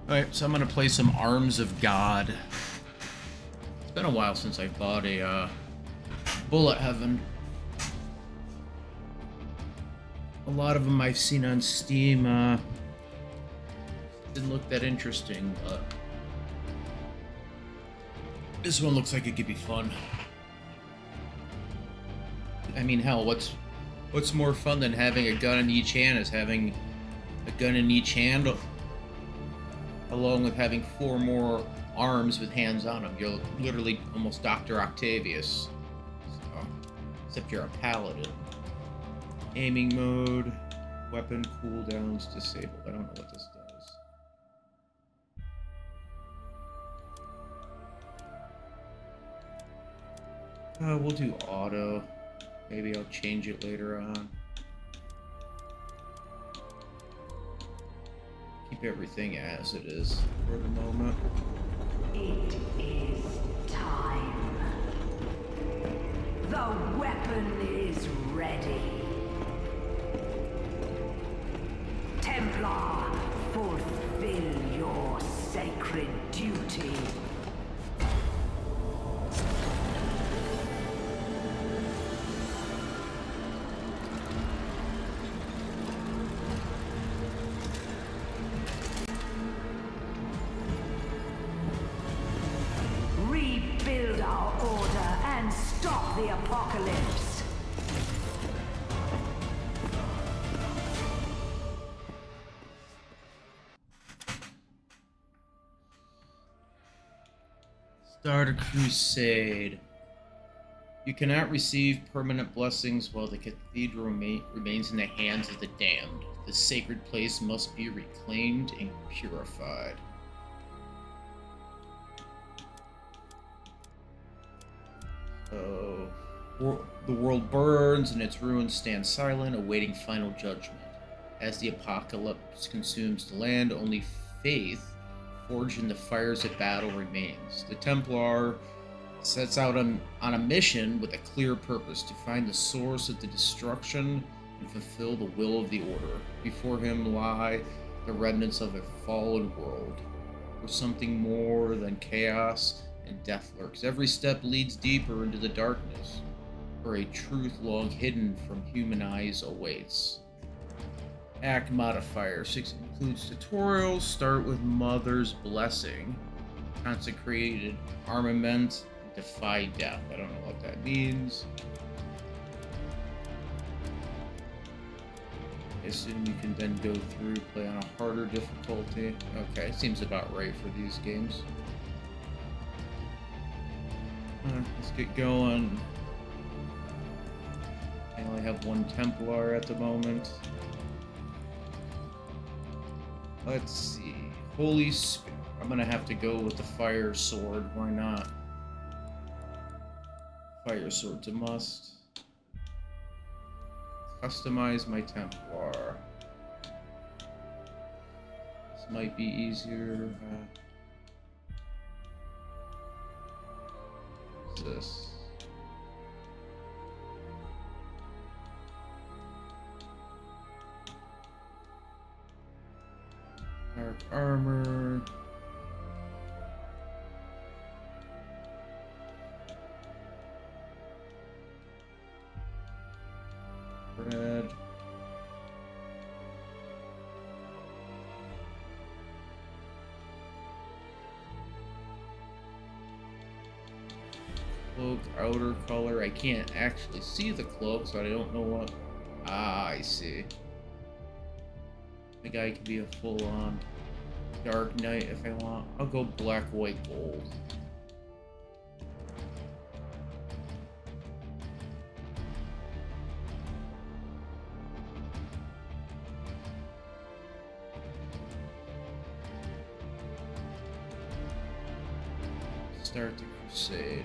Alright, so I'm gonna play some Arms of God. It's been a while since I bought a Bullet Heaven. A lot of them I've seen on Steam didn't look that interesting, but this one looks like it could be fun. I mean, hell, what's more fun than having a gun in each hand is having a gun in each hand along with having 4 more arms with hands on them. You're literally almost Dr. Octavius. So, except you're a paladin. Aiming mode, weapon cooldowns disabled. I don't know what this does. We'll do auto. Maybe I'll change it later on. Keep everything as it is for the moment. It is time. The weapon is ready. Templar, fulfill your sacred duty. Rebuild our order and stop the apocalypse. Start a crusade. You cannot receive permanent blessings while the cathedral remains in the hands of the damned. The sacred place must be reclaimed and purified. So, the world burns and its ruins stand silent, awaiting final judgment. As the apocalypse consumes the land, only faith forged in the fires of battle remains. The Templar sets out on a mission with a clear purpose: to find the source of the destruction and fulfill the will of the Order. Before him lie the remnants of a fallen world, where something more than chaos and death lurks. Every step leads deeper into the darkness, where a truth long hidden from human eyes awaits. Act modifier 6 includes tutorials. Start with Mother's Blessing. Consecrated armament. Defy death. I don't know what that means. I assume you can then go through, play on a harder difficulty. Okay, seems about right for these games. Let's get going. I only have 1 Templar at the moment. Let's see. Holy Spirit. I'm gonna have to go with the fire sword. Why not? Fire sword's a must. Customize my Templar. This might be easier. What's this? Dark armor. Red. Cloak, outer color. I can't actually see the cloak, so I don't know what. Ah, I see. The guy could be a full-on Dark Knight if I want. I'll go black, white, gold. Start the crusade.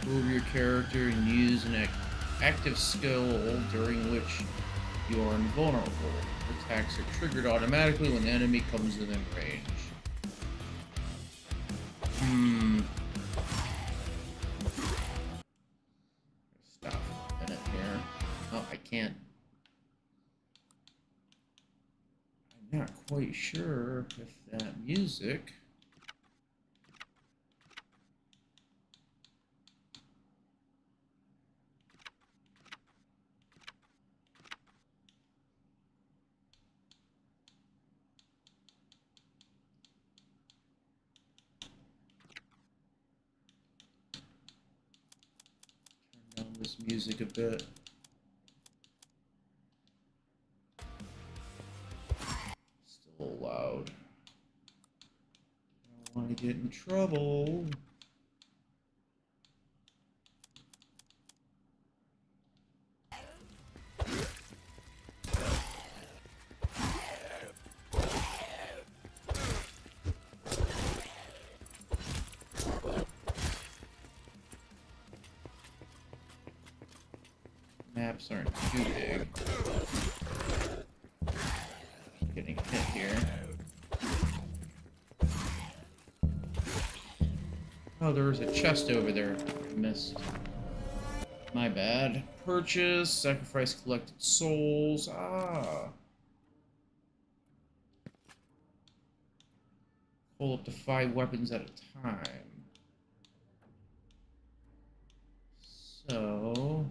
Move your character and use an active skill during which you are invulnerable. Attacks are triggered automatically when the enemy comes within range. Stop a minute. Oh, I can't. I'm not quite sure if that music. Turn down this music a bit. Still loud. I don't want to get in trouble. Maps aren't too big. Getting hit here. Oh, there was a chest over there. I missed. My bad. Purchase, sacrifice collected souls. Ah. Pull up to 5 weapons at a time. So.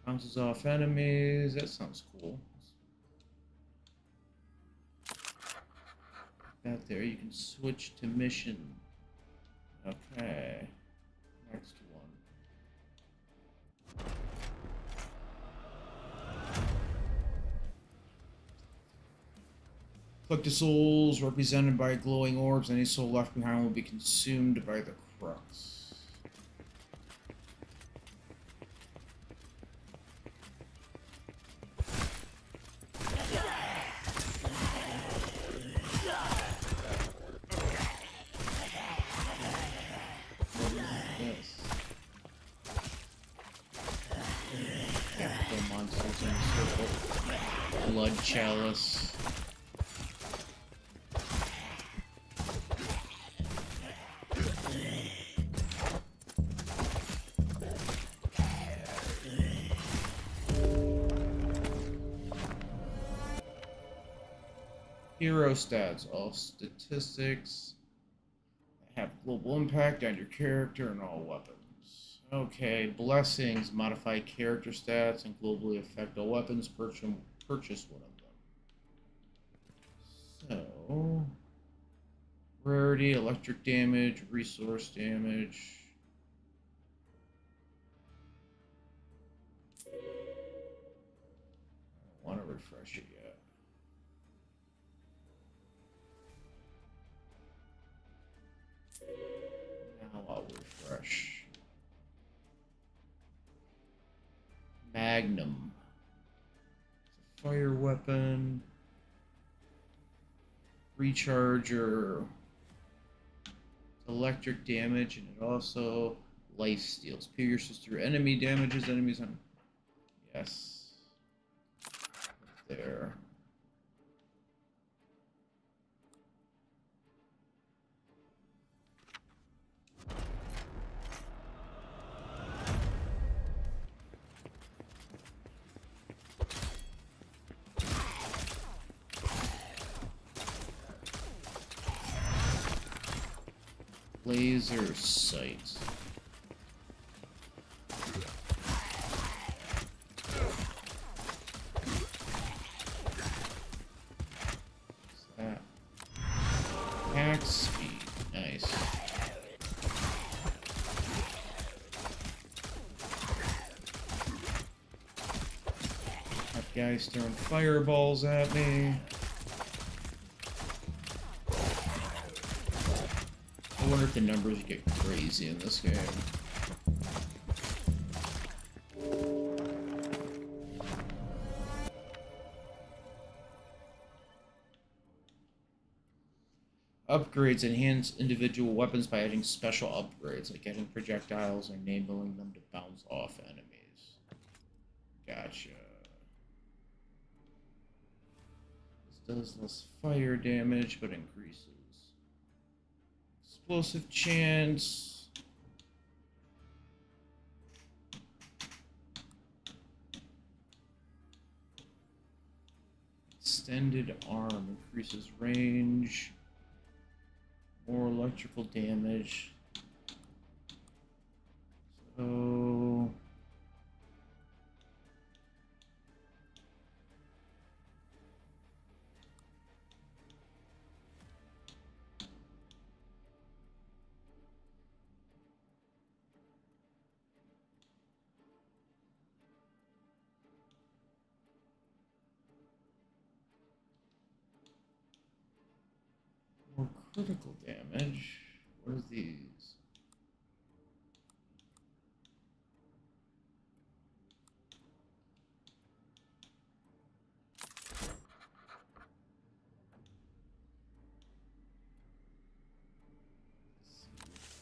Bounces off enemies. That sounds cool. That there, you can switch to mission. Okay. Next one. Collect the souls represented by glowing orbs. Any soul left behind will be consumed by the crux. Blood chalice. Hero stats, all statistics that have global impact on your character and all weapons. Okay, blessings modify character stats and globally affect all weapons. Purchase one of them. So, rarity, electric damage, resource damage. I don't want to refresh it yet. Now I'll refresh. Magnum. It's a fire weapon. Recharger. Electric damage, and it also life steals. Pierces through enemy damages enemies on. Yes. There. Laser sight. What's that? Axe speed. Nice. That guy's throwing fireballs at me. I wonder if the numbers get crazy in this game. Upgrades enhance individual weapons by adding special upgrades, like adding projectiles or enabling them to bounce off enemies. Gotcha. This does less fire damage, but increases explosive chance. Extended arm increases range. More electrical damage. So more critical damage. What are these?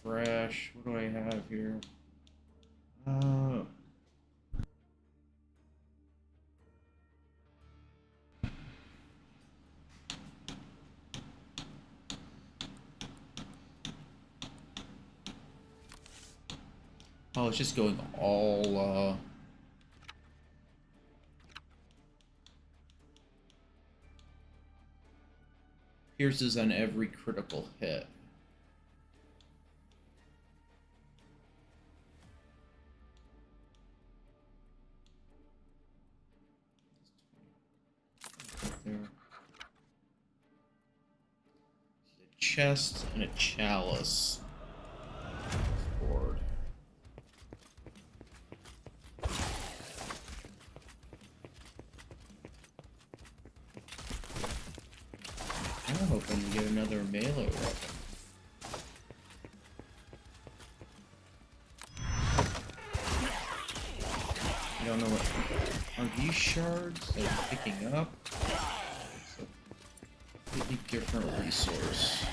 Fresh. What do I have here? Oh, it's just going all, pierces on every critical hit. There. A chest and a chalice. Board. I'm hoping to get another melee weapon. I don't know what. Are these shards that I'm picking up? It's a completely different resource.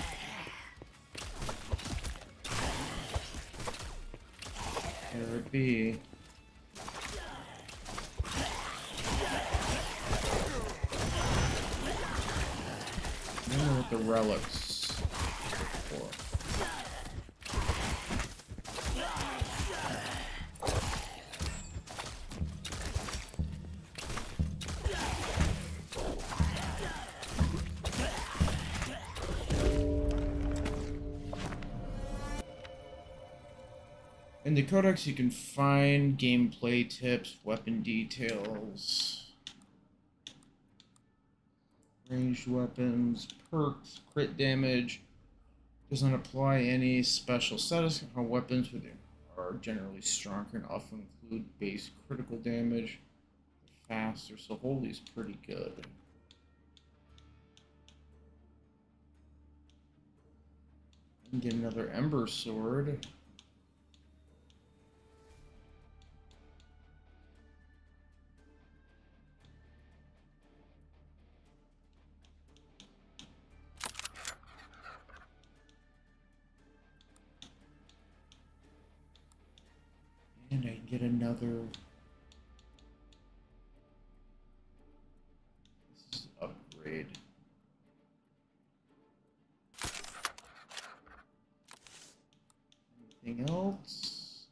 There it be. I don't know what the relics are for. In the codex, you can find gameplay tips, weapon details, ranged weapons, perks, crit damage. Doesn't apply any special status. How weapons are generally stronger and often include base critical damage. Faster, so holy's pretty good. I can get another Ember Sword. And I get another. This is an upgrade. Anything else?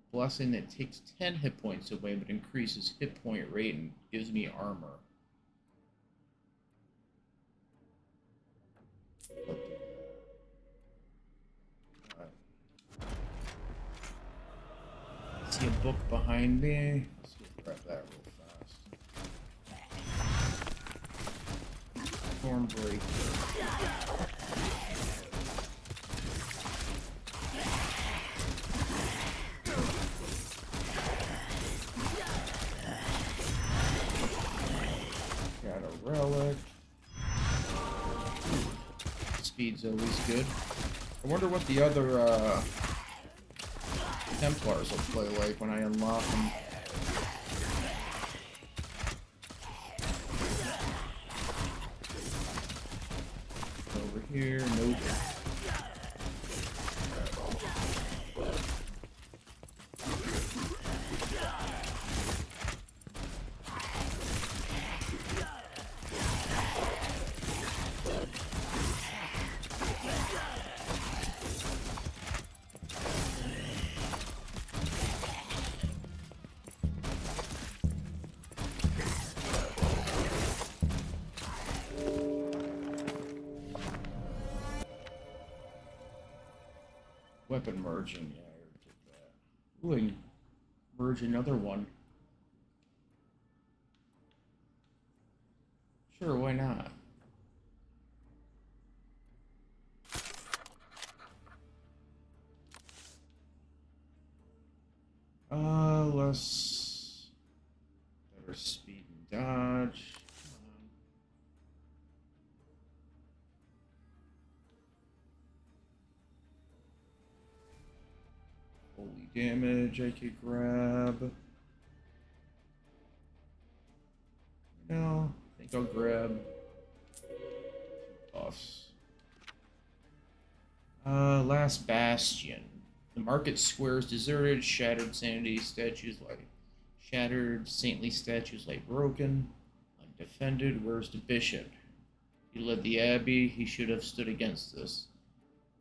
A blessing that takes 10 hit points away but increases hit point rate and gives me armor. See a book behind me. Let's go grab that real fast. Stormbreaker. Got a relic. Speed's always good. I wonder what the other Templars will play like when I unlock them. Over here, nope. Weapon merging, yeah, I already did that. Ooh, and merge another one. Sure, why not? Less better speed and dodge. Holy damage I could grab. No, I think I'll grab buffs. Last Bastion. The market square is deserted, shattered saintly statues lie broken, undefended. Where's the bishop? He led the abbey, he should have stood against this.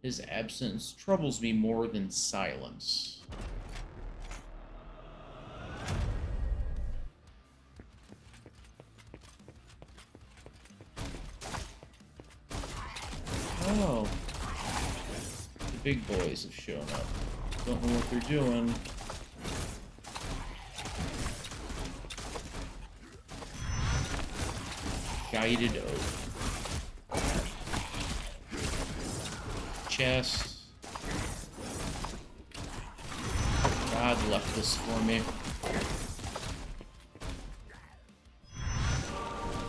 His absence troubles me more than silence. Oh. The big boys have shown up. Don't know what they're doing. Guided oath. Chest. God left this for me.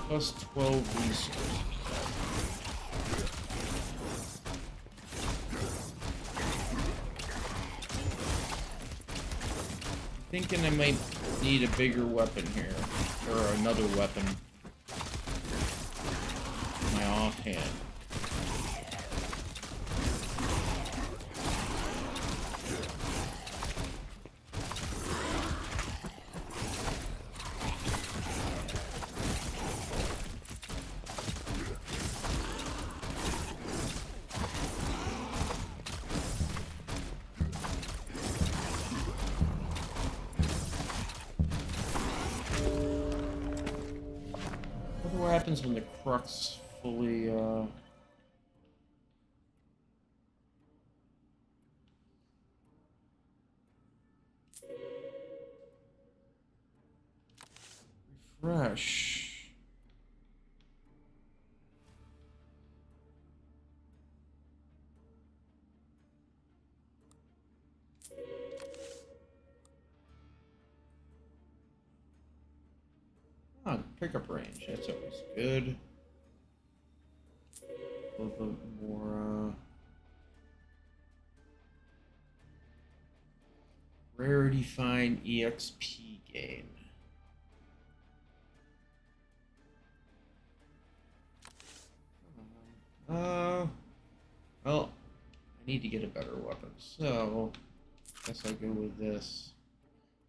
Plus 12 resources. Thinking I might need a bigger weapon here, or another weapon. My offhand. What happens when the crux fully, refresh. Ah, pickup range. That's always good. A little bit more, rarity find EXP gain. Well, I need to get a better weapon, so I guess I'll go with this.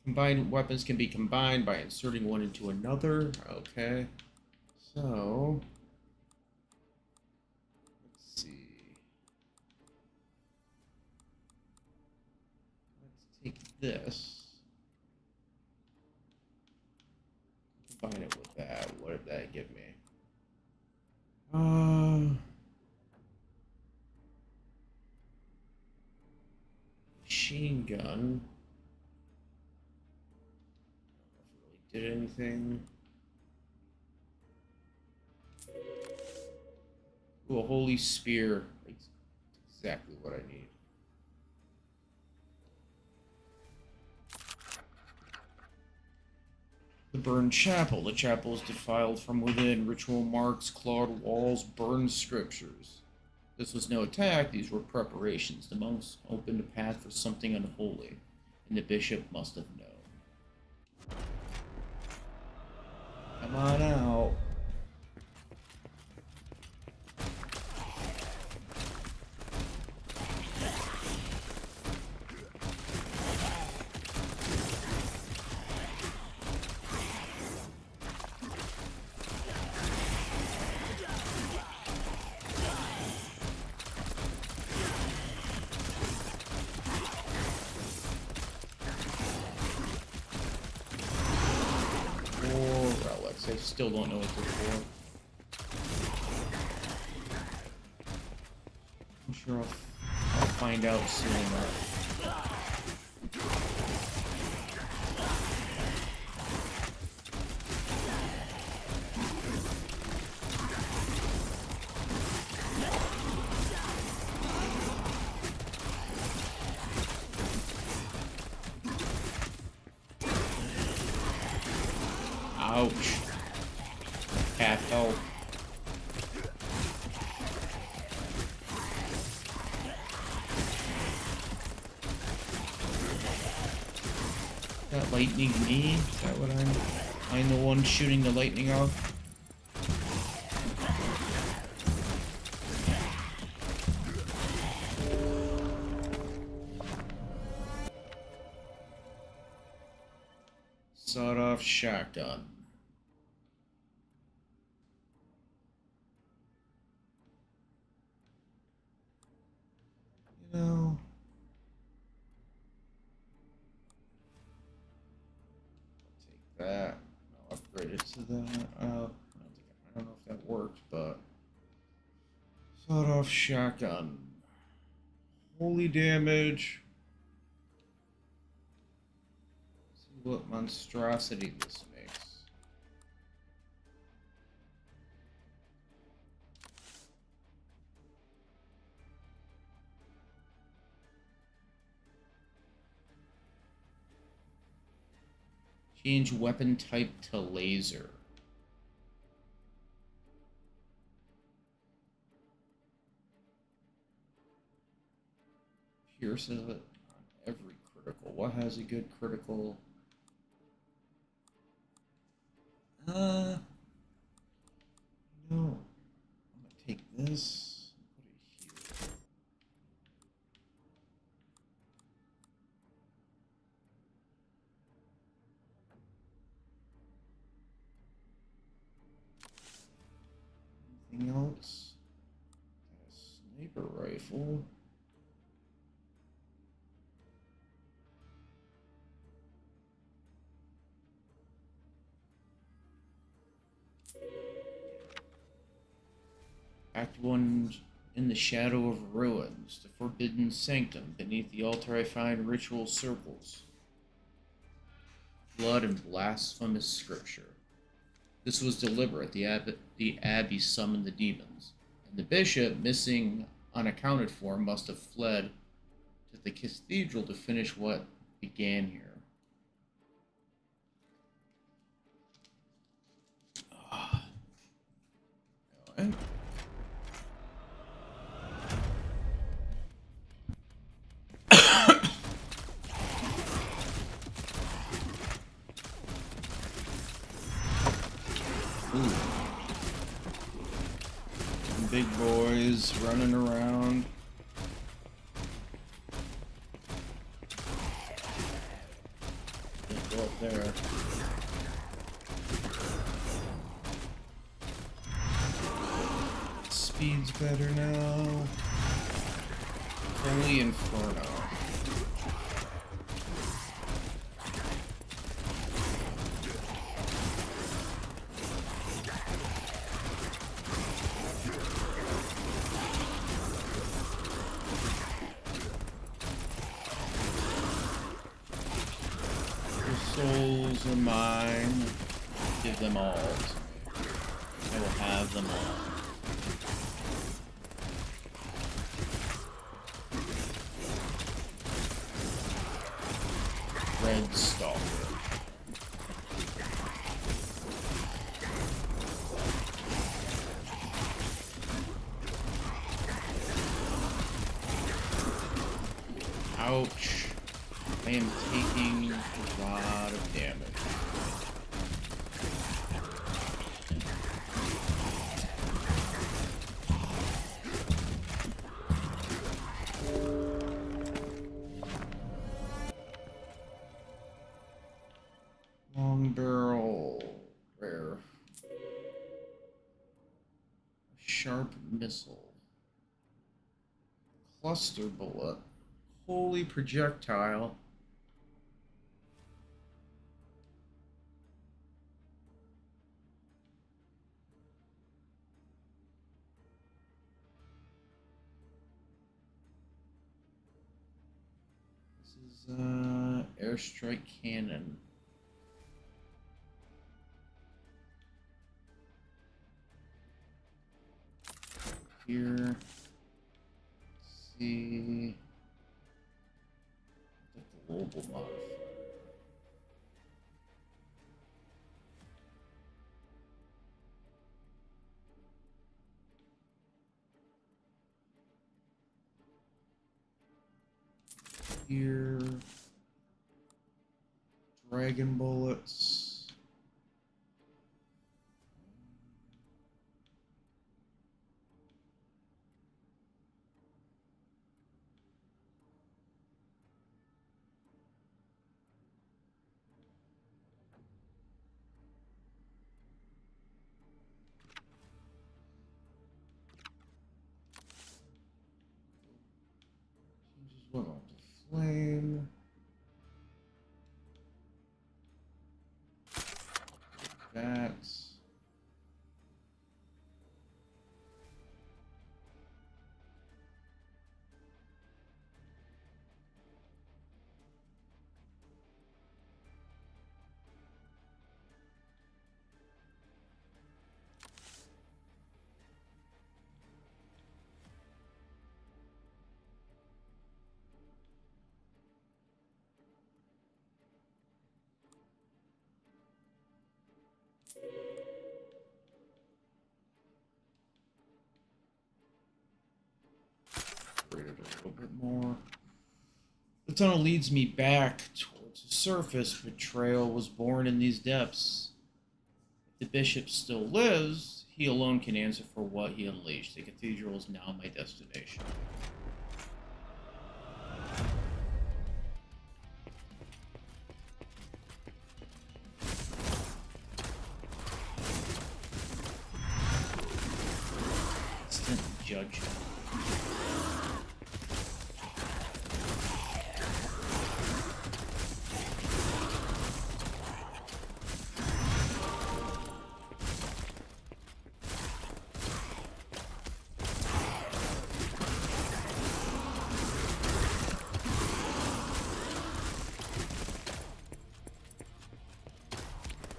Combined weapons can be combined by inserting one into another. Okay, so let's see. Let's take this, combine it with that. What did that give me? Machine gun. I don't know if it really did anything. Ooh, a holy spear. Exactly what I need. The burned chapel. The chapel is defiled from within. Ritual marks, clawed walls, burned scriptures. This was no attack, these were preparations. The monks opened a path for something unholy, and the bishop must have known. Come on out. I still don't know what they're for. I'm sure I'll find out soon enough. Ouch. Half health. That lightning me? Is that what I'm the one shooting the lightning off? Sawed-off shotgun. You know, I'll take that. I'll upgrade it to that. I don't know if that worked, but sawed-off shotgun. Holy damage. Let's see what monstrosity this makes. Change weapon type to laser. Pierces it on every critical. What has a good critical? No. I'm gonna take this. Put it here. Anything else? A sniper rifle. Act 1 in the shadow of ruins, the forbidden sanctum. Beneath the altar I find ritual circles. Blood and blasphemous scripture. This was deliberate. The abbey summoned the demons. And the bishop, missing unaccounted for, must have fled to the cathedral to finish what began here. Alright. Ooh. Some big boys running around. Let's go up there. Speed's better now. Holy Inferno. Souls are mine. Give them all to me. I will have them all. Red Stalker. Ouch. I am taking a lot of damage. Long barrel, rare. Sharp missile. Cluster bullet. Holy projectile. This is airstrike cannon. Here. Let's see. The global modifier. Here. Dragon bullets. Changes one on to flame. That. Upgrade it a little bit more. The tunnel leads me back towards the surface. Betrayal was born in these depths. If the bishop still lives, he alone can answer for what he unleashed. The cathedral is now my destination. Instant judgment.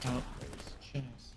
Out there's chest.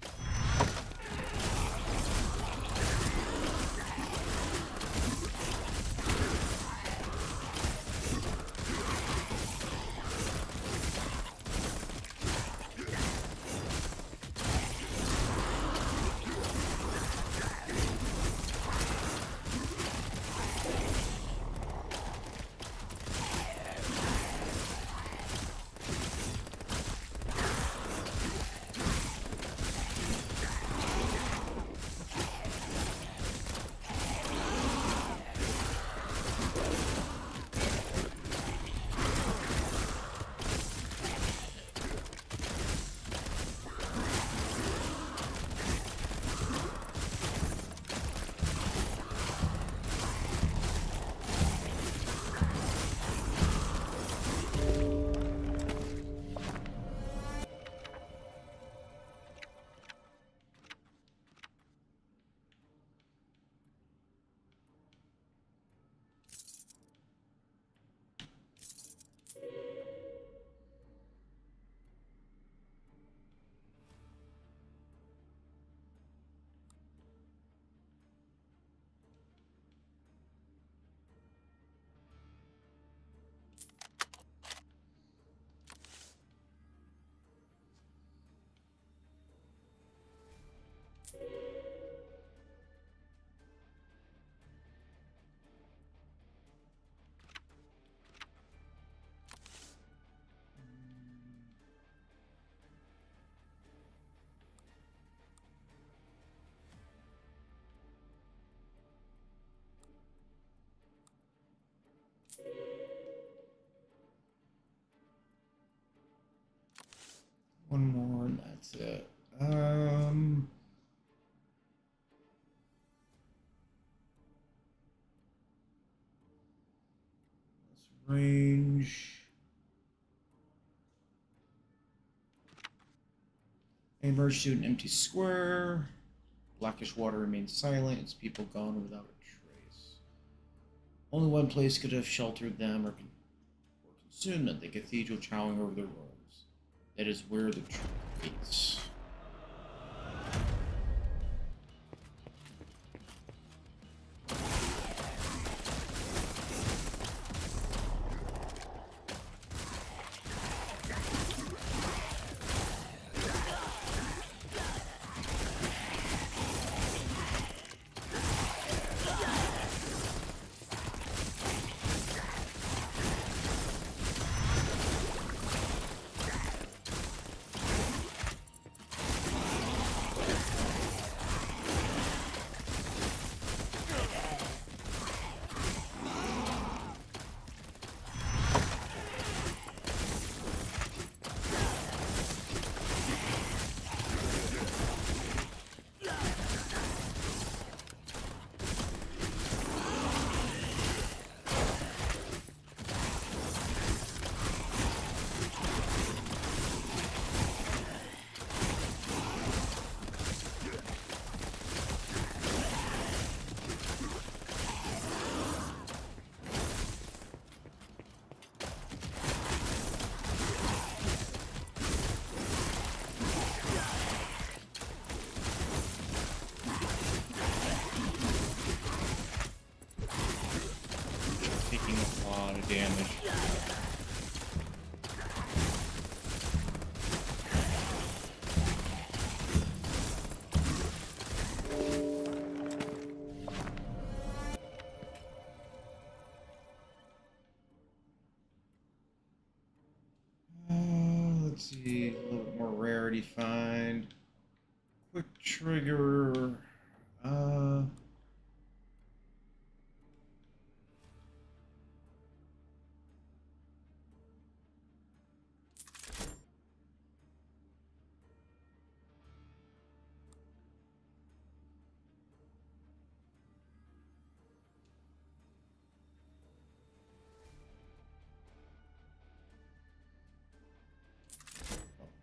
One more and that's it. Let's range. I emerge to an empty square. Blackish water remains silent. Its people gone without a trace. Only one place could have sheltered them or Soon at the cathedral towering over the ruins. That is where the truth waits. Taking a lot of damage. Let's see, a little bit more rarity find. Quick trigger.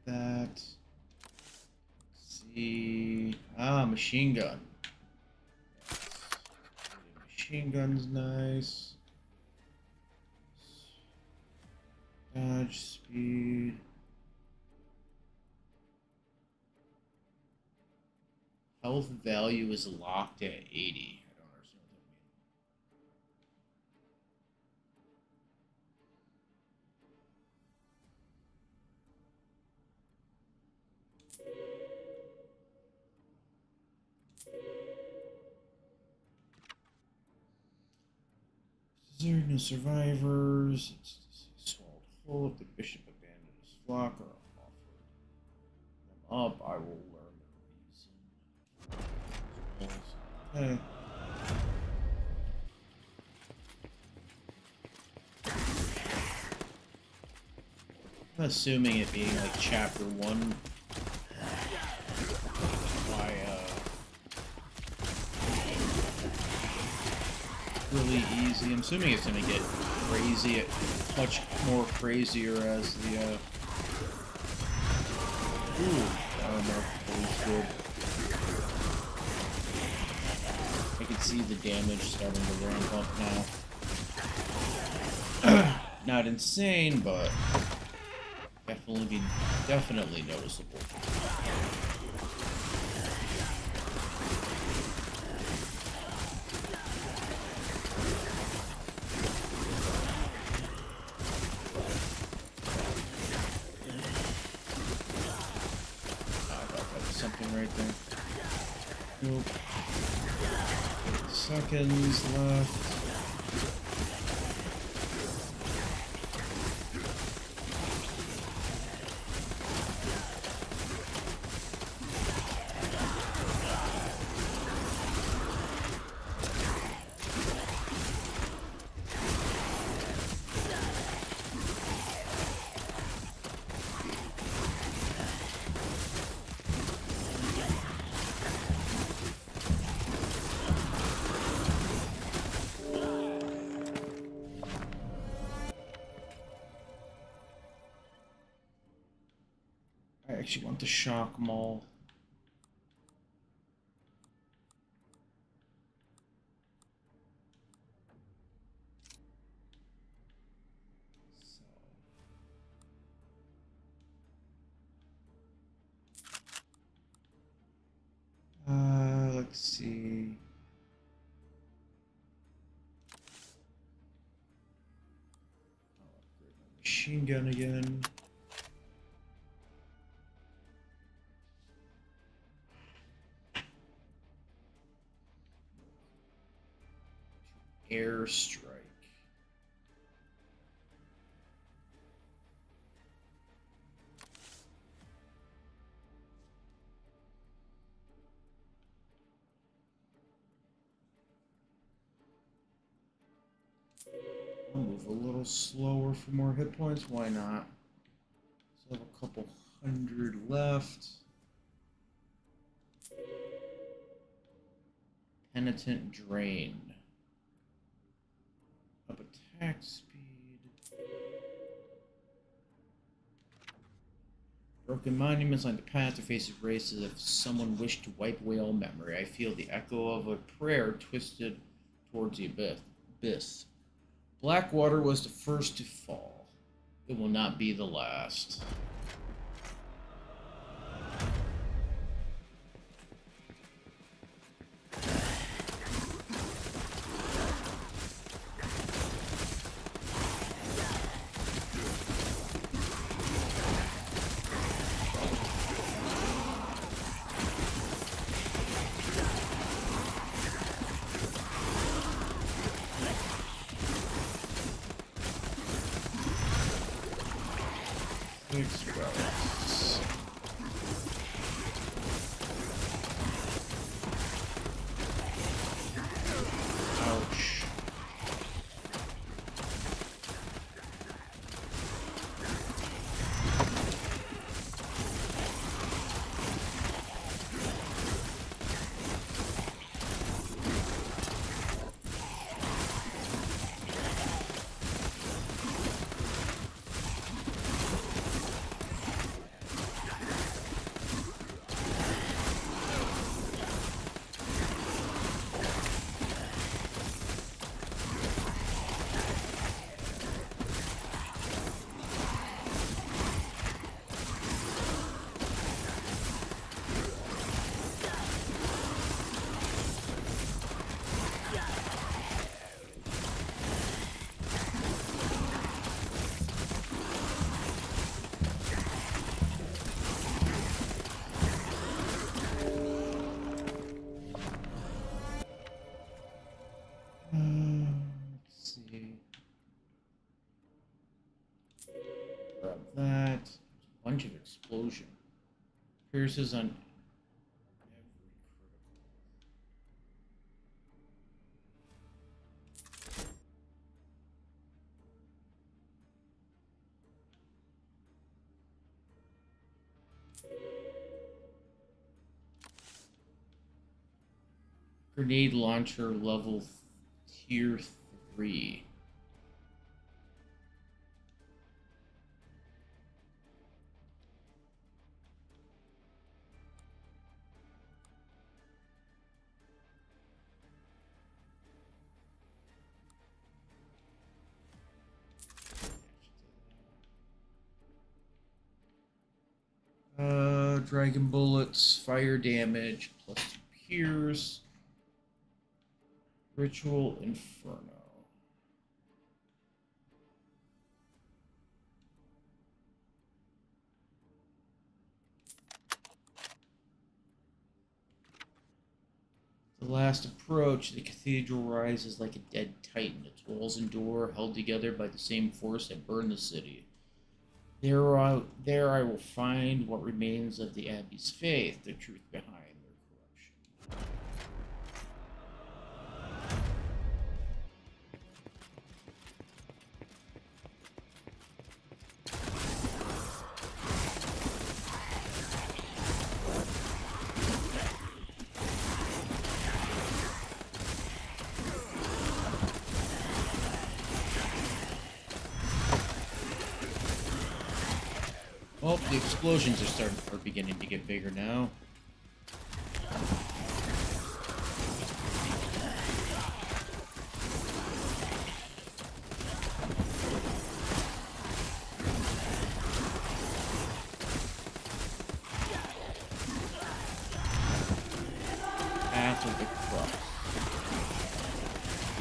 That. Let's see. Machine gun. Machine gun's nice. Dodge speed. Health value is locked at 80. I don't understand what that means. There are no survivors. It's swallowed whole if the bishop abandoned his flock or offered them up. I will learn the reason. Okay. I'm assuming it being like chapter 1. Why, really easy. I'm assuming it's gonna get crazy, much more crazier as the, ooh, armor is good. I can see the damage starting to ramp up now. Not insane, but definitely noticeable. Something right there. Nope. 8 seconds left. I actually want the shock mall. So Let's see. I'll upgrade my machine gun again. Airstrike. I'll move a little slower for more hit points. Why not? Still have a couple hundred left. Penitent Drain. Up attack speed. Broken monuments line the path to face a race as if someone wished to wipe away all memory. I feel the echo of a prayer twisted towards the abyss. Blackwater was the first to fall. It will not be the last. Ouch. Let's see. Grab that. A bunch of explosion. Pierces on every critical. Grenade launcher level tier 3. Dragon bullets, fire damage, plus 2 pierce. Ritual Inferno. The last approach, the cathedral rises like a dead titan, its walls and door held together by the same force that burned the city. There I will find what remains of the Abbey's faith, the truth behind their corruption. Well, the explosions are beginning to get bigger now. Path of the Crux.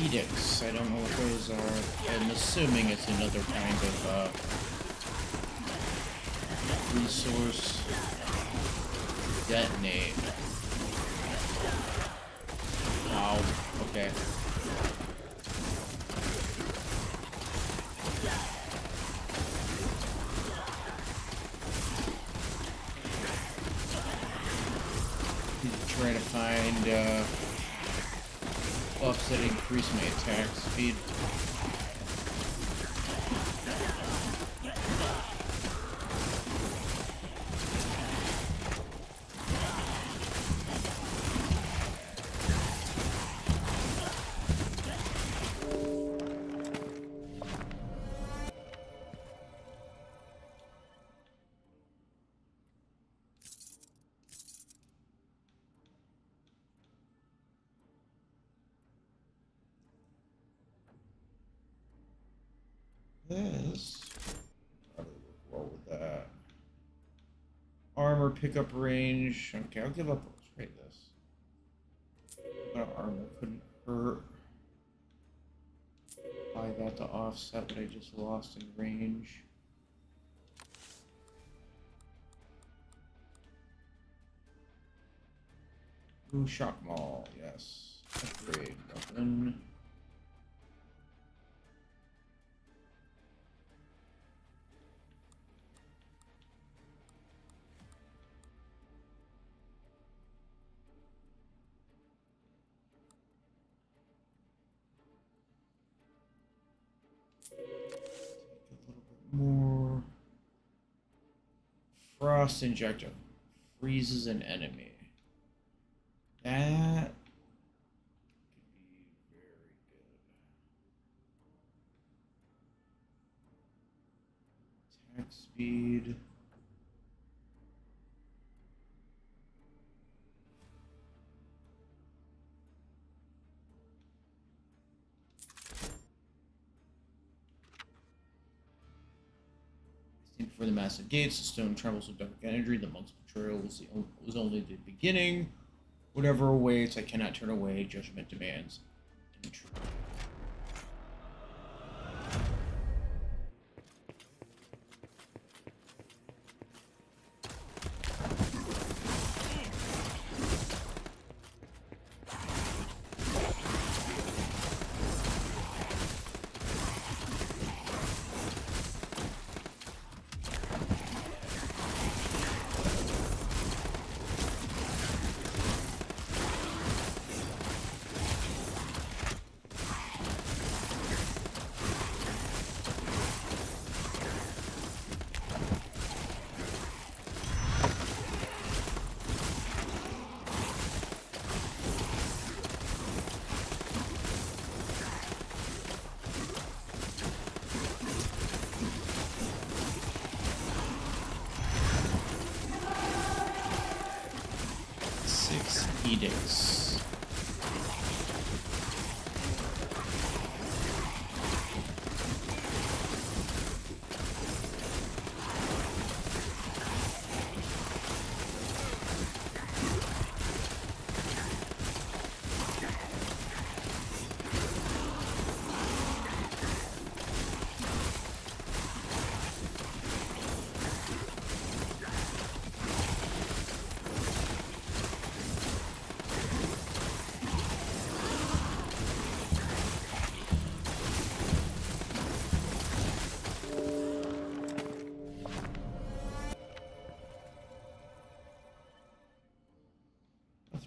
Edicts. I don't know what those are. I'm assuming it's another kind of resource. Detonate. Wow. Okay. Trying to find buffs that increase my attack speed. This probably work well with that. Armor pickup range. Okay, I'll give up. Let's rate this. Armor couldn't hurt. Buy that to offset what I just lost in range. Ooh, shock maul. Yes. Upgrade weapon. More. Frost injector. Freezes an enemy. That could be very good. Attack speed. Before the massive gates, the stone trembles with dark energy. The monk's betrayal was only the beginning. Whatever awaits, I cannot turn away. Judgment demands. Intrude. Edicts.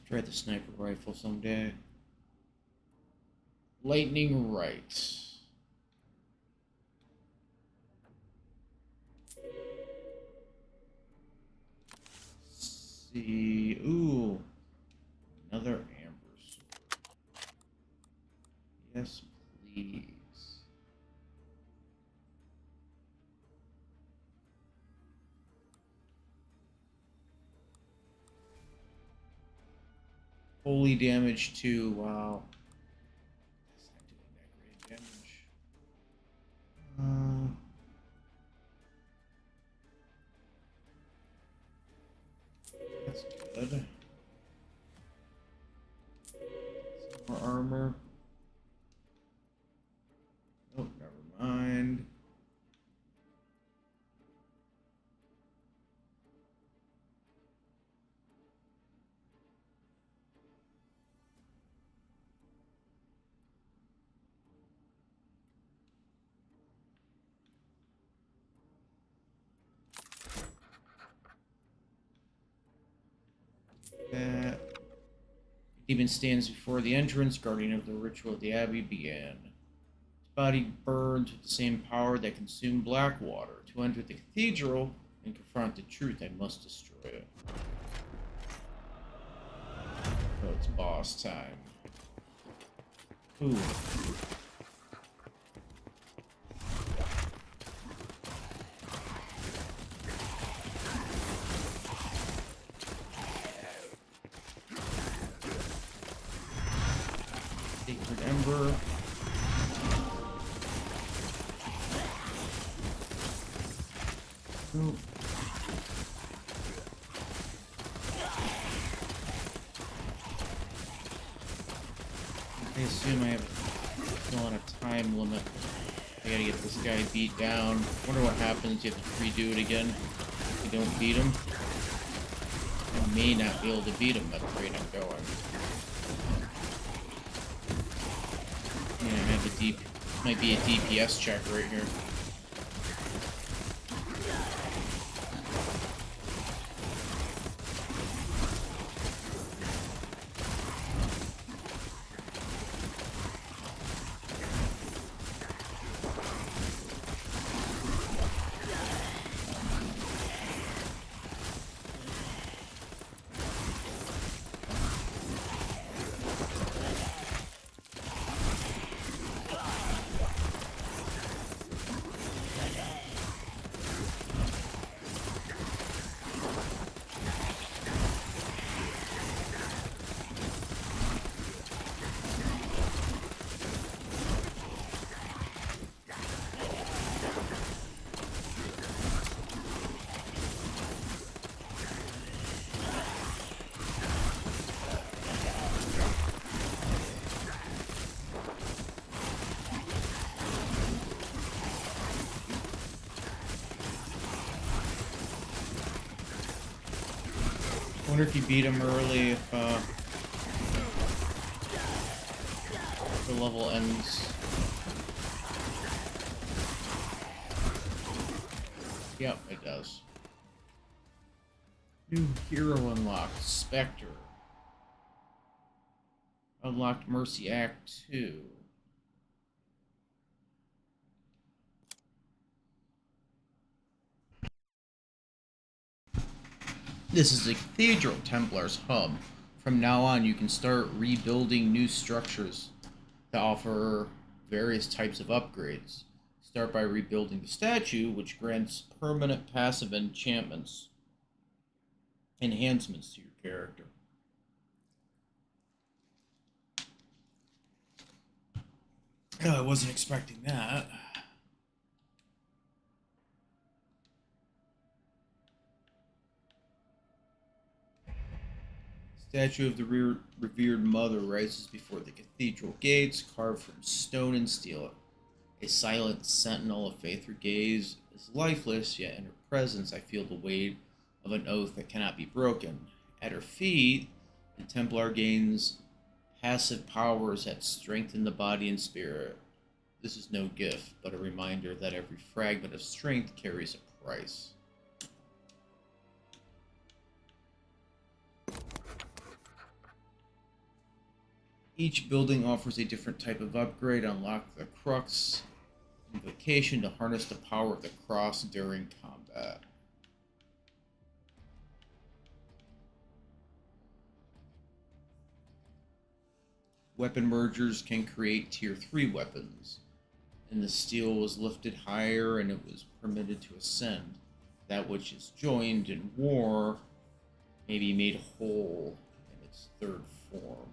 Try the sniper rifle someday. Lightning right. See, ooh, another amber sword. Yes, please. Holy damage too. Wow. That's not doing that great damage. That's good. More armor. Oh, never mind. That demon stands before the entrance, guardian of the ritual of the abbey began. His body burns with the same power that consumed Blackwater. To enter the cathedral and confront the truth, I must destroy it. So it's boss time. Ooh. Sacred Ember. Ooh. I assume I have still on a time limit. I gotta get this guy beat down. Wonder what happens. You have to redo it again if you don't beat him. I may not be able to beat him at the rate I'm going. Yeah, I have a deep. Might be a DPS check right here. I wonder if you beat him early, if the level ends. Yep, it does. New hero unlocked, Spectre. Unlocked Mercy Act 2. This is the Cathedral Templar's hub. From now on, you can start rebuilding new structures to offer various types of upgrades. Start by rebuilding the statue, which grants permanent passive enhancements to your character. Oh, I wasn't expecting that. Statue of the revered mother rises before the cathedral gates, carved from stone and steel. A silent sentinel of faith. Her gaze is lifeless, yet in her presence I feel the weight of an oath that cannot be broken. At her feet, the Templar gains passive powers that strengthen the body and spirit. This is no gift, but a reminder that every fragment of strength carries a price. Each building offers a different type of upgrade. Unlock the Crux Invocation to harness the power of the cross during combat. Weapon mergers can create tier 3 weapons, and the steel was lifted higher and it was permitted to ascend. That which is joined in war may be made whole in its third form.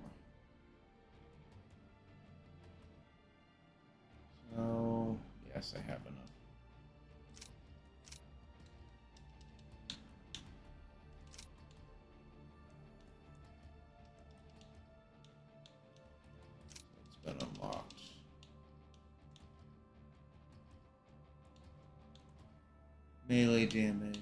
So, yes, I have enough. Melee damage.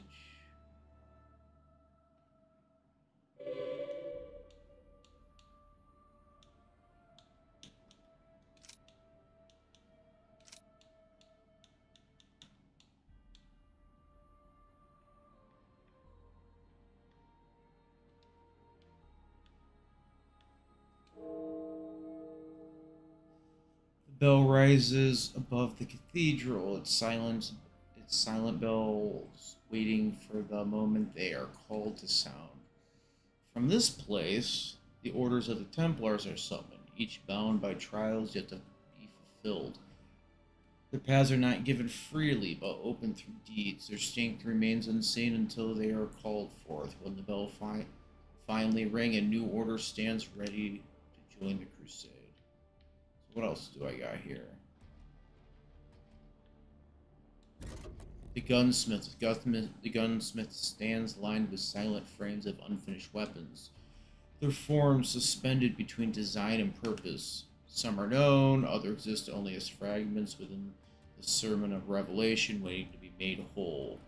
The bell rises above the cathedral. Its silent bells waiting for the moment they are called to sound. From this place, the orders of the Templars are summoned, each bound by trials yet to be fulfilled. Their paths are not given freely, but open through deeds. Their strength remains unseen until they are called forth. When the bell finally ring, a new order stands ready to join the crusade. So what else do I got here? The gunsmith. The gunsmith stands lined with silent frames of unfinished weapons, their forms suspended between design and purpose. Some are known, others exist only as fragments within the Sermon of Revelation waiting to be made whole.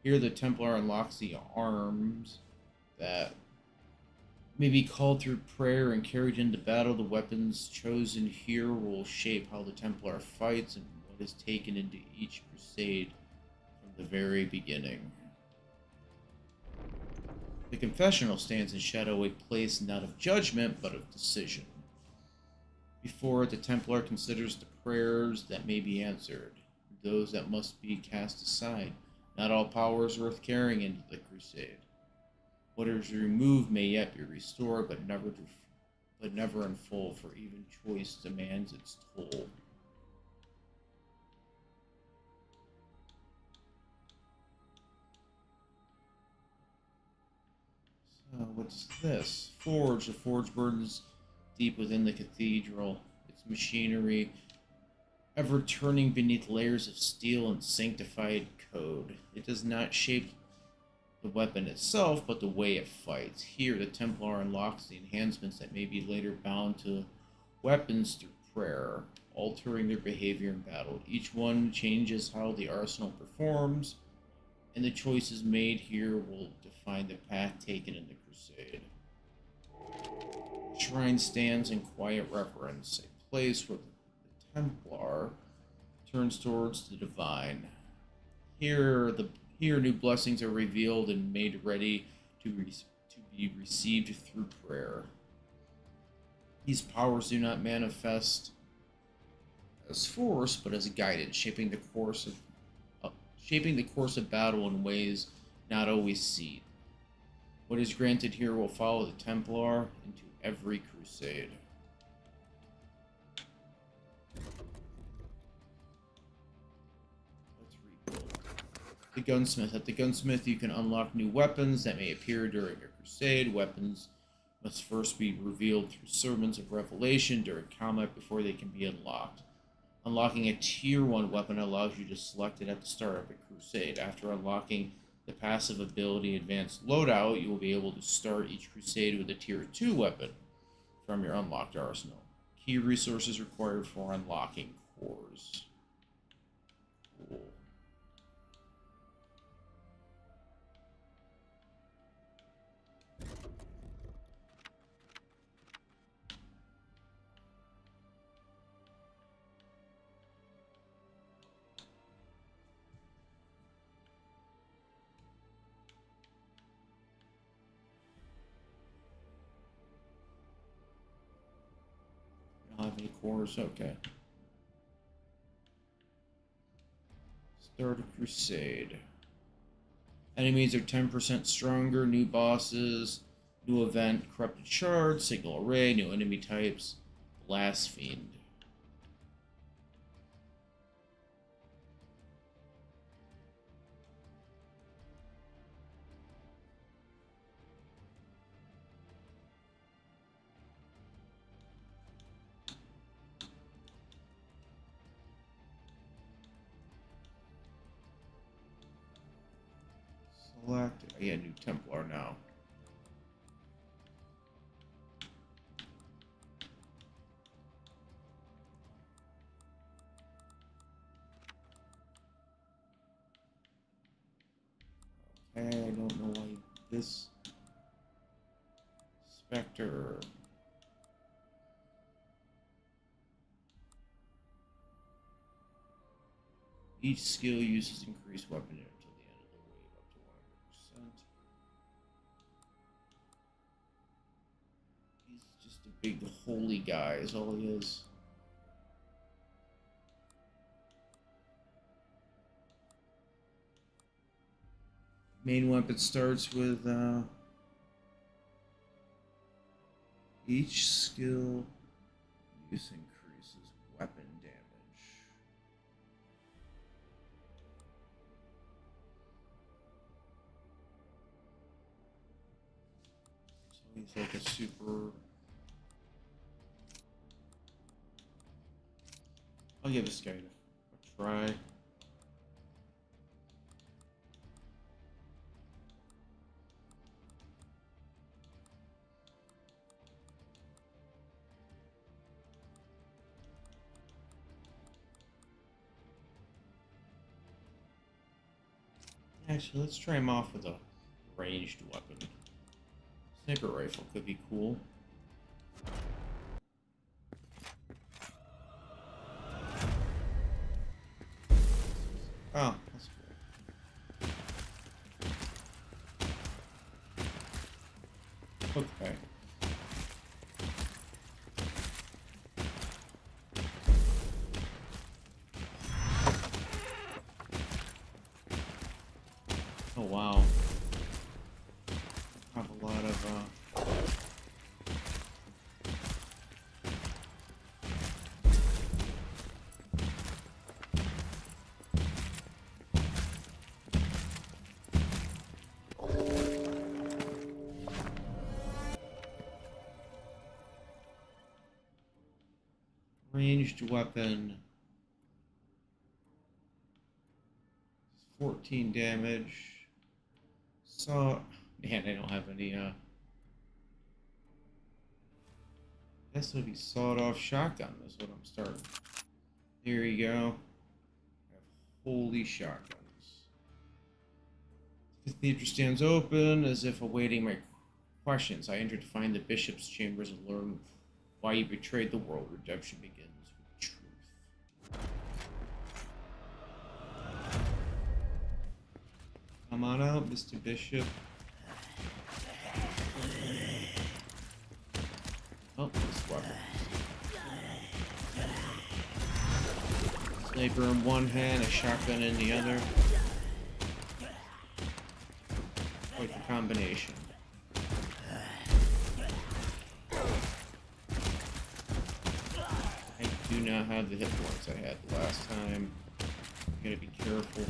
Here, the Templar unlocks the arms that may be called through prayer and carried into battle. The weapons chosen here will shape how the Templar fights and what is taken into each crusade from the very beginning. The confessional stands in shadow, a place not of judgment, but of decision. Before it, the Templar considers the prayers that may be answered, those that must be cast aside. Not all power is worth carrying into the crusade. What is removed may yet be restored, but never in full, for even choice demands its toll. What's this? Forge. The forge burns deep within the cathedral. Its machinery ever turning beneath layers of steel and sanctified code. It does not shape the weapon itself, but the way it fights. Here, the Templar unlocks the enhancements that may be later bound to weapons through prayer, altering their behavior in battle. Each one changes how the arsenal performs, and the choices made here will define the path taken in the crusade. Shrine stands in quiet reverence, a place where the Templar turns towards the divine. Here new blessings are revealed and made ready to be received through prayer. These powers do not manifest as force, but as guidance, shaping the course of battle in ways not always seen. What is granted here will follow the Templar into every crusade. Let's rebuild. The gunsmith. At the gunsmith, you can unlock new weapons that may appear during your crusade. Weapons must first be revealed through sermons of revelation during combat before they can be unlocked. Unlocking a tier 1 weapon allows you to select it at the start of a crusade. After unlocking the passive ability Advanced Loadout, you will be able to start each crusade with a tier 2 weapon from your unlocked arsenal. Key resources required for unlocking cores. Cool. Don't have any cores? Okay. Start a crusade. Enemies are 10% stronger, new bosses, new event, corrupted shard, signal array, new enemy types, blast fiend. Select. Yeah, new Templar now. this Spectre. Each skill uses increased weapon until the end of the wave, up to 100%. He's just a big holy guy, is all he is. Main weapon starts with each skill use increases weapon damage. So he's like a super. I'll give this guy a try. Actually, let's try him off with a ranged weapon. Sniper rifle could be cool. Oh, that's cool. Okay. Oh wow. Have a lot of ranged weapon. 14 damage. So, man, I don't have any, this would be sawed-off shotgun. That's what I'm starting. Here you go. I have holy shotguns. The cathedral stands open as if awaiting my questions. I enter to find the bishop's chambers and learn why you betrayed the world. Redemption begins with truth. Come on out, Mr. Bishop. Oh, this weapon. Sniper in one hand, a shotgun in the other. Quite the combination. I do not have the hit points I had last time. Gotta be careful.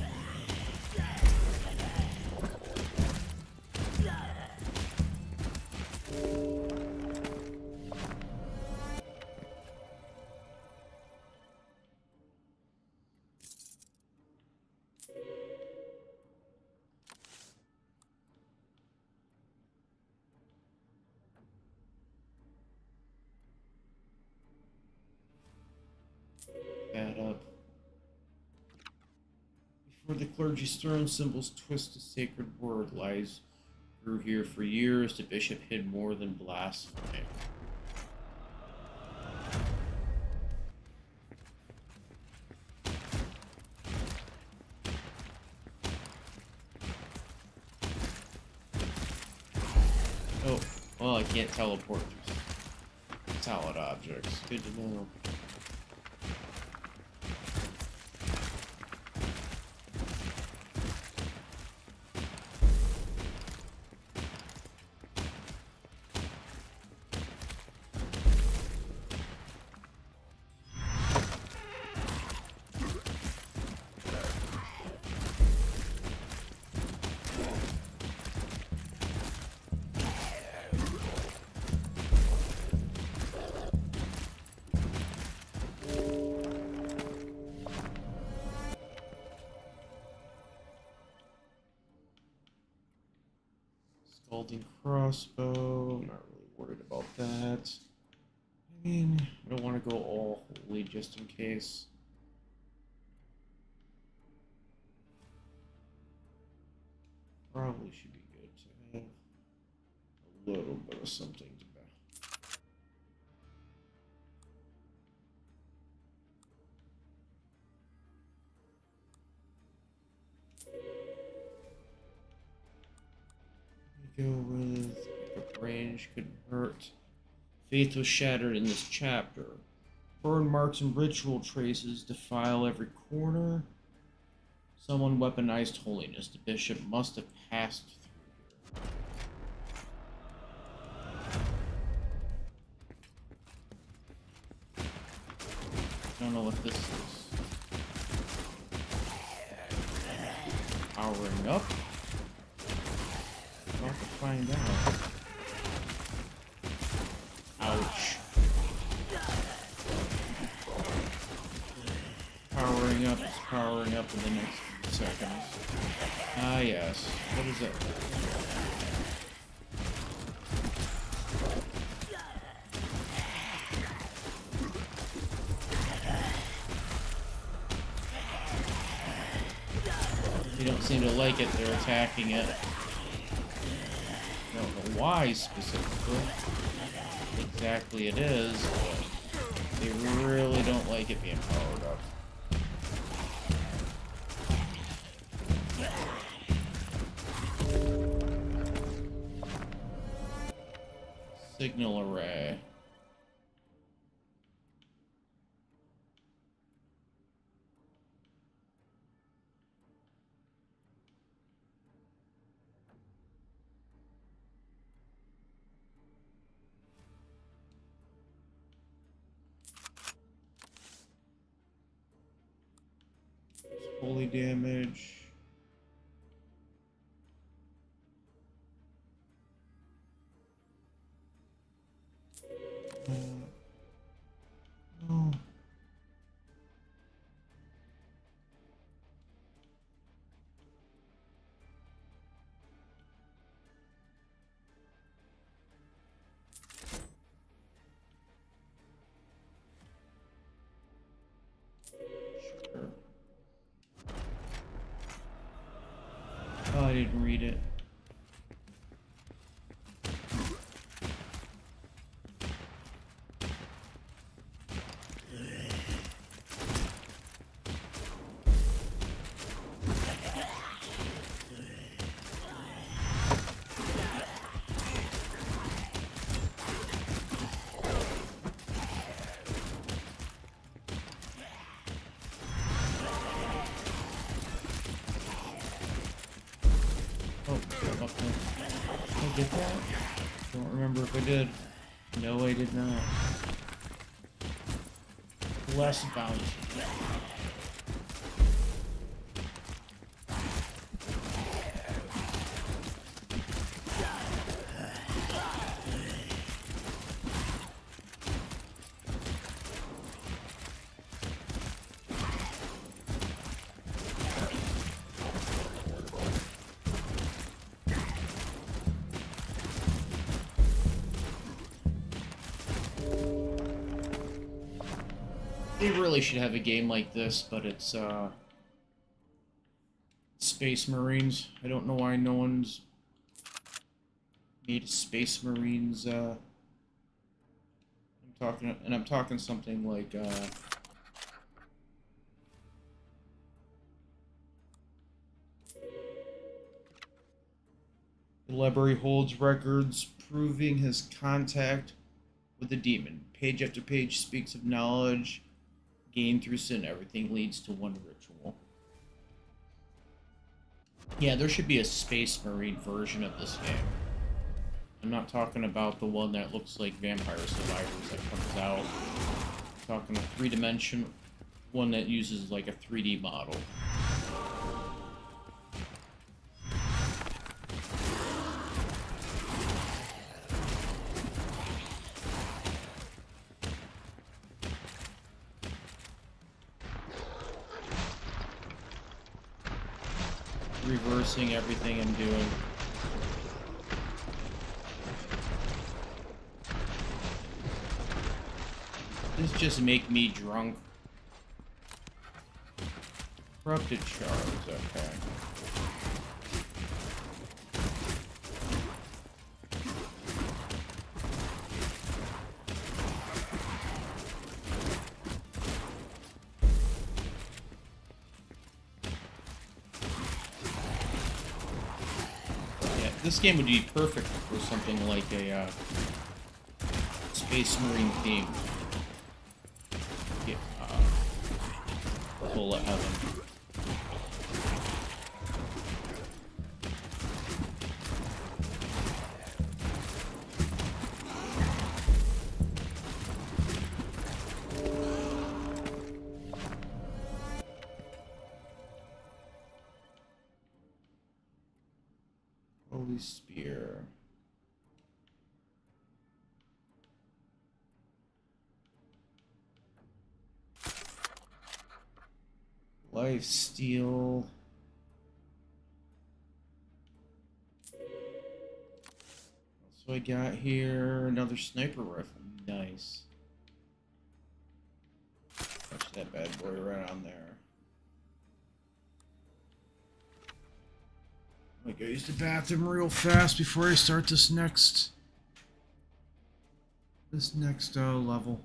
That up. Before the clergy's throne, symbols twist a sacred word. Lies grew here for years. The bishop hid more than blasphemy. Oh, well, I can't teleport solid objects. Good to know. Scalding crossbow. I'm not really worried about that. I mean, I don't want to go all holy just in case. Probably should be good to have. little bit of something to back. Go with pickup range couldn't hurt. Faith was shattered in this chapter. Burn marks and ritual traces defile every corner. Someone weaponized holiness. The bishop must have passed through here. Don't know what this is. Powering up. I'll have to find out. Ouch. Powering up is powering up in the next seconds. Ah, yes. What is it? They don't seem to like it. They're attacking it. I don't know why specifically. Exactly it is, but they really don't like it being powered up. Signal array. Holy damage. No. Sure. Oh, I didn't read it. Did I get that? Don't remember if I did. No, I did not. Less bounty. They really should have a game like this, but it's Space Marines. I don't know why no one's made Space Marines. I'm talking something like Lebery holds records proving his contact with the demon. Page after page speaks of knowledge gained through sin. Everything leads to one ritual. Yeah, there should be a Space Marine version of this game. I'm not talking about the one that looks like Vampire Survivors that comes out. I'm talking a three-dimensional one that uses like a 3D model. Reversing everything I'm doing. This just make me drunk. Corrupted shards, okay. This game would be perfect for something like a Space Marine theme. Yeah, Bullet Heaven. Holy Spear. Life Steal. So I got here another sniper rifle. Nice. Touch that bad boy right on there. I'm gonna go use the bathroom real fast before I start this next level.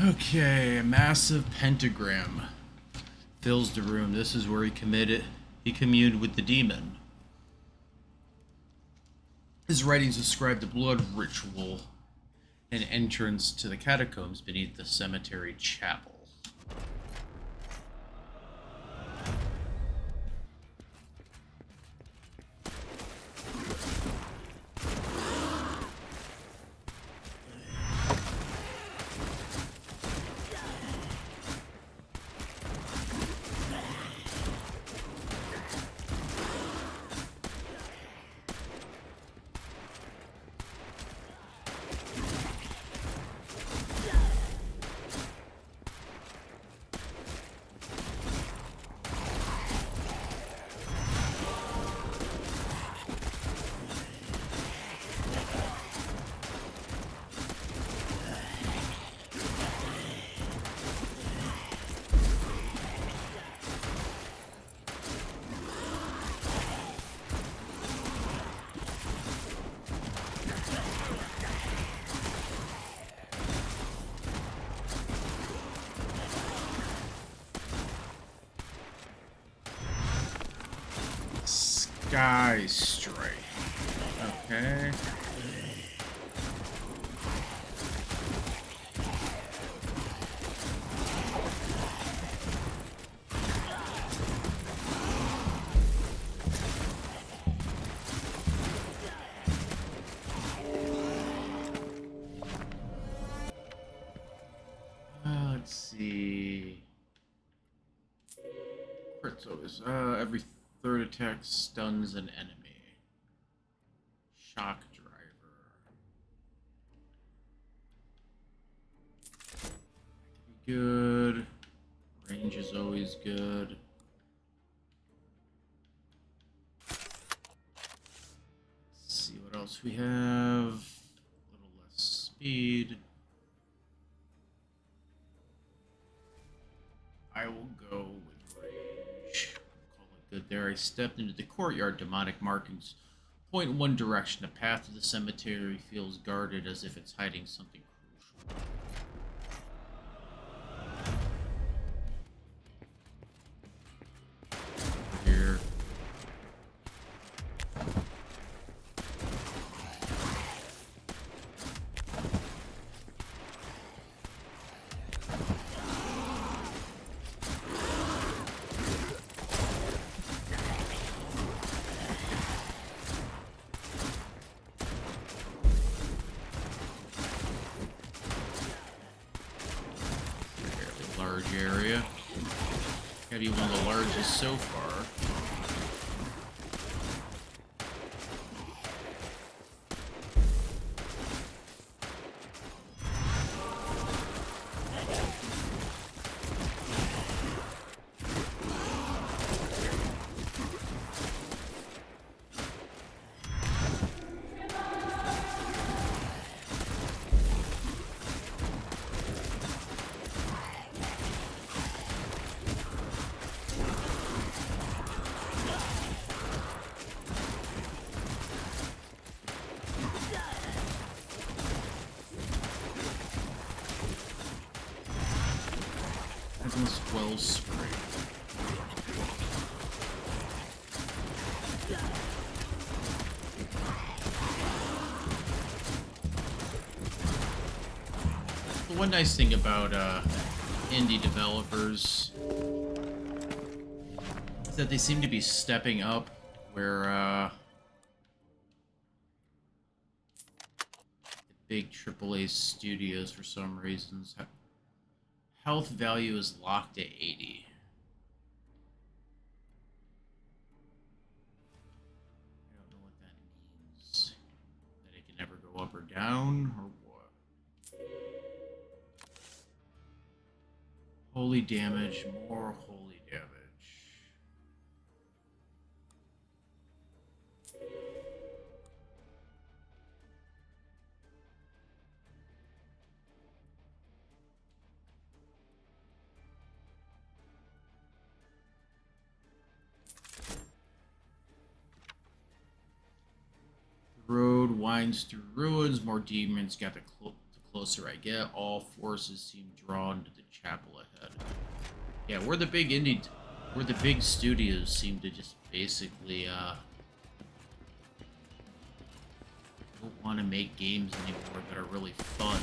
Okay, a massive pentagram fills the room. This is where he communed with the demon. His writings describe the blood ritual and entrance to the catacombs beneath the cemetery chapel. Sky Strike. Okay. Let's see. Crits always. Every third attack stuns an enemy. Shock driver. Good. Range is always good. Let's see what else we have. A little less speed. I will go with range. Call it good there. I stepped into the courtyard. Demonic markings point in one direction. The path to the cemetery feels guarded as if it's hiding something crucial. Here. Large area. Gotta be one of the largest so far. Endless well spray. The one nice thing about indie developers is that they seem to be stepping up where the big AAA studios, for some reasons, health value is locked at 80. I don't know what that means. That it can never go up or down, or what? Holy damage, more holy damage. The road winds through ruins. More demons got to closer I get, all forces seem drawn to the chapel ahead. Yeah, where the big studios seem to just basically don't want to make games anymore that are really fun.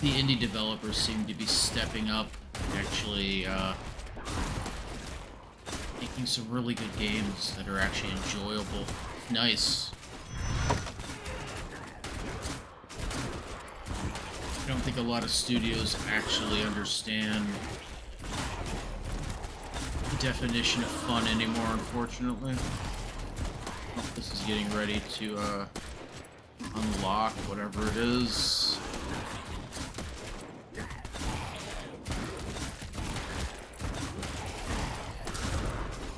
The indie developers seem to be stepping up, actually making some really good games that are actually enjoyable. Nice. I don't think a lot of studios actually understand the definition of fun anymore, unfortunately. Oh, this is getting ready to unlock whatever it is.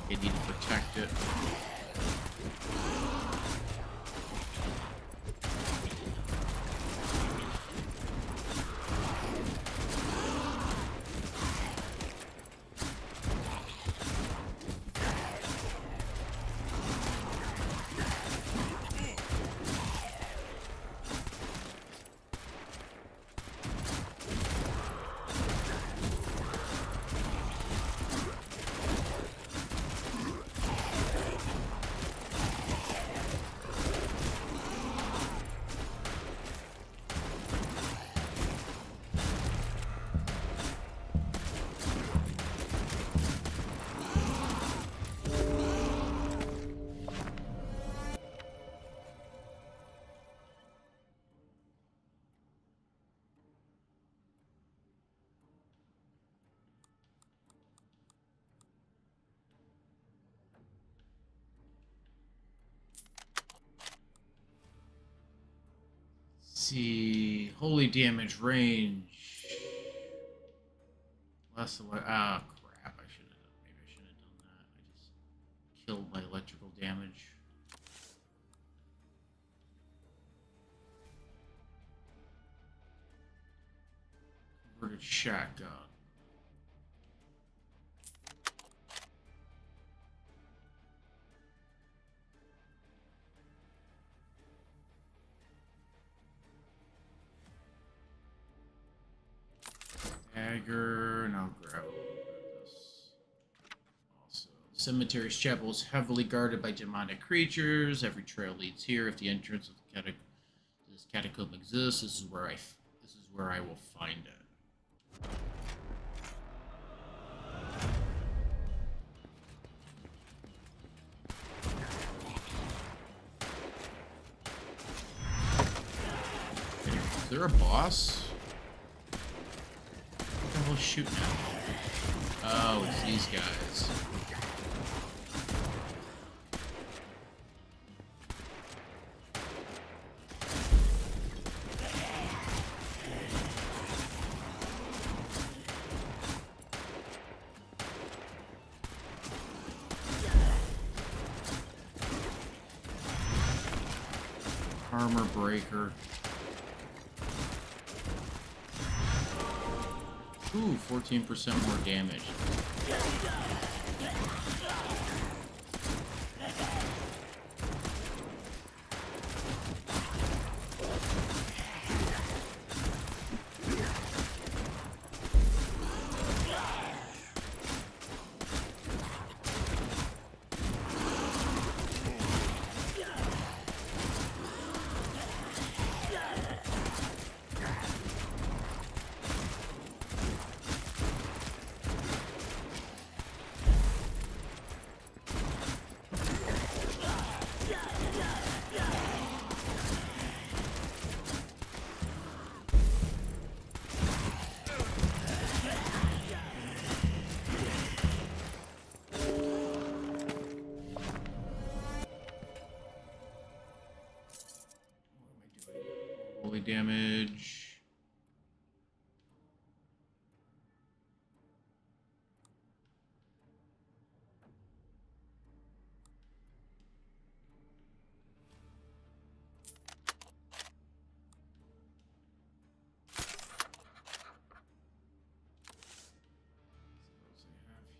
I need to protect it. See, holy damage range. Less crap, I should have done. Maybe I shouldn't have done that. I just killed my electrical damage. Converted shotgun. Dagger, and I'll grab this. Also, Cemetery's chapel is heavily guarded by demonic creatures. Every trail leads here. If the entrance of the this catacomb exists, this is where I will find it. Is there a boss? What the hell is shooting at me? Oh, it's these guys. Armor breaker. Ooh, 14% more damage. Holy damage.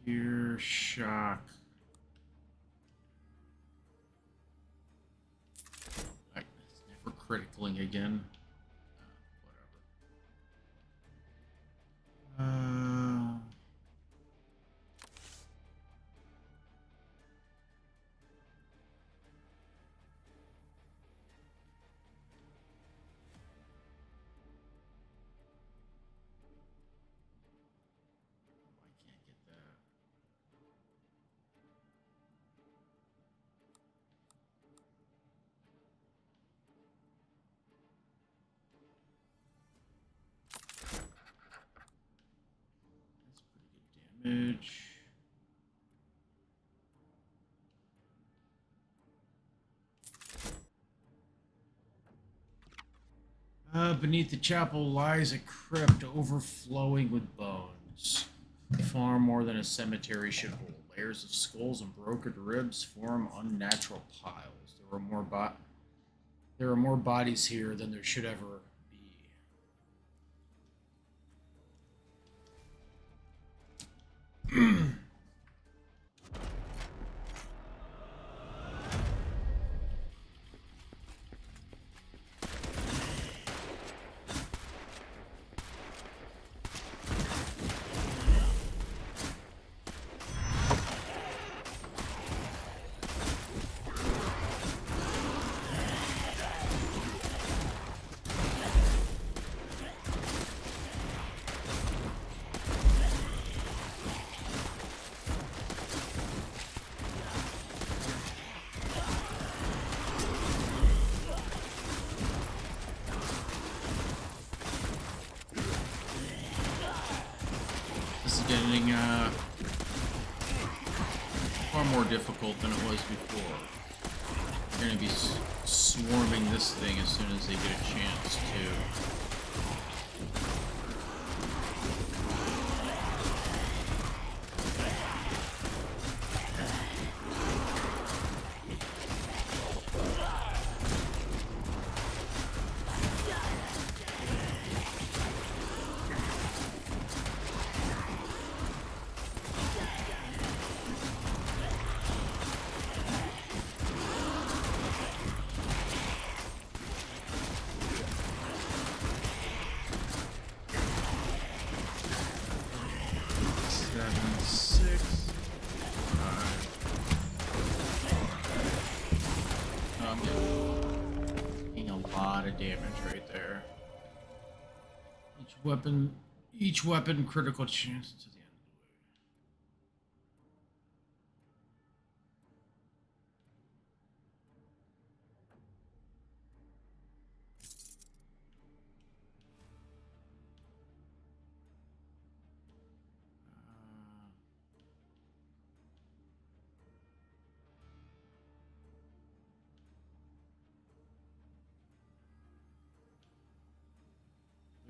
Here, shock. It's never criticaling again. Whatever. damage. Beneath the chapel lies a crypt overflowing with bones. Far more than a cemetery should hold. Layers of skulls and broken ribs form unnatural piles. There are more bodies here than there should ever be. This is getting far more difficult than it was before. They're going to be swarming this thing as soon as they get a chance to. Damage right there. Each weapon critical chance to the end of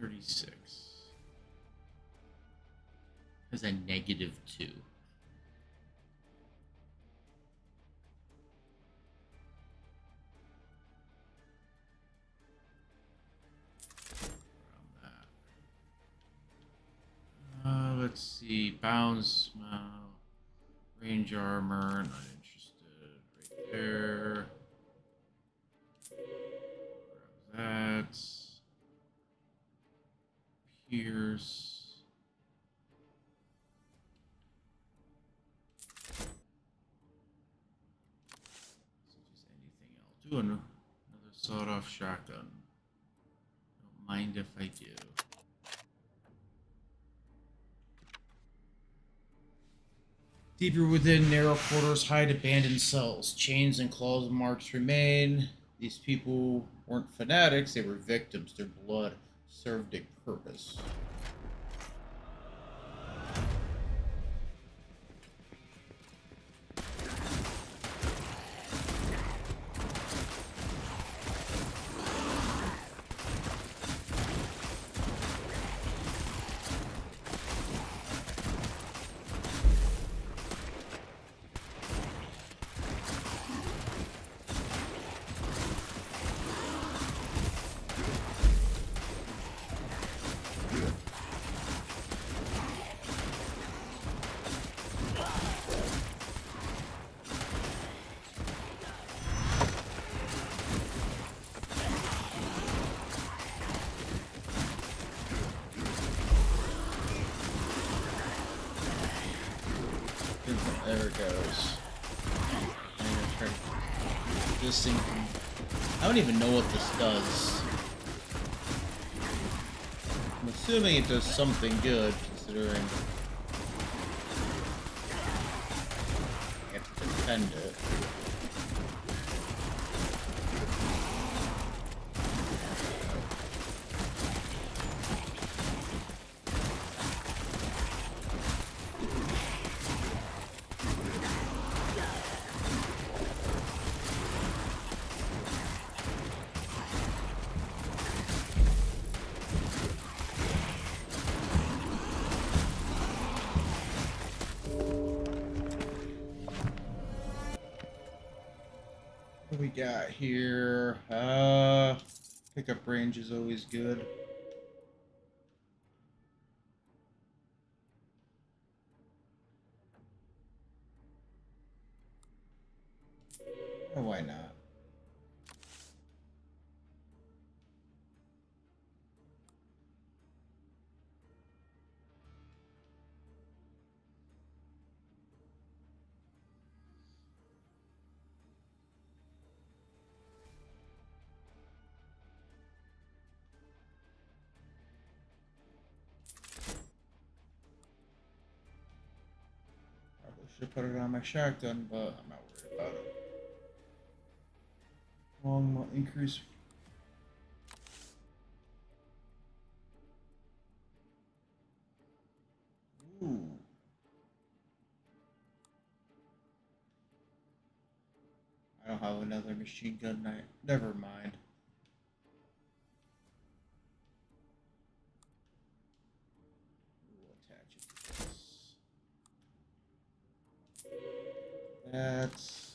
the way. 36 has a -2. Let's see. Bounce, range armor, not interested. Right there. Grab that. Pierce. Just anything else. Do another sawed-off shotgun. Don't mind if I do. Deeper within narrow quarters hide abandoned cells. Chains and claws marks remain. These people weren't fanatics, they were victims. Their blood served a purpose. There it goes. This thing. I don't even know what this does. I'm assuming it does something good, considering I have to defend it. we got here? Pickup range is always good. Oh, why not? Probably should have put it on my shotgun, but I'm not worried about it. Long increase. Ooh. I don't have another machine gun knife. Never mind. We'll attach it to this. That's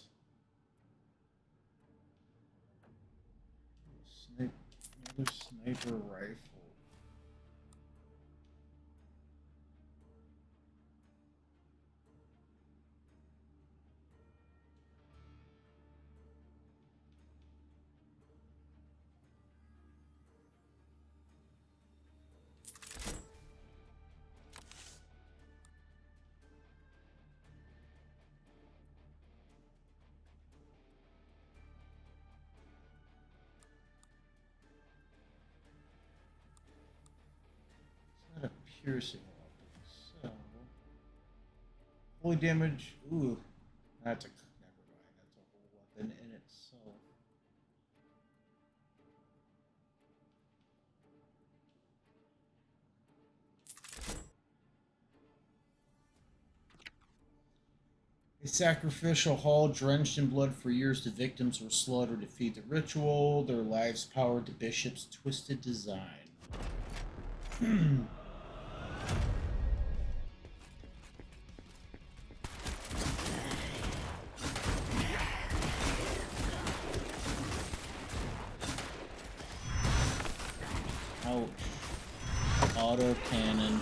another sniper rifle. It's not a piercing weapon, so holy damage. Ooh, that's a never mind. That's a whole weapon in itself. A sacrificial hall drenched in blood for years, the victims were slaughtered to feed the ritual. Their lives powered the bishop's twisted design. Ouch. Auto cannon.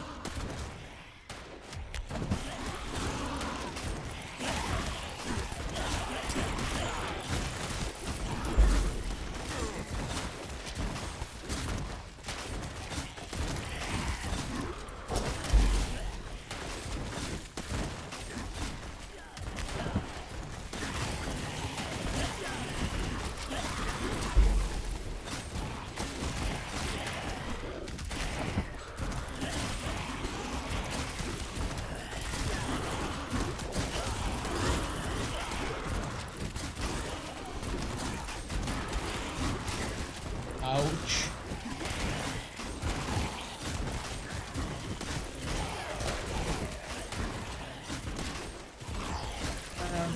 Ouch.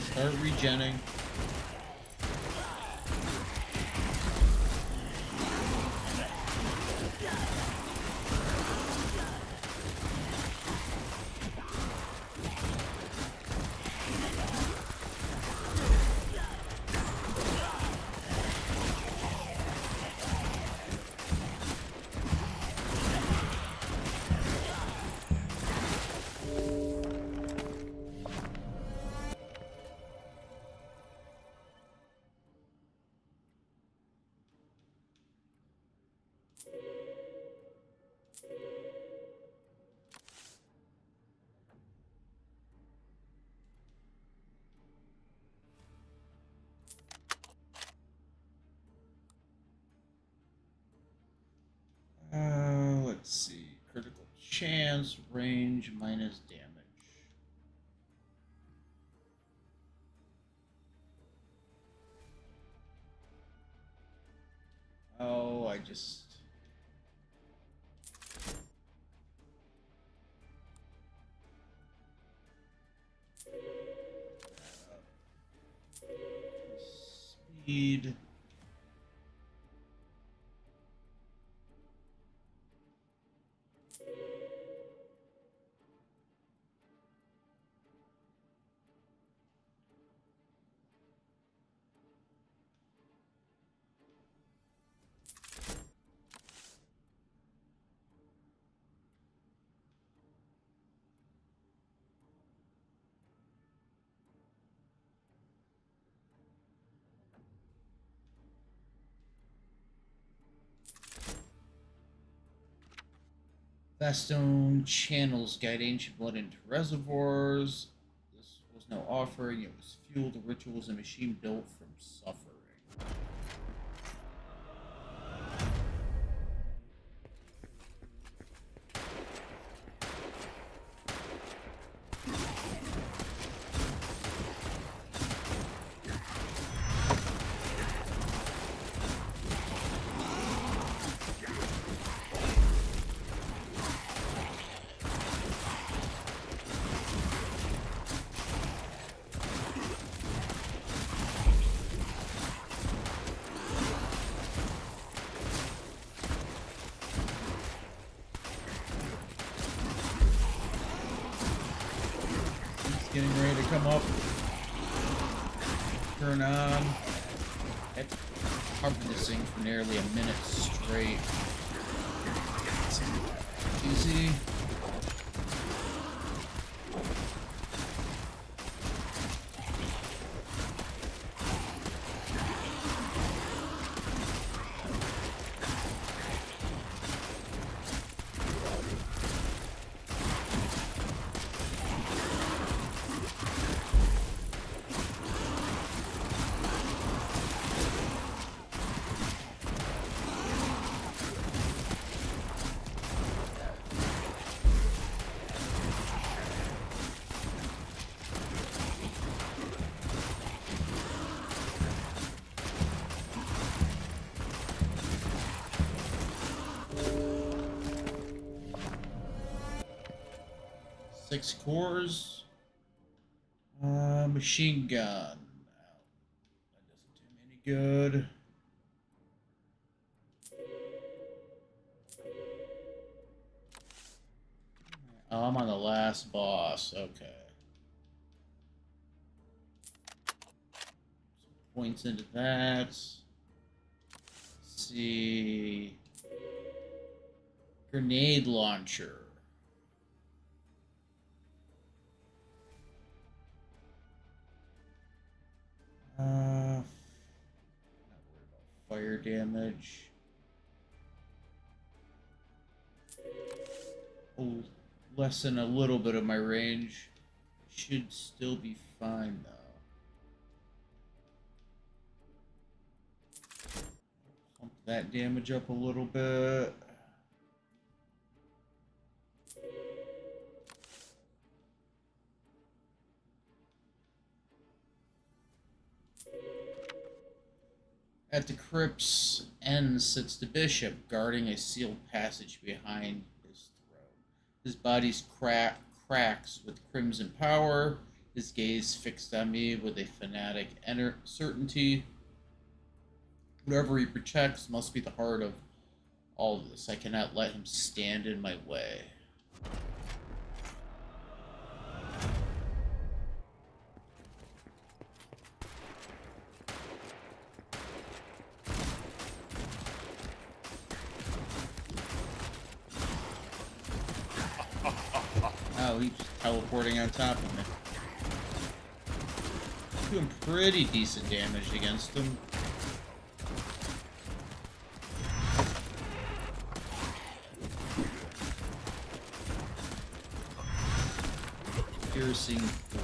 Start regenning. Let's see. Critical chance, range, minus damage. Oh, I just... Speed... That stone channels guide ancient blood into reservoirs. This was no offering, it was fuel. The ritual was a machine built from suffering. 6 cores. Machine gun. That doesn't do me any good. Oh, I'm on the last boss. Okay. Some points into that. Let's see. Grenade launcher. Not worried about fire damage. Will lessen a little bit of my range. Should still be fine though. Pump that damage up a little bit. At the crypt's end sits the bishop, guarding a sealed passage behind his throne. His body's cracks with crimson power, his gaze fixed on me with a fanatic certainty. Whatever he protects must be the heart of all of this. I cannot let him stand in my way. Oh, he's teleporting on top of me. Doing pretty decent damage against him. Piercing 4.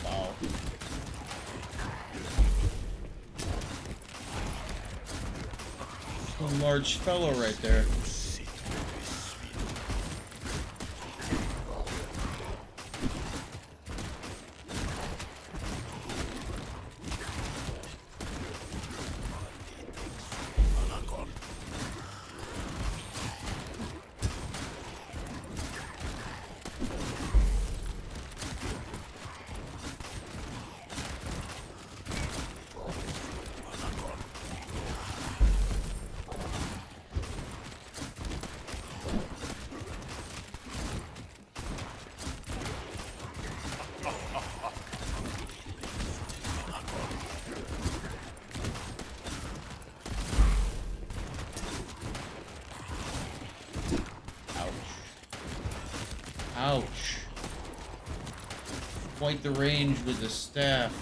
Wow. A large fellow right there. Ouch. Quite the range with the staff.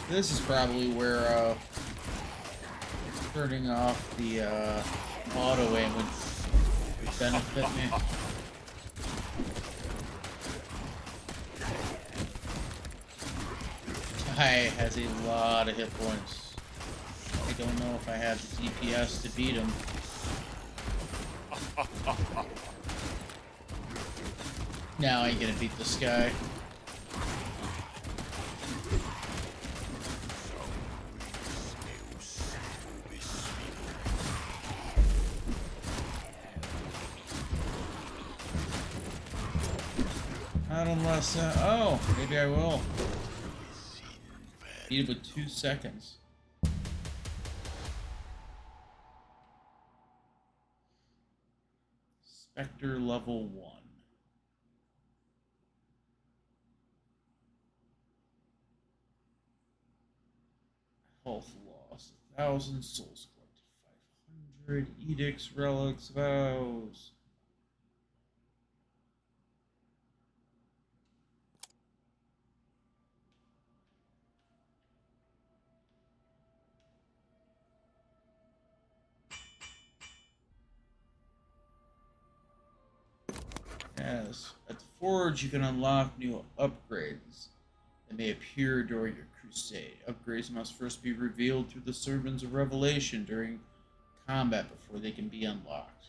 This is probably where turning off the auto aim would benefit me. Guy has a lot of hit points. I don't know if I have the DPS to beat him. Now I ain't gonna beat this guy. Not unless, oh, maybe I will. Beat it with 2 seconds. Spectre level 1. Health loss 1,000, souls collected 500, edicts, relics, vows. Yes, at the Forge you can unlock new upgrades that may appear during your crusade. Upgrades must first be revealed through the Servants of Revelation during combat before they can be unlocked.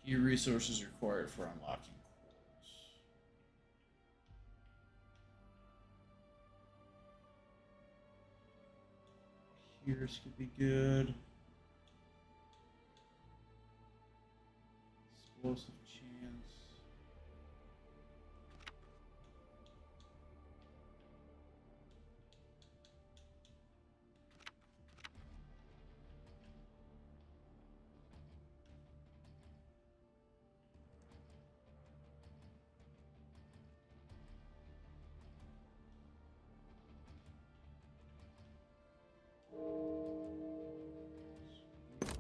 Key resources required for unlocking cores. Here's could be good. Explosive chance.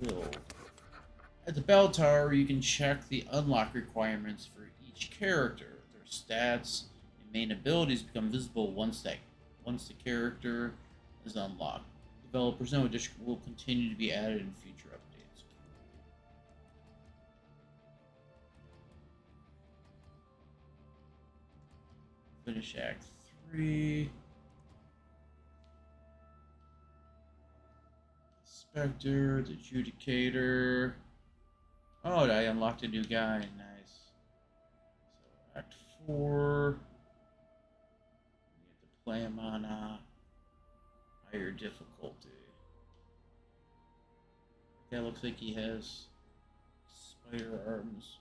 Build. At the bell tower, you can check the unlock requirements for each character. Their stats and main abilities become visible once the character is unlocked. Developers know addition will continue to be added in future updates. Finish Act 3. Spectre, the Adjudicator. Oh, I unlocked a new guy. Nice. So, Act 4. You have to play him on higher difficulty. That looks like he has spider arms.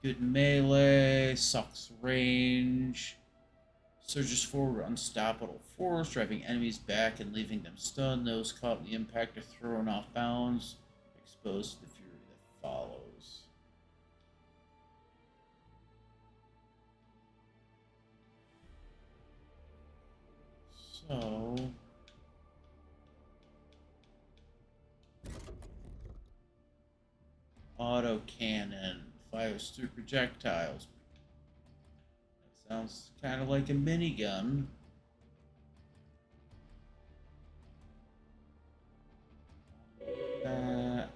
He's good melee, sucks range. Surges forward, unstoppable force, driving enemies back and leaving them stunned. Those caught in the impact are thrown off bounds, exposed to the fury that follows. So, auto cannon fires through projectiles. That sounds kind of like a minigun. That.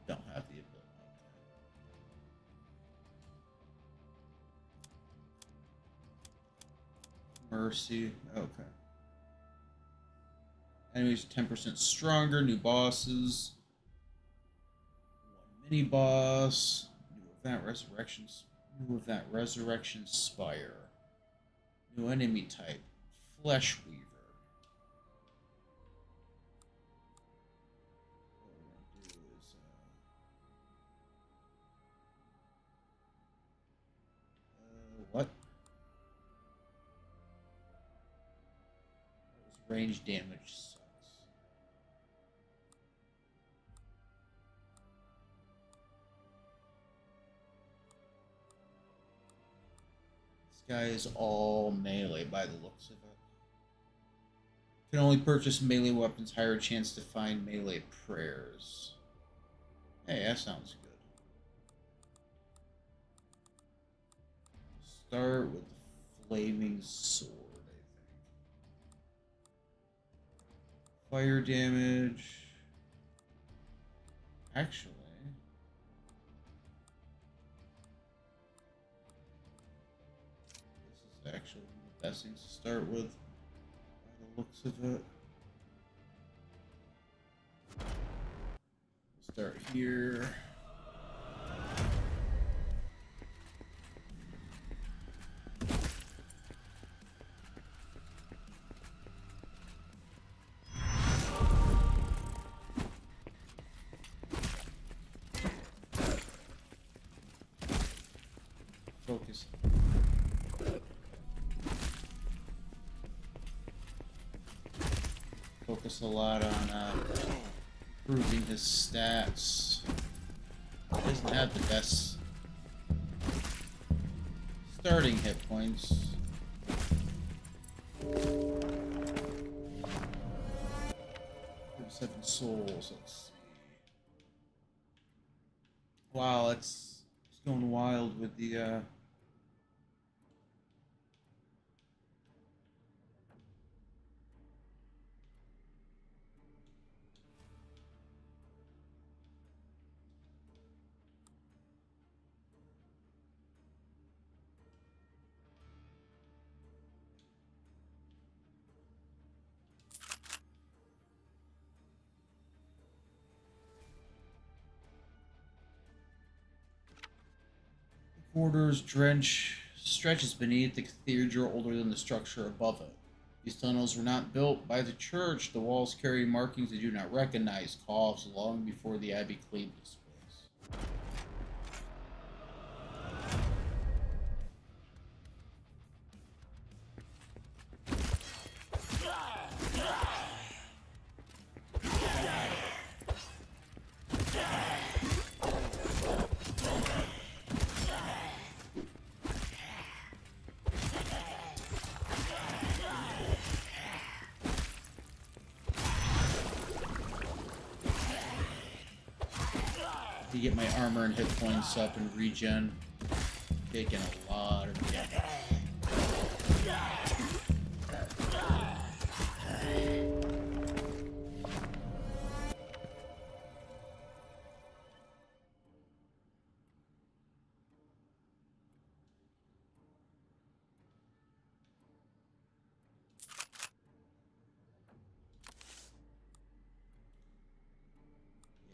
Don't have the ability. Mercy. Okay. Enemies 10% stronger. New bosses. One mini boss. New event resurrection spire. New enemy type. Flesh Weaver. What? Range damage sucks. This guy is all melee by the looks of it. Can only purchase melee weapons, higher chance to find melee prayers. Hey, that sounds good. Start with the flaming sword, I think. Fire damage. Actually, this is actually one of the best things to start with by the looks of it. We'll start here. Focus. Focus a lot on improving his stats. He doesn't have the best starting hit points. 37 souls, let's see. Wow, it's going wild with the quarters stretches beneath the cathedral older than the structure above it. These tunnels were not built by the church. The walls carry markings they do not recognize, carved long before the abbey claimed this place. To get my armor and hit points up and regen, taking a lot of damage.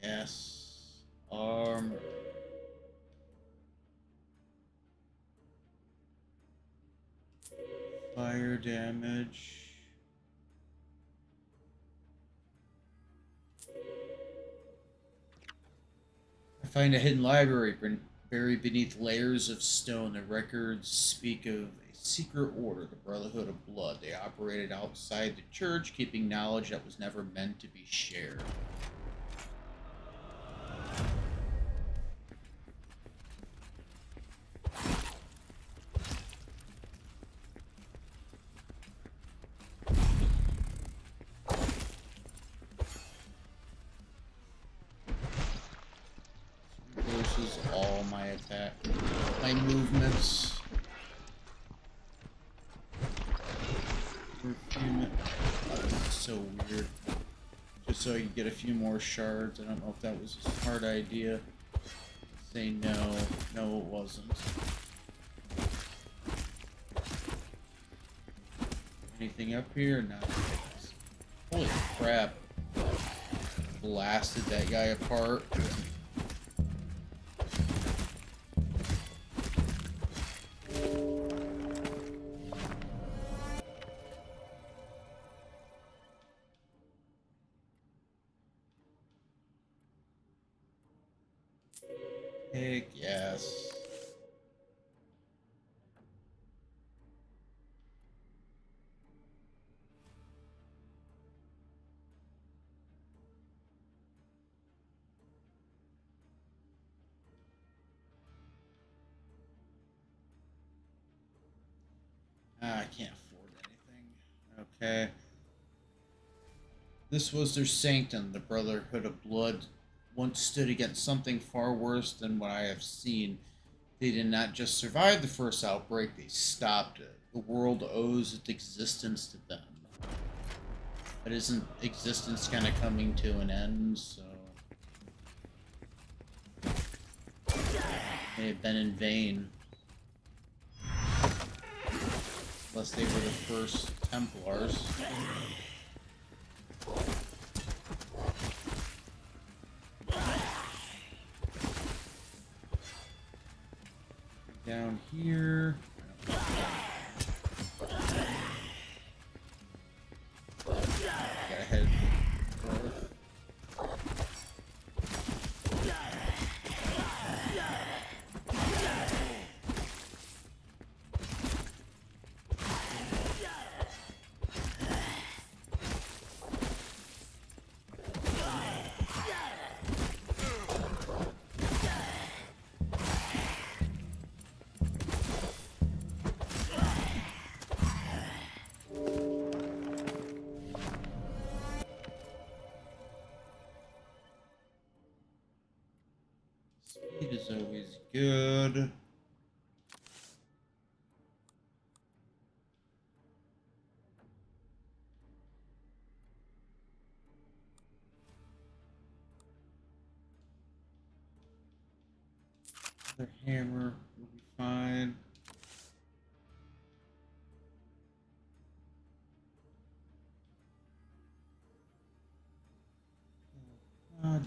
Yes. Armor. Fire damage. I find a hidden library buried beneath layers of stone. The records speak of a secret order, the Brotherhood of Blood. They operated outside the church, keeping knowledge that was never meant to be shared. Reverses all my attack, my movements. Perfume. Oh, this is so weird. Just so I can get a few more shards. I don't know if that was a smart idea. Say no. No, it wasn't. Anything up here? No. Holy crap. Blasted that guy apart. Heck yes. I can't afford anything. Okay. This was their sanctum. The Brotherhood of Blood once stood against something far worse than what I have seen. They did not just survive the first outbreak, they stopped it. The world owes its existence to them. But isn't existence kind of coming to an end, so... may have been in vain. Unless they were the first Templars. Down here. Gotta head north. Speed is always good. Another hammer will be fine.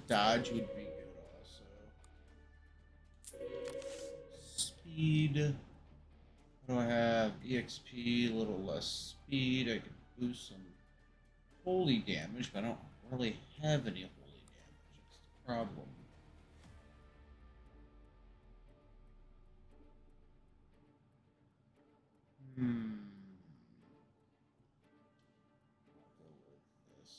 Dodge would be good also. Speed. What do I have? EXP, a little less speed. I could boost some holy damage, but I don't really have any holy damage. That's the problem. I'll go with this.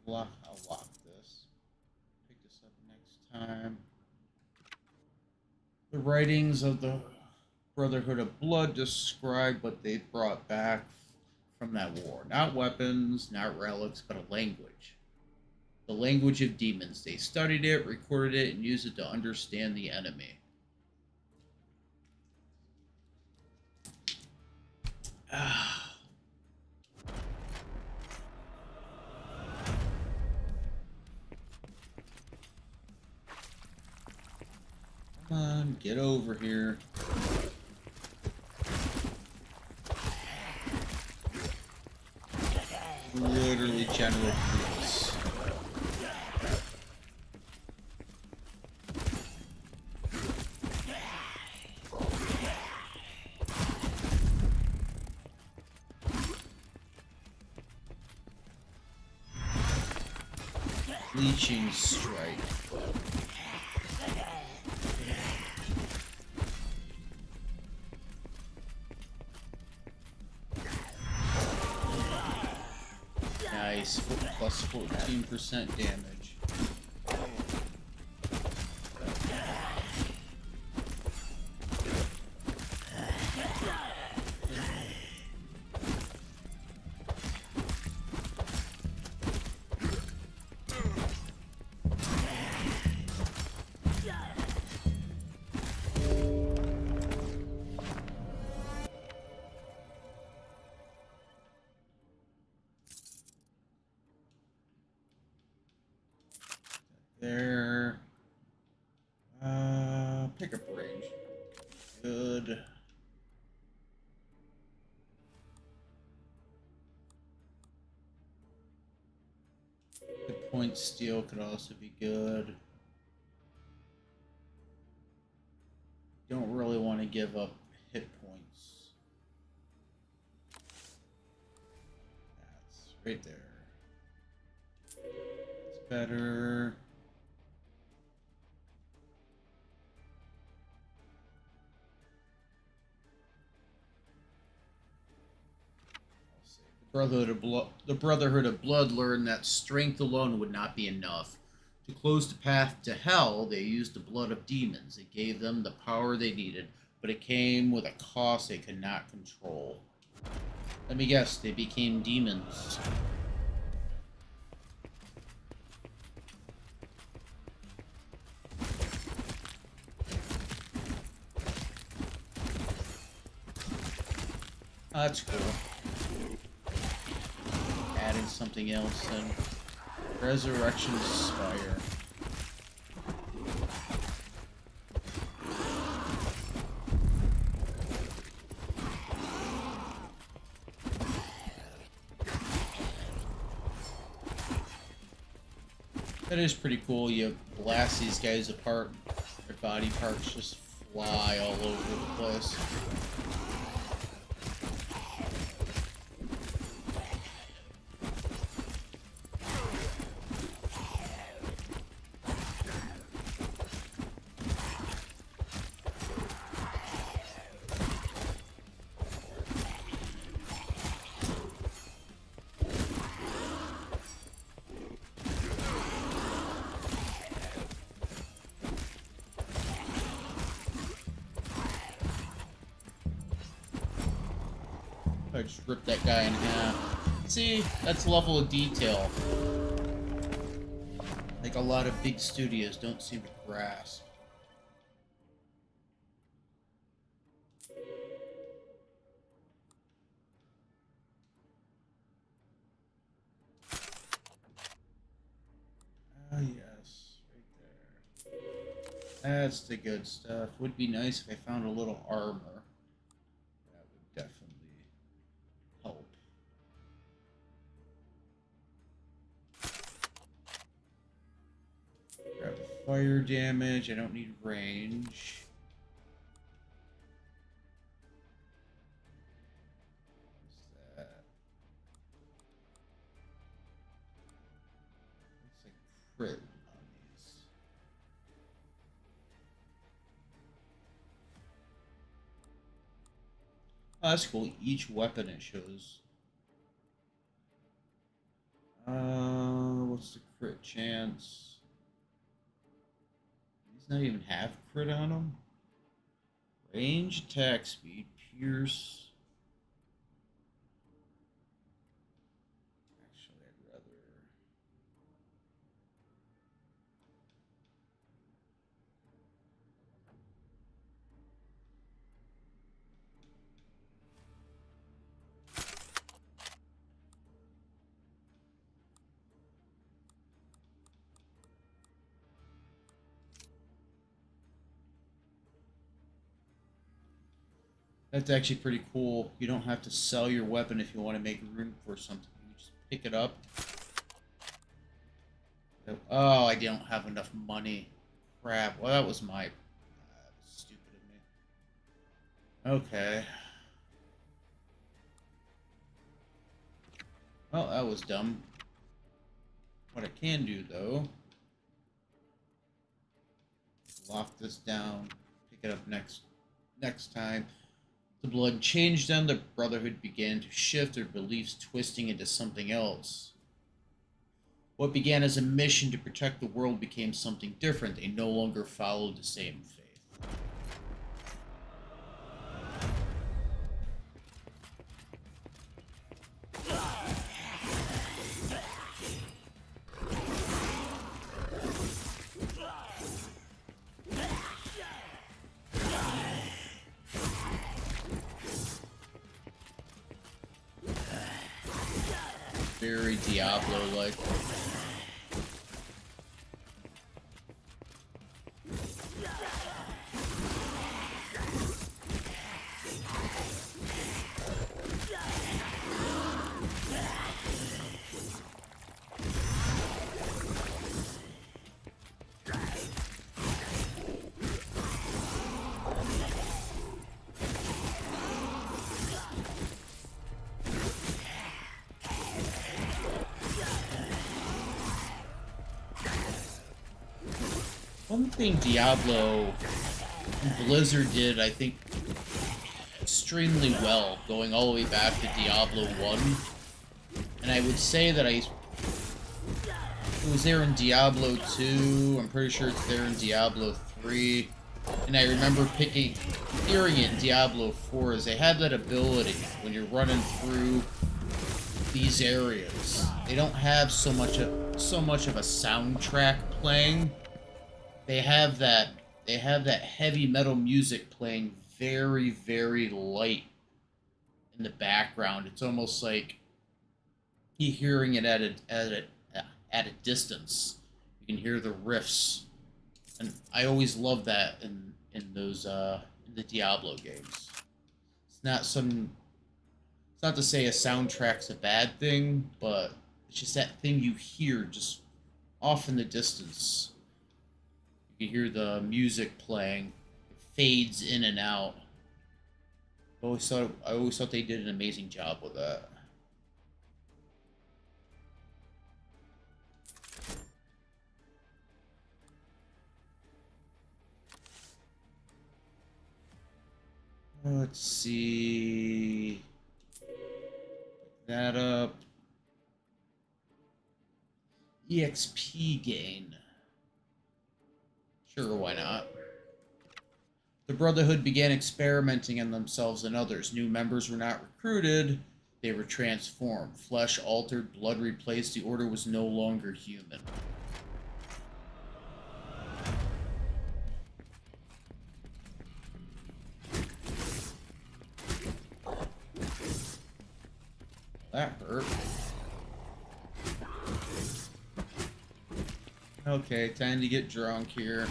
I'll lock this. Pick this up next time. The writings of the Brotherhood of Blood describe what they brought back from that war. Not weapons, not relics, but a language. The language of demons. They studied it, recorded it, and used it to understand the enemy. Come on, get over here. Literally General Grievous. Leeching Strike. Nice, plus 14% damage. There. Pickup range. Good. Hit point steal could also be good. Don't really want to give up hit points. That's right there. It's better. The Brotherhood of Blood learned that strength alone would not be enough. To close the path to hell, they used the blood of demons. It gave them the power they needed, but it came with a cost they could not control. Let me guess, they became demons. That's cool. Adding something else in. Resurrection Spire. That is pretty cool. You blast these guys apart, their body parts just fly all over the place. I just ripped that guy in half. See, that's level of detail. Like a lot of big studios don't seem to grasp. Ah, yes, right there. That's the good stuff. Would be nice if I found a little armor. That would definitely help. Grab the fire damage. I don't need range. What's that? Looks like crit on these. Oh, that's cool. Each weapon it shows. What's the crit chance? These not even have crit on them. Range, attack speed, pierce. Actually, I'd rather. That's actually pretty cool. You don't have to sell your weapon if you want to make room for something. You just pick it up. Oh, I don't have enough money. Crap. Well, that was my... that was stupid of me. Okay. Well, that was dumb. What I can do, though... lock this down. Pick it up next time. The blood changed them, the Brotherhood began to shift, their beliefs twisting into something else. What began as a mission to protect the world became something different. They no longer followed the same faith. Very Diablo-like. One thing Diablo and Blizzard did, I think, extremely well, going all the way back to Diablo 1, and I would say that It was there in Diablo 2. I'm pretty sure it's there in Diablo 3. And I remember hearing it in Diablo 4 is they have that ability when you're running through these areas. They don't have so much of a soundtrack playing. They have that heavy metal music playing very, very light in the background. It's almost like you're hearing it at a distance. You can hear the riffs, and I always love that in those in the Diablo games. It's not to say a soundtrack's a bad thing, but it's just that thing you hear just off in the distance. You can hear the music playing. It fades in and out. I always thought they did an amazing job with that. Let's see. Pick that up. EXP gain. Sure, why not? The Brotherhood began experimenting on themselves and others. New members were not recruited, they were transformed. Flesh altered, blood replaced, the Order was no longer human. That hurt. Okay, time to get drunk here.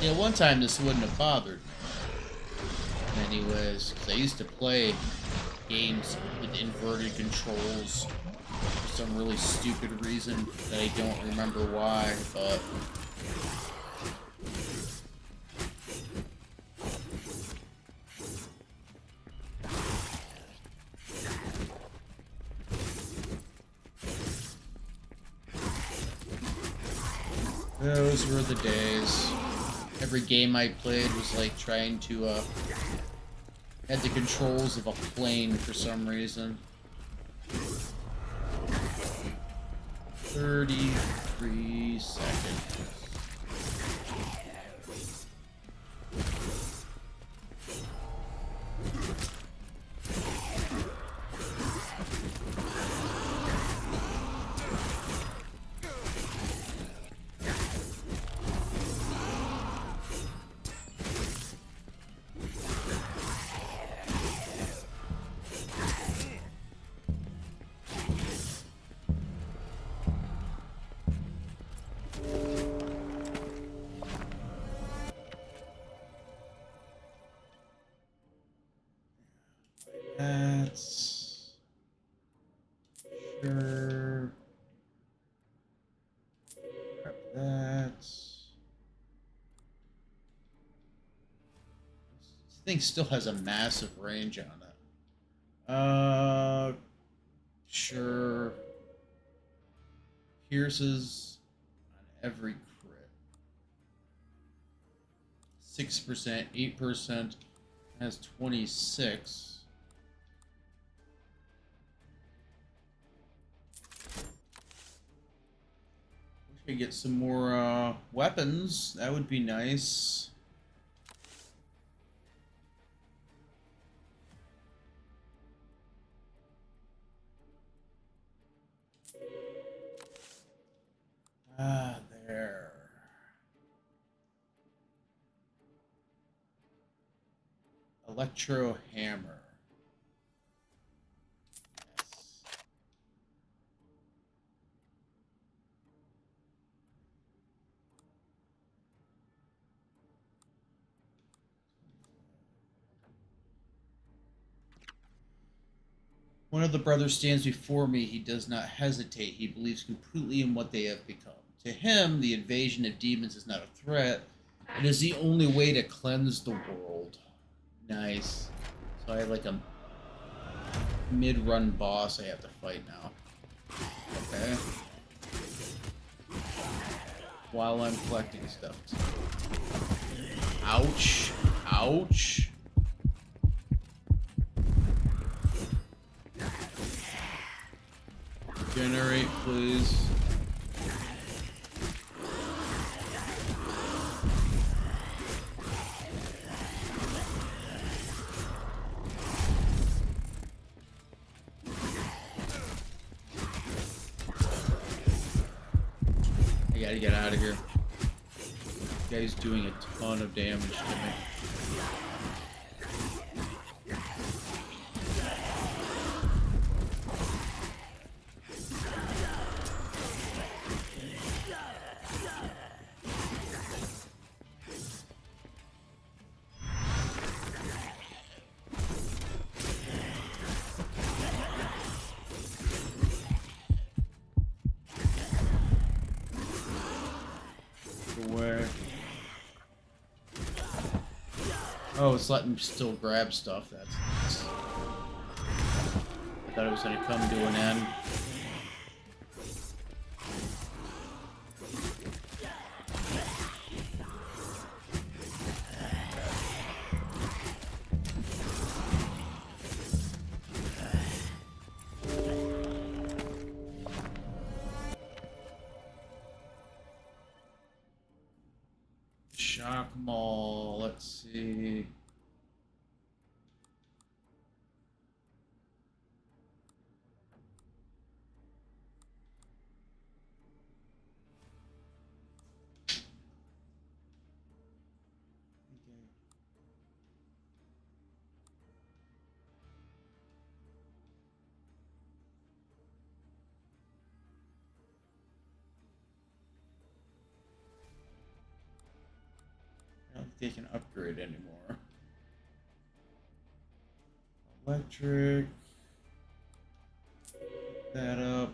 Yeah, one time this wouldn't have bothered me. Anyways, because I used to play games with inverted controls for some really stupid reason that I don't remember why, but... those were the days. Every game I played was like trying to, had the controls of a plane for some reason. 33 seconds. That's sure. Grab that. This thing still has a massive range on it. Sure. Pierces on every crit. 6%, 8% has 26. Get some more weapons. That would be nice. There. Electro hammer. One of the brothers stands before me. He does not hesitate. He believes completely in what they have become. To him, the invasion of demons is not a threat. It is the only way to cleanse the world. Nice. So I have like a mid-run boss I have to fight now. Okay. While I'm collecting stuff. Ouch. Ouch. Regenerate, please. I gotta get out of here. This guy's doing a ton of damage to me. Away. Oh, it's letting me still grab stuff. That's nice. I thought it was going to come to an end. Shock Mall, let's see. Okay. I don't think they can upgrade anymore. Electric. Pick that up.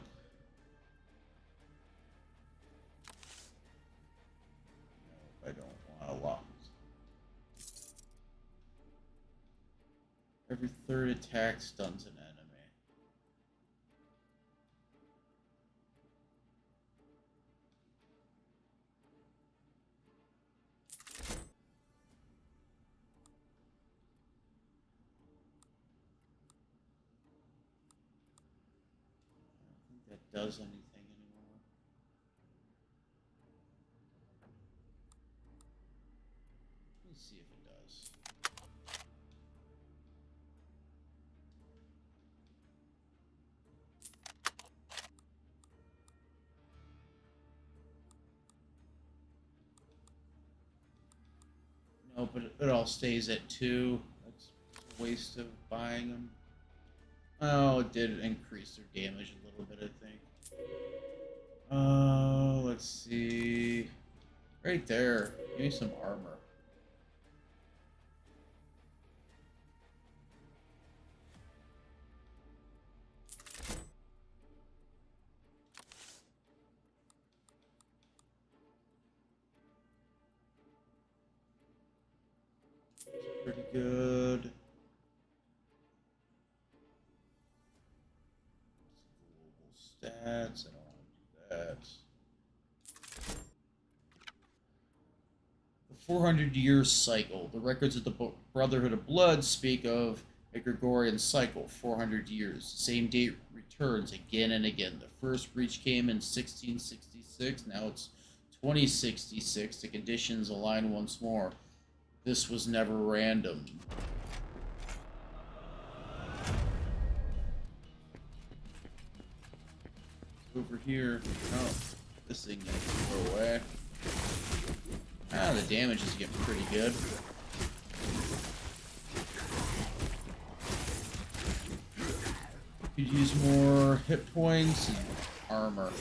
No, I don't want a lot. Every third attack stuns an enemy. That does anything anymore. Let me see if it does. No, but it all stays at 2. That's a waste of buying them. Oh, it did increase their damage a little bit, I think. Let's see. Right there. Give me some armor. Pretty good. Global stats. I don't want to do that. The 400-year cycle. The records of the Brotherhood of Blood speak of a Gregorian cycle, 400 years. The same date returns again and again. The first breach came in 1666. Now it's 2066. The conditions align once more. This was never random. Over here. Oh, this thing needs to go away. Ah, the damage is getting pretty good. Could use more hit points and armor.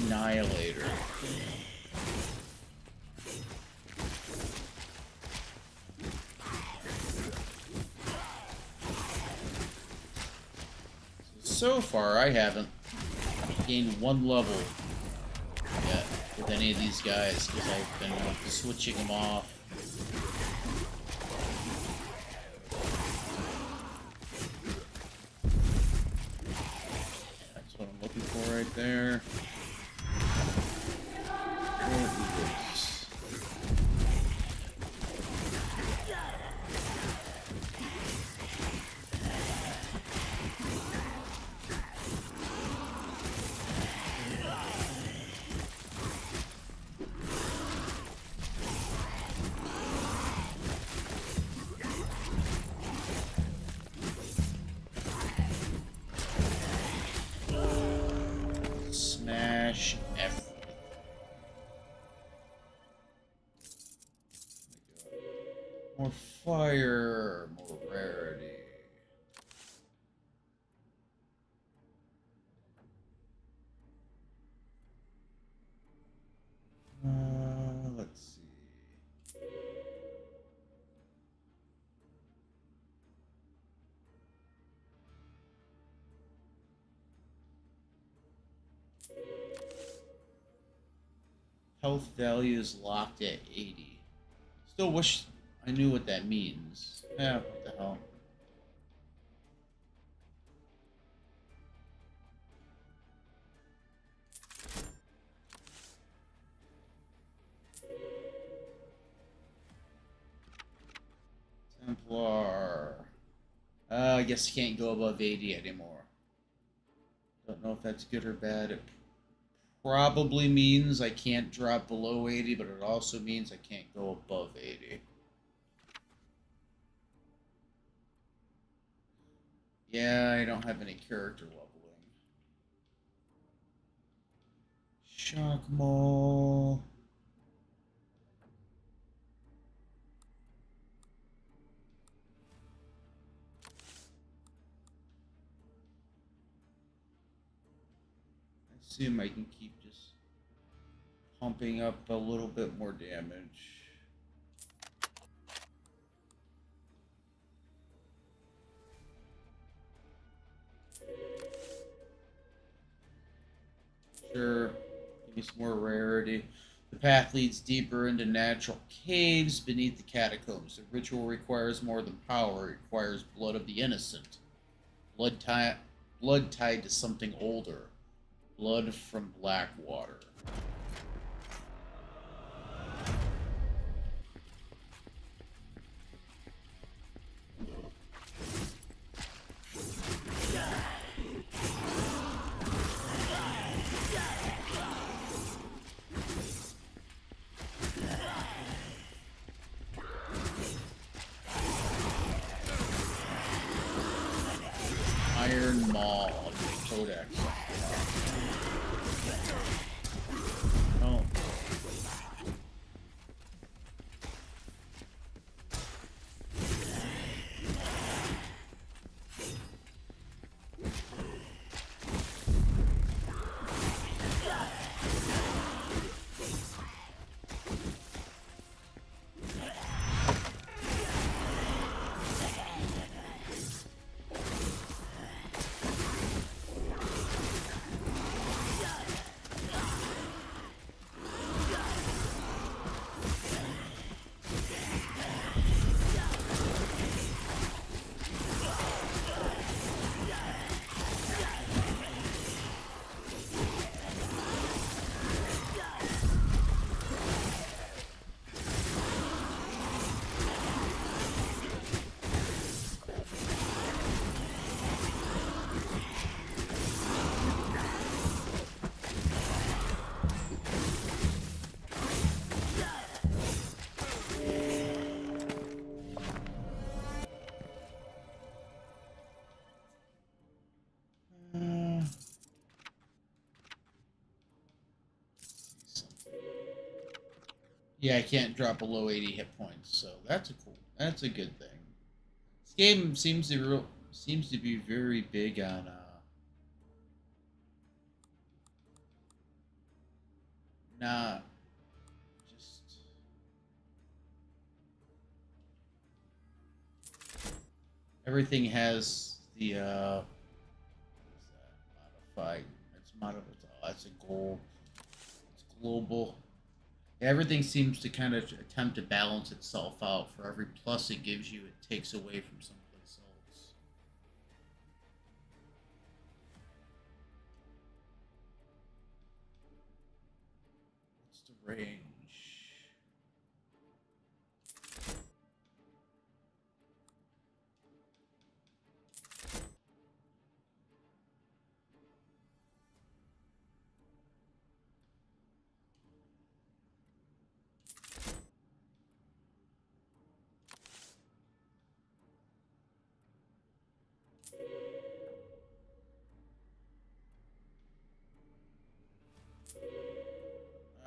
Annihilator. So far, I haven't gained 1 level yet with any of these guys because I've been switching them off. That's what I'm looking for right there. More fire, more rarity. Let's see. Health value is locked at 80. Still wish I knew what that means. Yeah, what the hell. Templar. I guess you can't go above 80 anymore. Don't know if that's good or bad. It probably means I can't drop below 80, but it also means I can't go above 80. Yeah, I don't have any character leveling. Shock Mall. I assume I can keep just pumping up a little bit more damage. Sure, give me some more rarity. The path leads deeper into natural caves beneath the catacombs. The ritual requires more than power, it requires blood of the innocent. Blood, blood tied to something older. Blood from Blackwater. Iron Maw of the Codex. Oh. Yeah, I can't drop below 80 hit points, so that's a good thing. This game seems to be very big on not just everything has the what's that modified? It's modified. Oh, that's a goal. It's global. Everything seems to kind of attempt to balance itself out. For every plus it gives you, it takes away from someplace else. What's the range?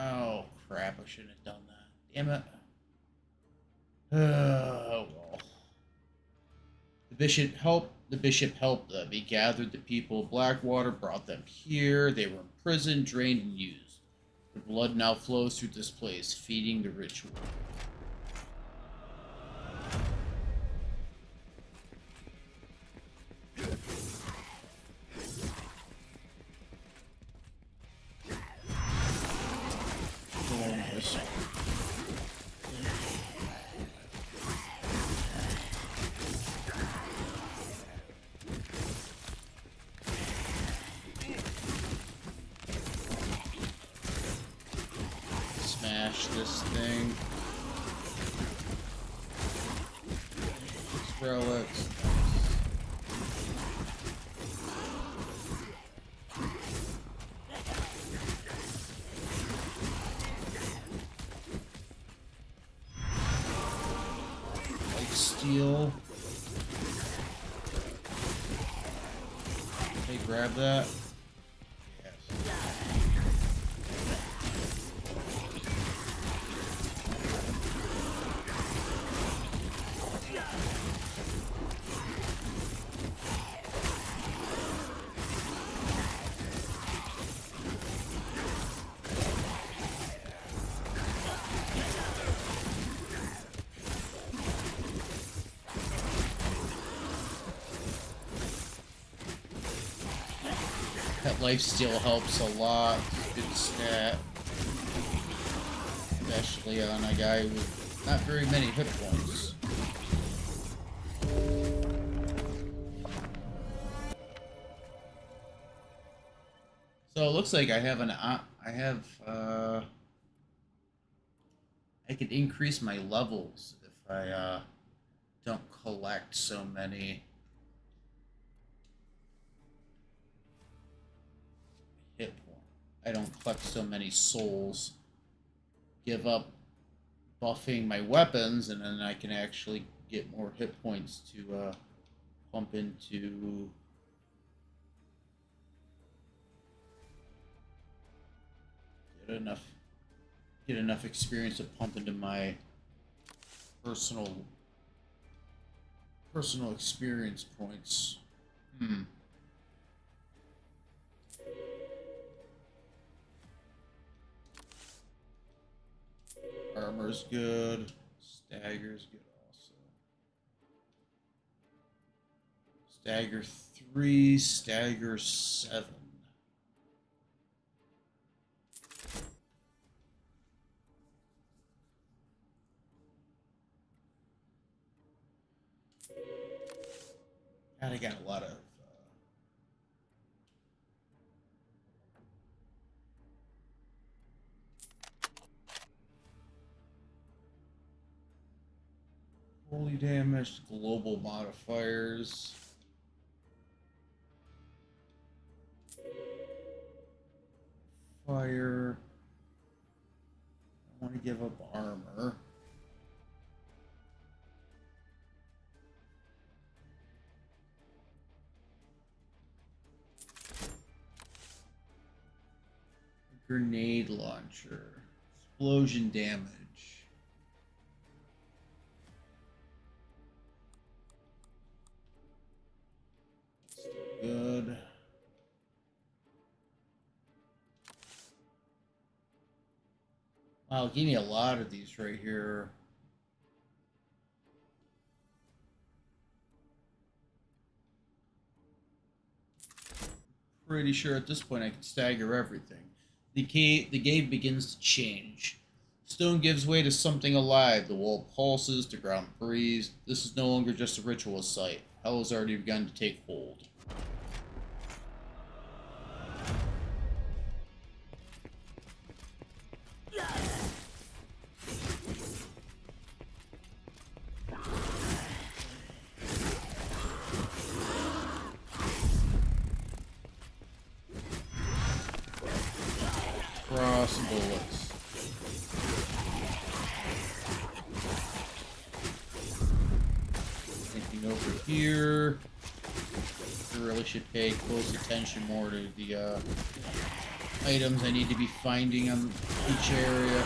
Oh crap! I shouldn't have done that. Damn it. Well. The bishop helped them. He gathered the people of Blackwater, brought them here. They were imprisoned, drained, and used. Their blood now flows through this place, feeding the ritual. Smash this thing. Relics. Like steel. Hey, grab that. That lifesteal helps a lot. Good stat. Especially on a guy with not very many hit points. So it looks like I have I could increase my levels if I don't collect so many hit points. I don't collect so many souls. Give up buffing my weapons, and then I can actually get more hit points to pump into. Get enough experience to pump into my personal experience points. Armor's good. Stagger's good also. Stagger 3, stagger 7. God, I got a lot of holy damage, global modifiers. Fire. I want to give up armor. Grenade launcher. Explosion damage. Still good. Wow, give me a lot of these right here. Pretty sure at this point I can stagger everything. The game begins to change. Stone gives way to something alive. The wall pulses, the ground breathes. This is no longer just a ritual site. Hell has already begun to take hold. Cross bullets. Anything over here? I really should pay close attention more to the items I need to be finding on each area.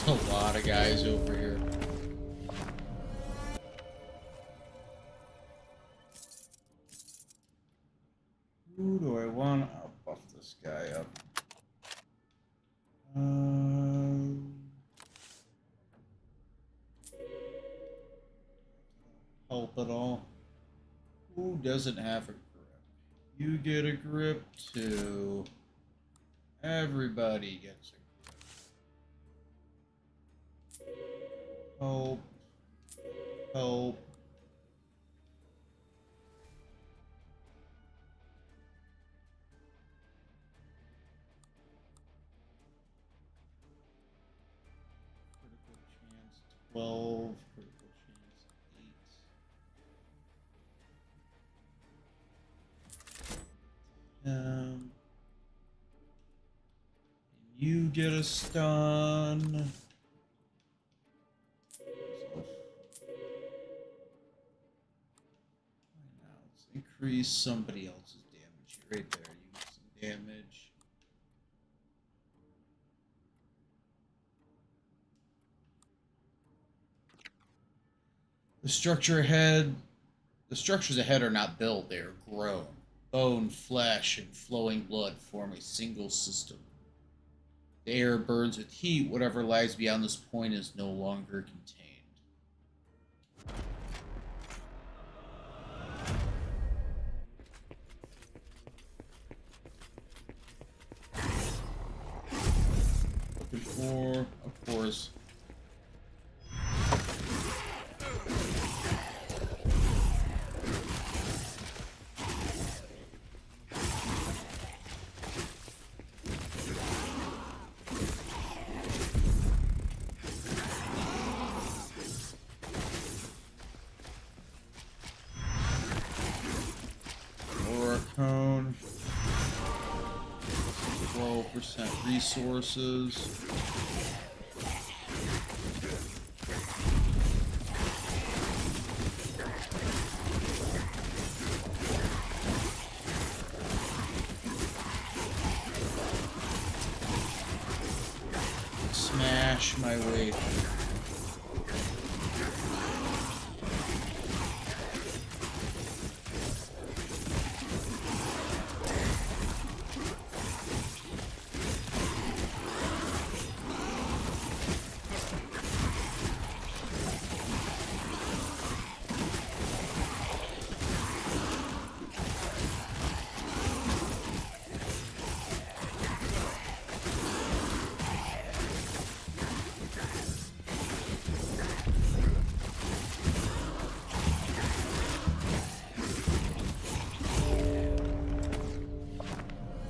a lot of guys over here. Who do I want? I'll buff this guy up. Help at all? Who doesn't have a grip? You get a grip too. Everybody gets a grip. Help. Help. Critical chance 12. Critical chance 8. You get a stun. Let's increase somebody else's damage right there. You get some damage. The structures ahead are not built, they are grown. Bone, flesh, and flowing blood form a single system. The air burns with heat. Whatever lies beyond this point is no longer contained. Looking for, of course. Cone. 12% resources. Smash my way through.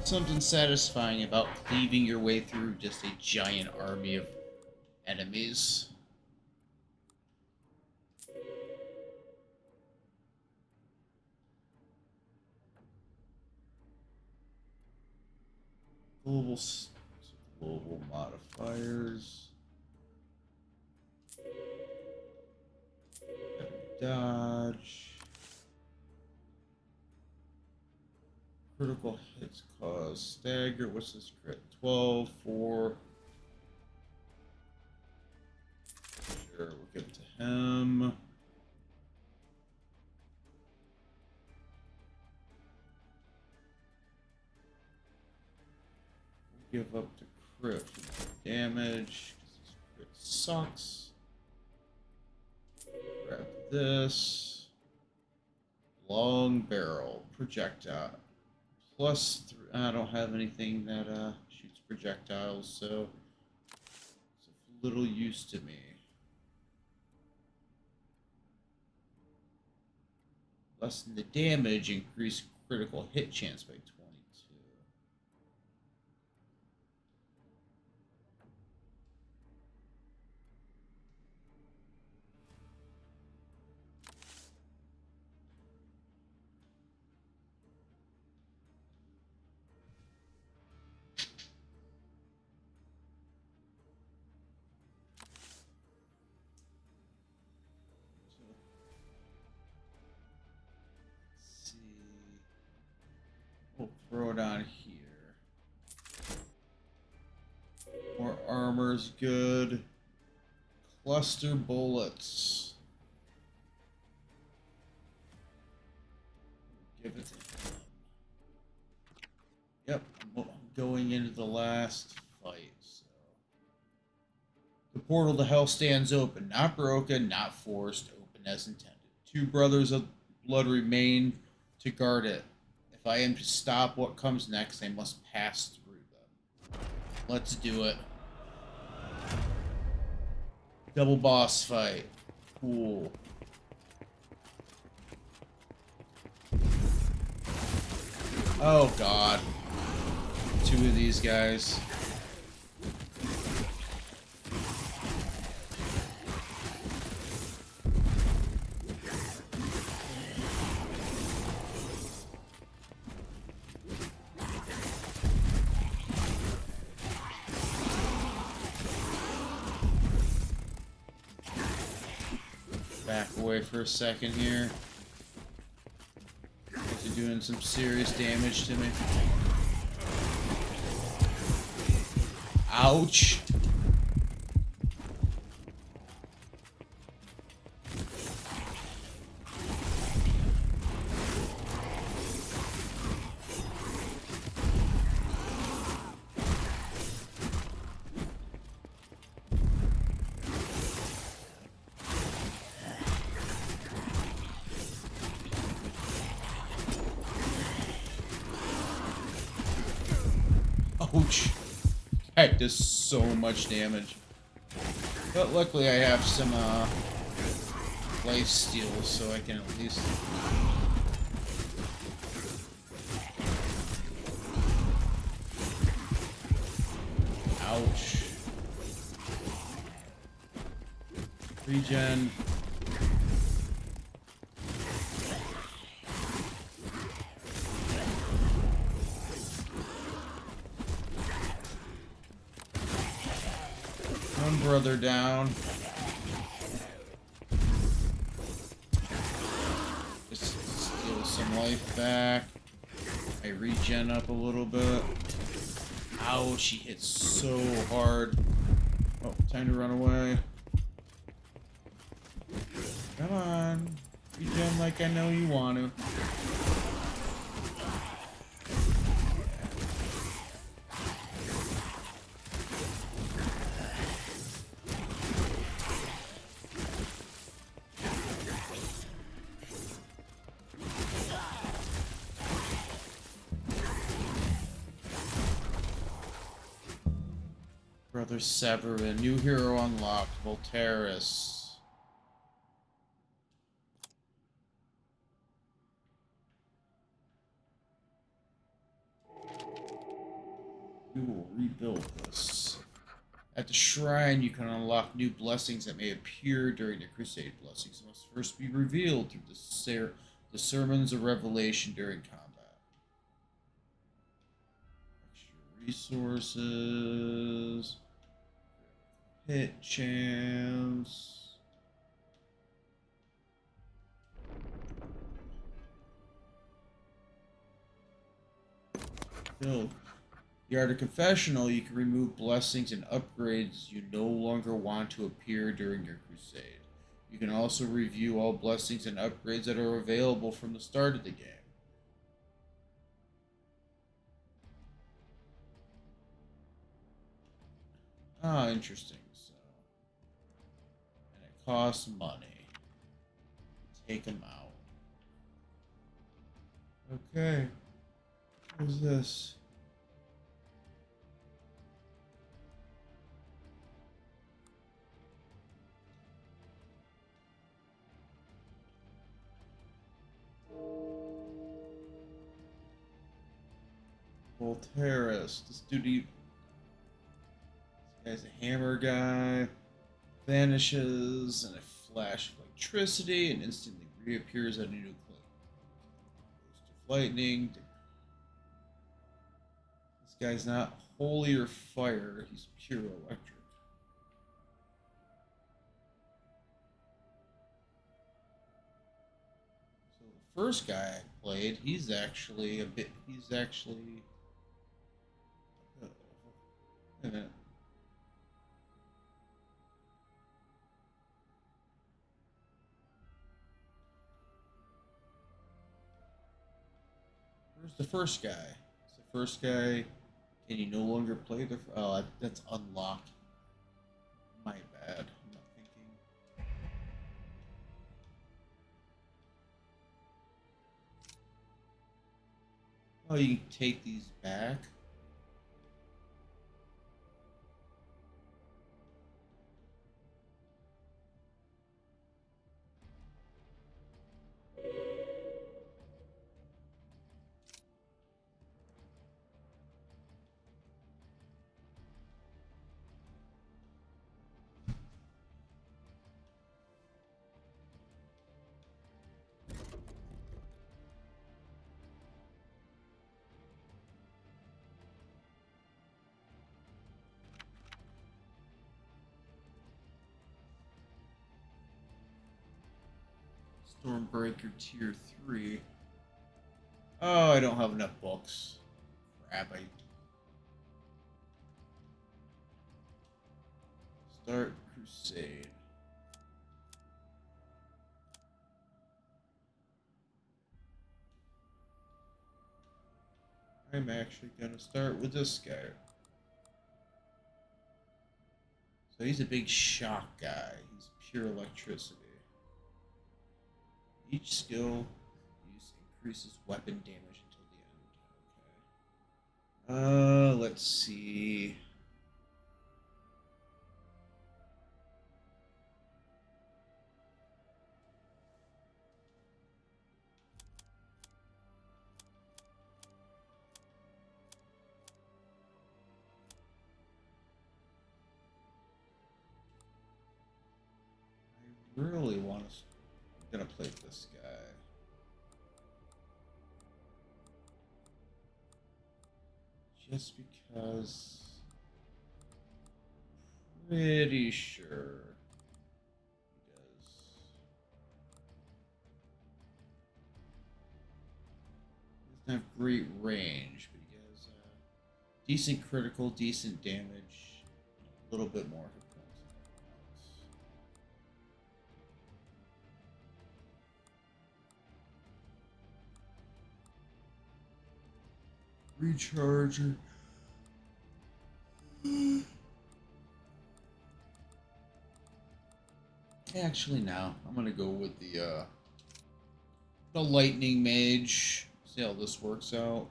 Something satisfying about cleaving your way through just a giant army of enemies. Global modifiers. Dodge. Critical hits cause stagger. What's this crit? 12, 4. Sure, we'll give it to him. We'll give up to crit damage because this crit sucks. Grab this. Long barrel projectile. Plus, I don't have anything that shoots projectiles, so it's of little use to me. Lessen the damage, increase critical hit chance by 22. We'll throw it on here. More armor's good. Cluster bullets. Give it to him. Yep, I'm going into the last fight. So. The portal to hell stands open, not broken, not forced, open as intended. Two brothers of blood remain to guard it. If I am to stop what comes next, I must pass through them. Let's do it. Double boss fight. Cool. Oh god. Two of these guys. Back away for a second here. They're doing some serious damage to me. Ouch! Ouch! That does so much damage. But luckily I have some life steal, so I can at least... Ouch. Regen. One brother down. Just steal some life back. I regen up a little bit. Ouch, he hits so hard. Oh, time to run away. Come on. Regen like I know you want to. Brother Severin, new hero unlocked, Voltaris. We will rebuild this. At the shrine, you can unlock new blessings that may appear during the Crusade. Blessings must first be revealed through the sermons of revelation during combat. Extra resources. Hit chance. Build. The Art of Confessional, you can remove blessings and upgrades you no longer want to appear during your crusade. You can also review all blessings and upgrades that are available from the start of the game. Ah, interesting. So, and it costs money. Take them out. Okay. What's this? Voltaris. This dude, this guy's a hammer guy. Vanishes in a flash of electricity and instantly reappears at a new clip. Burst of lightning. This guy's not holy or fire, he's pure electric. So the first guy I played, he's actually a bit. Wait a minute. Where's the first guy? It's the first guy. Can you no longer play the? Oh, that's unlocked. My bad. I'm not thinking. Oh, you can take these back. Stormbreaker Tier 3. Oh, I don't have enough books. Crap, I... Start Crusade. I'm actually gonna start with this guy. So he's a big shock guy. He's pure electricity. Each skill use increases weapon damage until the end. Okay. Let's see. I really want to. I'm gonna play this guy. Just because. Pretty sure he does. He doesn't have great range, but he has decent critical, decent damage, a little bit more hit points than everyone else. Recharger. Actually, no. I'm gonna go with the lightning mage. See how this works out.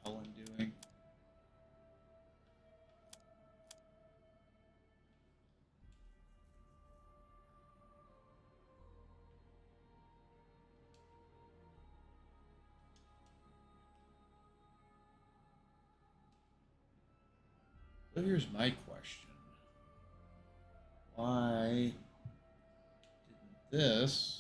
What the hell I'm doing? So here's my question. Why didn't this?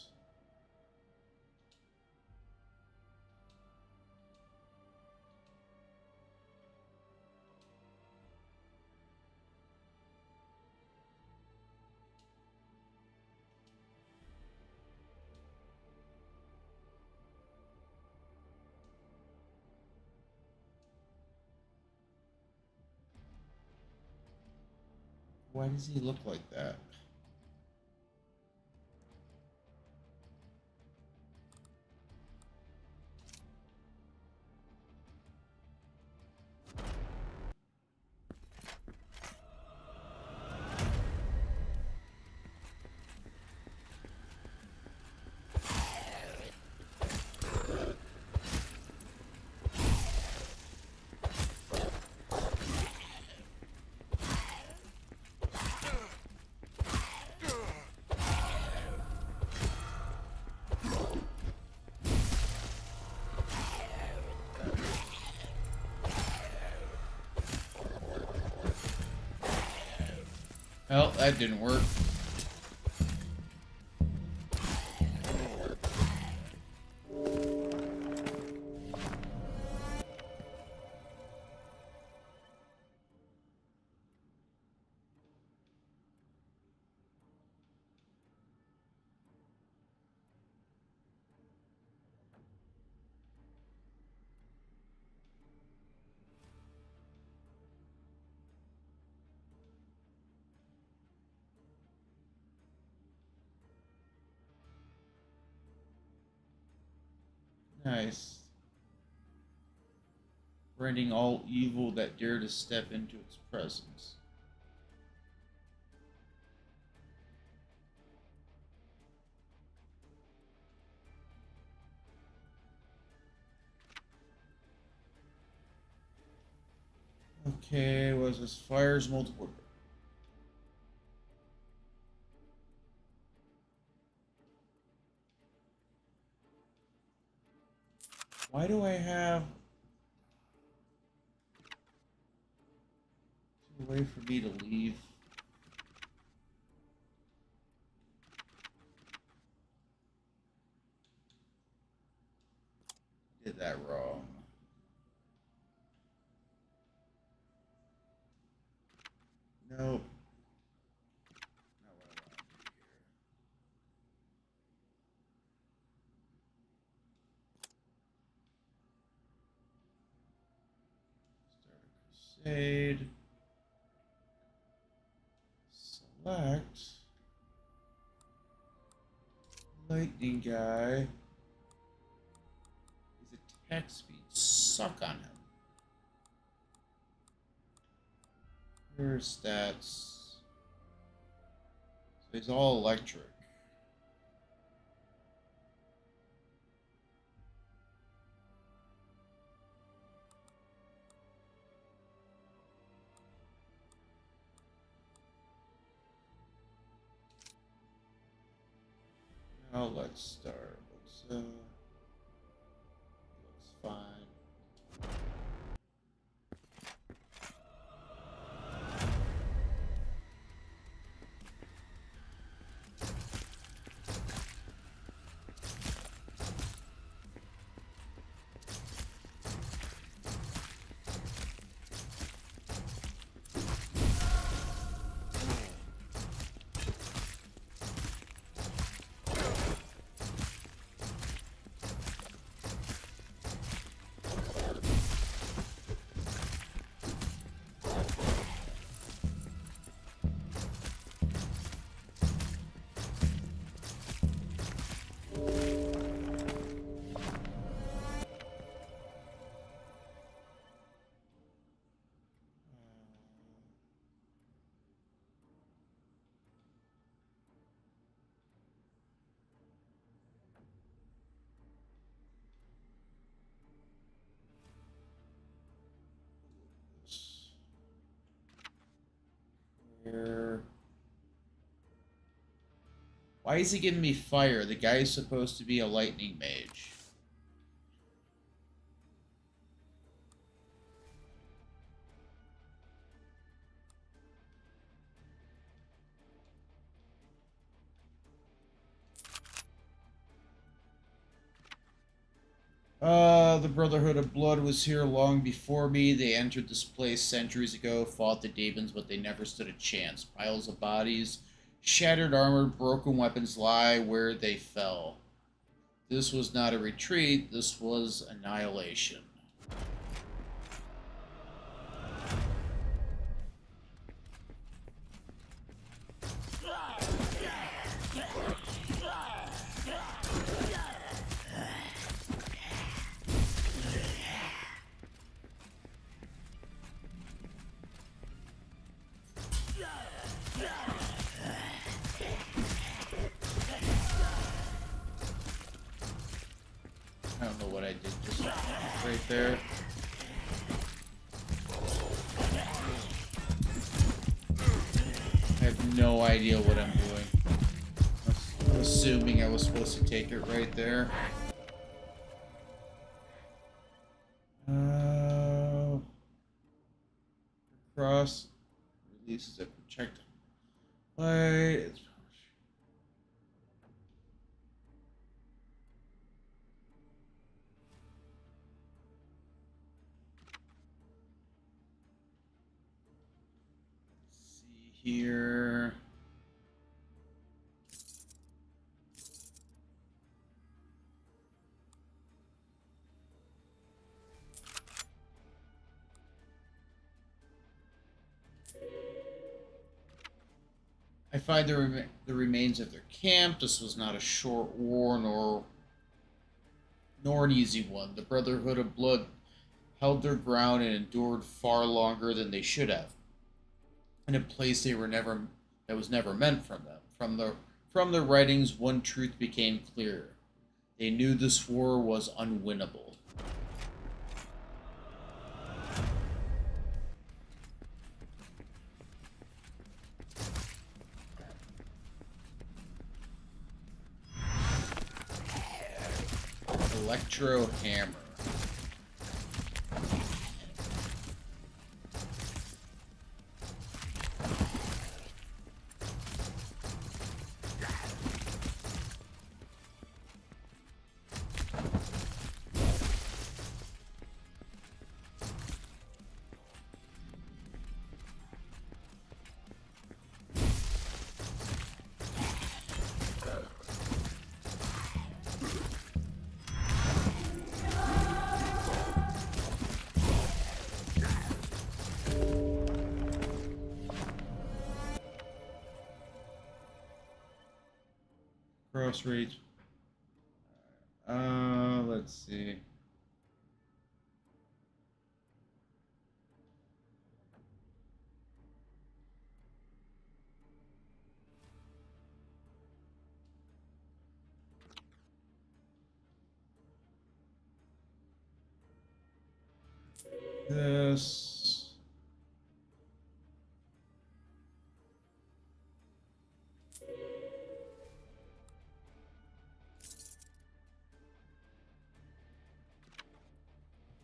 Why does he look like that? Well, that didn't work. Nice. Branding all evil that dare to step into its presence. Okay, was this fires multiple? Why do I have a way for me to leave? Did that wrong. Nope. Not what I want to do here. Start a crusade. Select lightning guy. His attack speed suck on him. Here are stats. So he's all electric. Now let's start. Looks fine. Here. Why is he giving me fire? The guy's supposed to be a lightning mage. The Brotherhood of Blood was here long before me. They entered this place centuries ago, fought the demons, but they never stood a chance. Piles of bodies, shattered armor, broken weapons lie where they fell. This was not a retreat, this was annihilation. I don't know what I did just right there. I have no idea what I'm doing. I'm assuming I was supposed to take it right there. Cross releases a projectile. Light. See here. I find the remains of their camp. This was not a short war, nor an easy one. The Brotherhood of Blood held their ground and endured far longer than they should have, in a place they were never that was never meant from them. From their writings, one truth became clear. They knew this war was unwinnable. Electro Hammer. Cross rates. Let's see. This.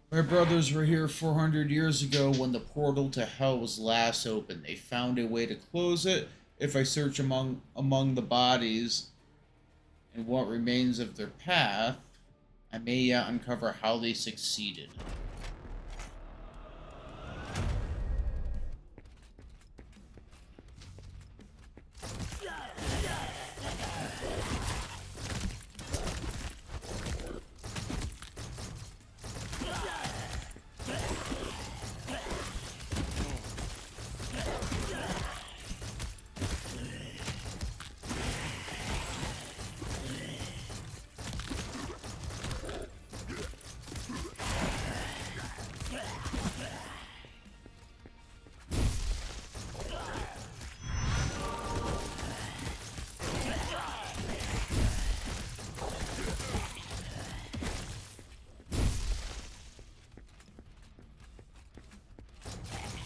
My brothers were here 400 years ago when the portal to hell was last open. They found a way to close it. If I search among the bodies and what remains of their path, I may yet uncover how they succeeded.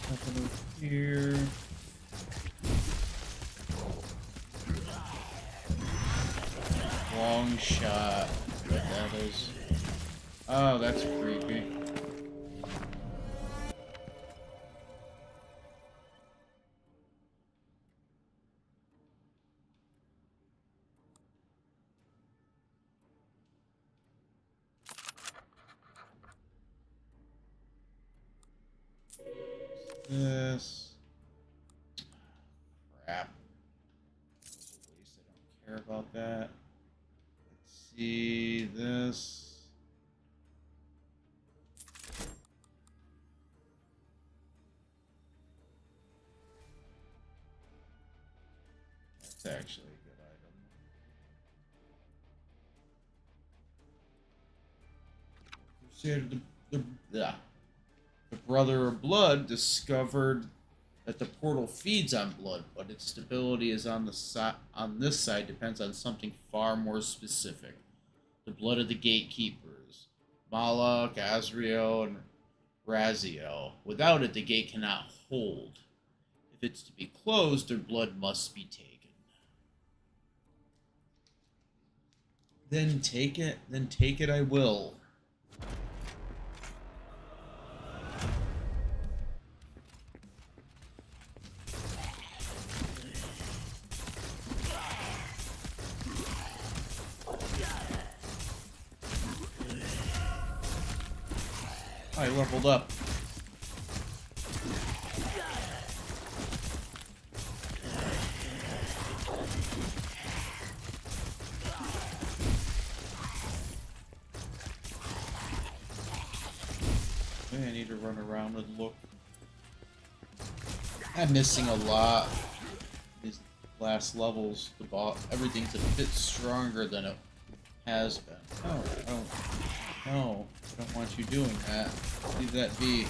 Nothing over here. Long shot. What that is. Oh, that's creepy. This. Crap. That was a waste. I don't care about that. Let's see this. That's actually a good item. Crusader, the Brother of Blood discovered that the portal feeds on blood, but its stability is on this side depends on something far more specific. The blood of the gatekeepers, Malak, Azrael, and Raziel. Without it, the gate cannot hold. If it's to be closed, their blood must be taken. Then take it I will. I leveled up. I need to run around and look. I'm missing a lot. These last levels, everything's a bit stronger than it has been. Oh. No, I don't want you doing that. Leave that be.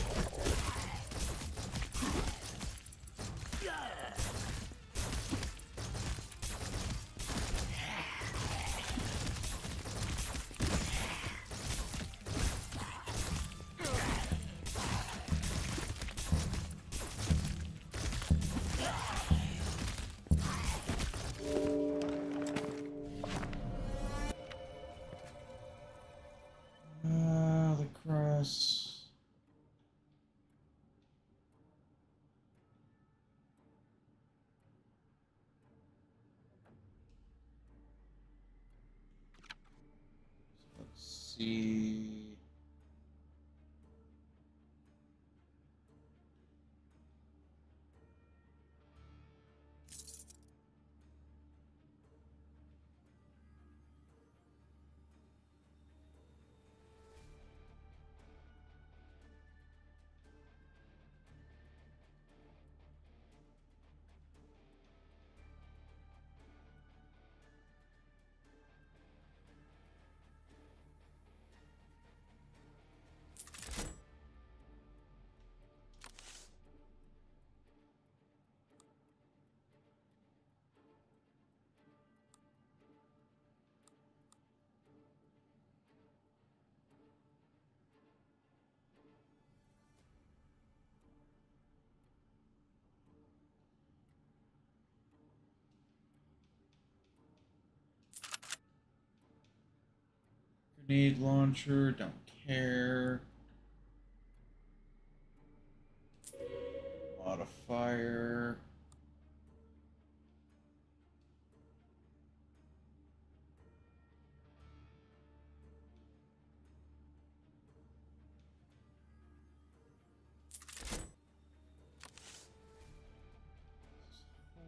The cross. Let's see. Grenade launcher, don't care. Modifier.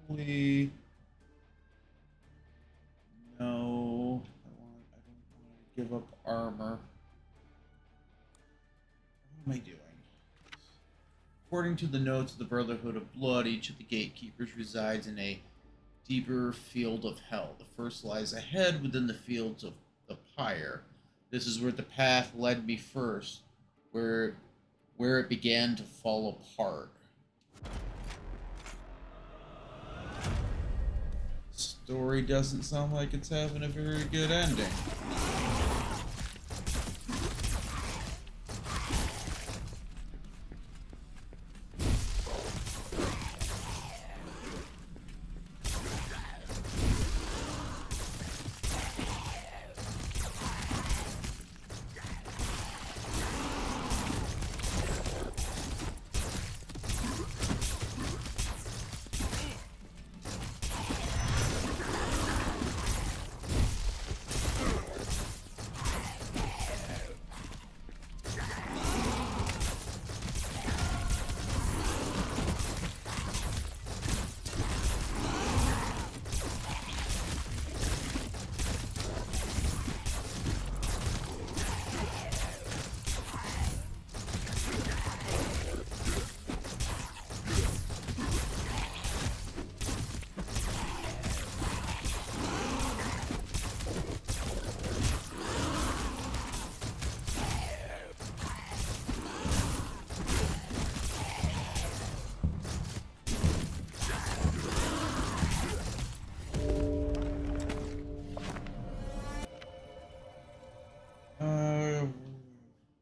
Holy. No. I don't want to give up armor. What am I doing? According to the notes of the Brotherhood of Blood, each of the gatekeepers resides in a deeper field of hell. The first lies ahead within the fields of the pyre. This is where the path led me first, where it began to fall apart. Story doesn't sound like it's having a very good ending.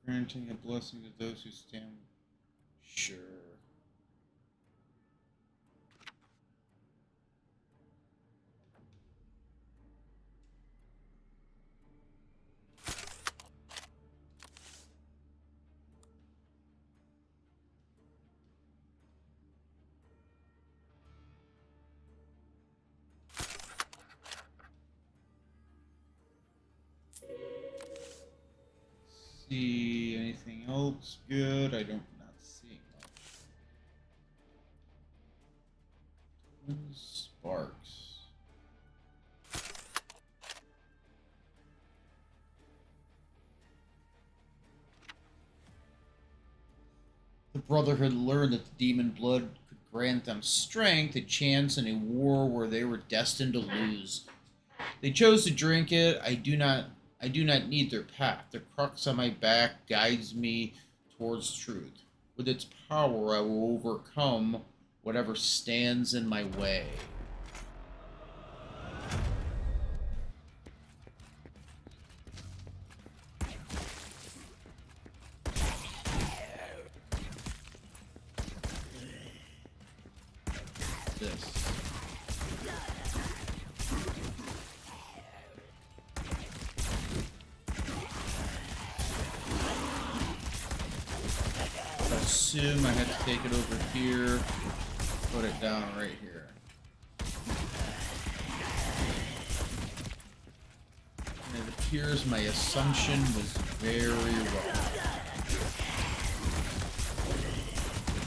Granting a blessing to those who stand. Sure. See anything else good? I don't not see much. Twin Sparks. The Brotherhood learned that the demon blood could grant them strength, a chance in a war where they were destined to lose. They chose to drink it. I do not need their path. The crux on my back guides me towards truth. With its power, I will overcome whatever stands in my way. This. I assume I have to take it over here, put it down right here. And it appears my assumption was very wrong.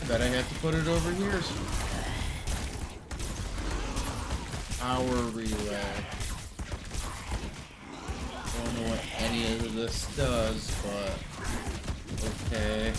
I bet I have to put it over here. Power relay. Don't know what any of this does, but okay.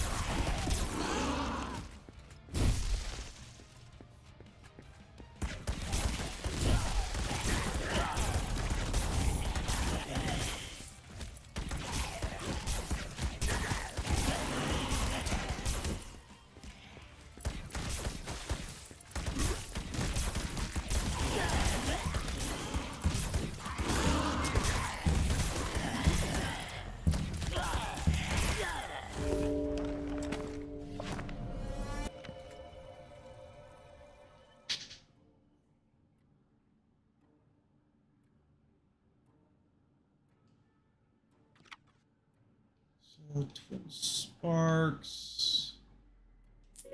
So, twin sparks.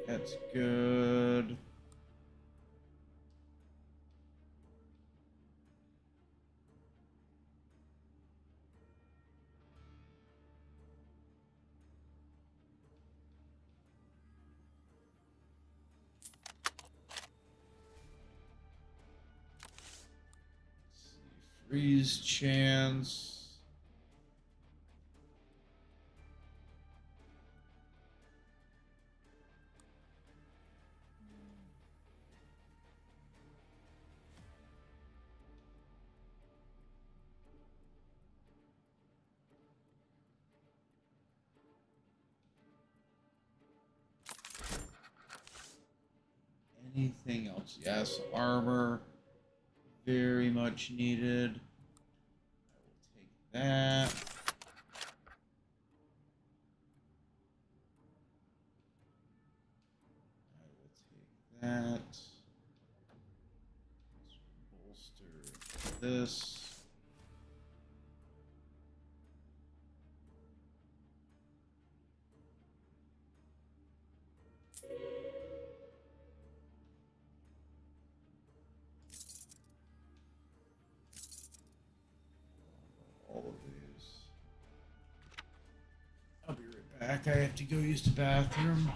That's good. Freeze chance. Anything else? Yes, armor. Very much needed. I will take that. I will take that. Let's bolster this. All of these. I'll be right back. I have to go use the bathroom.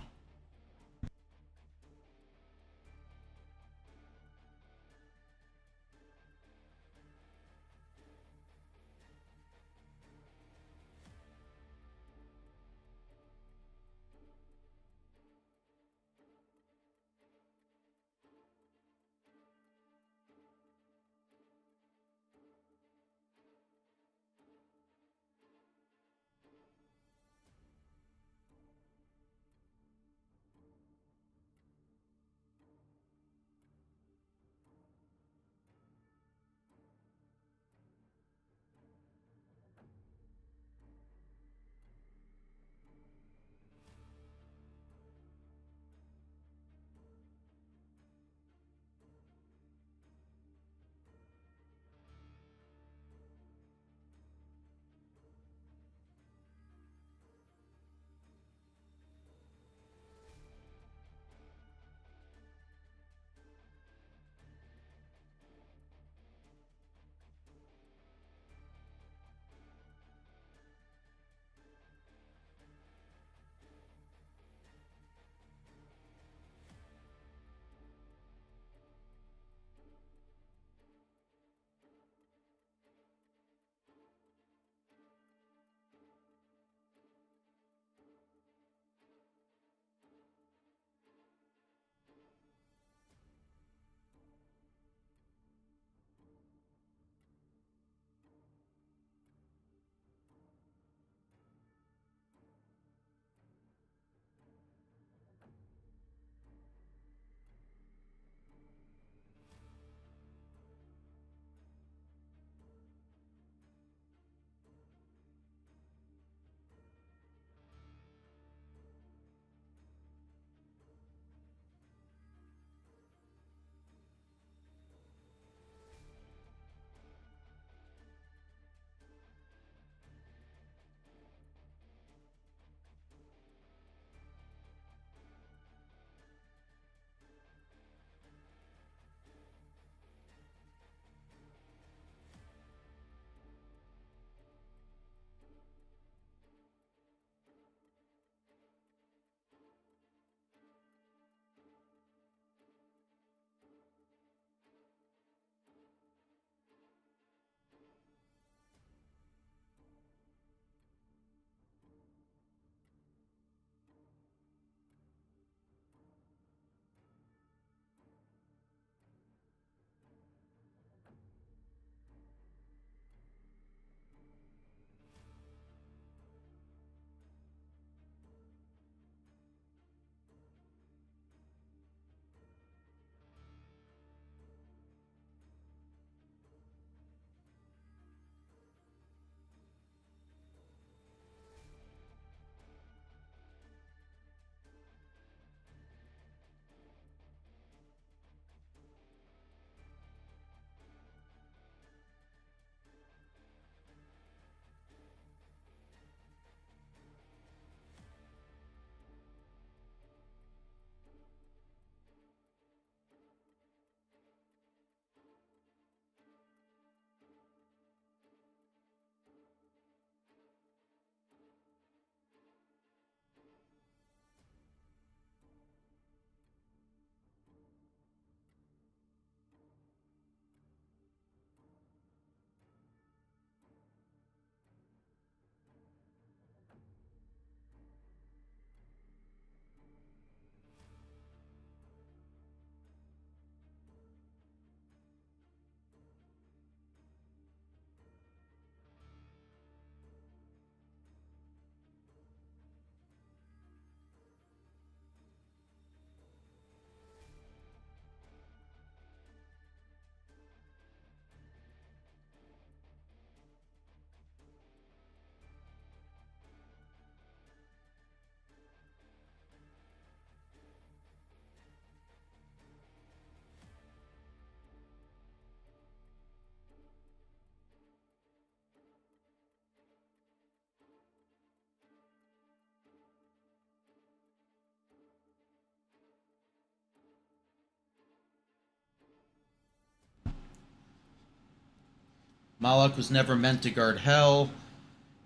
Malak was never meant to guard hell.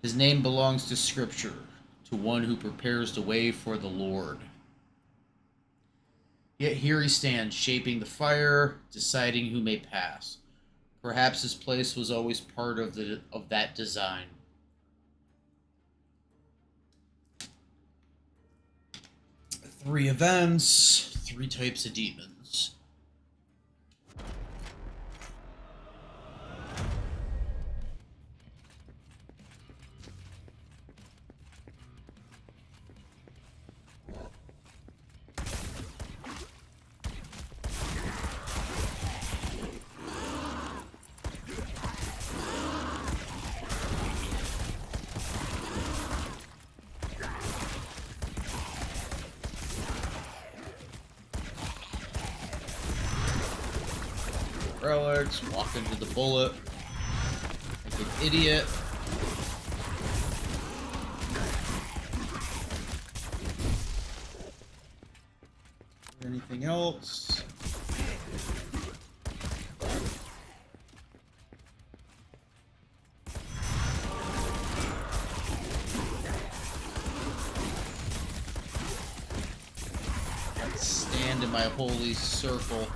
His name belongs to Scripture, to one who prepares the way for the Lord. Yet here he stands, shaping the fire, deciding who may pass. Perhaps his place was always part of that design. Three events, three types of demons. Relics, walk into the bullet like an idiot. Anything else? Let's stand in my holy circle.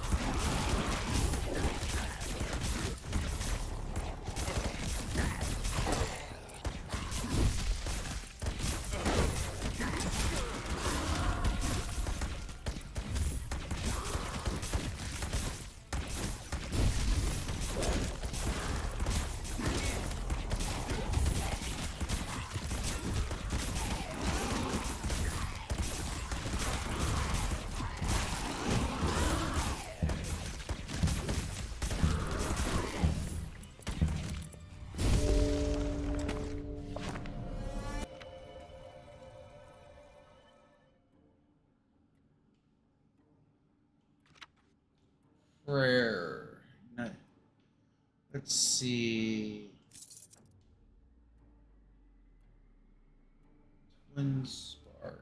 Prayer. Let's see. Twin sparks.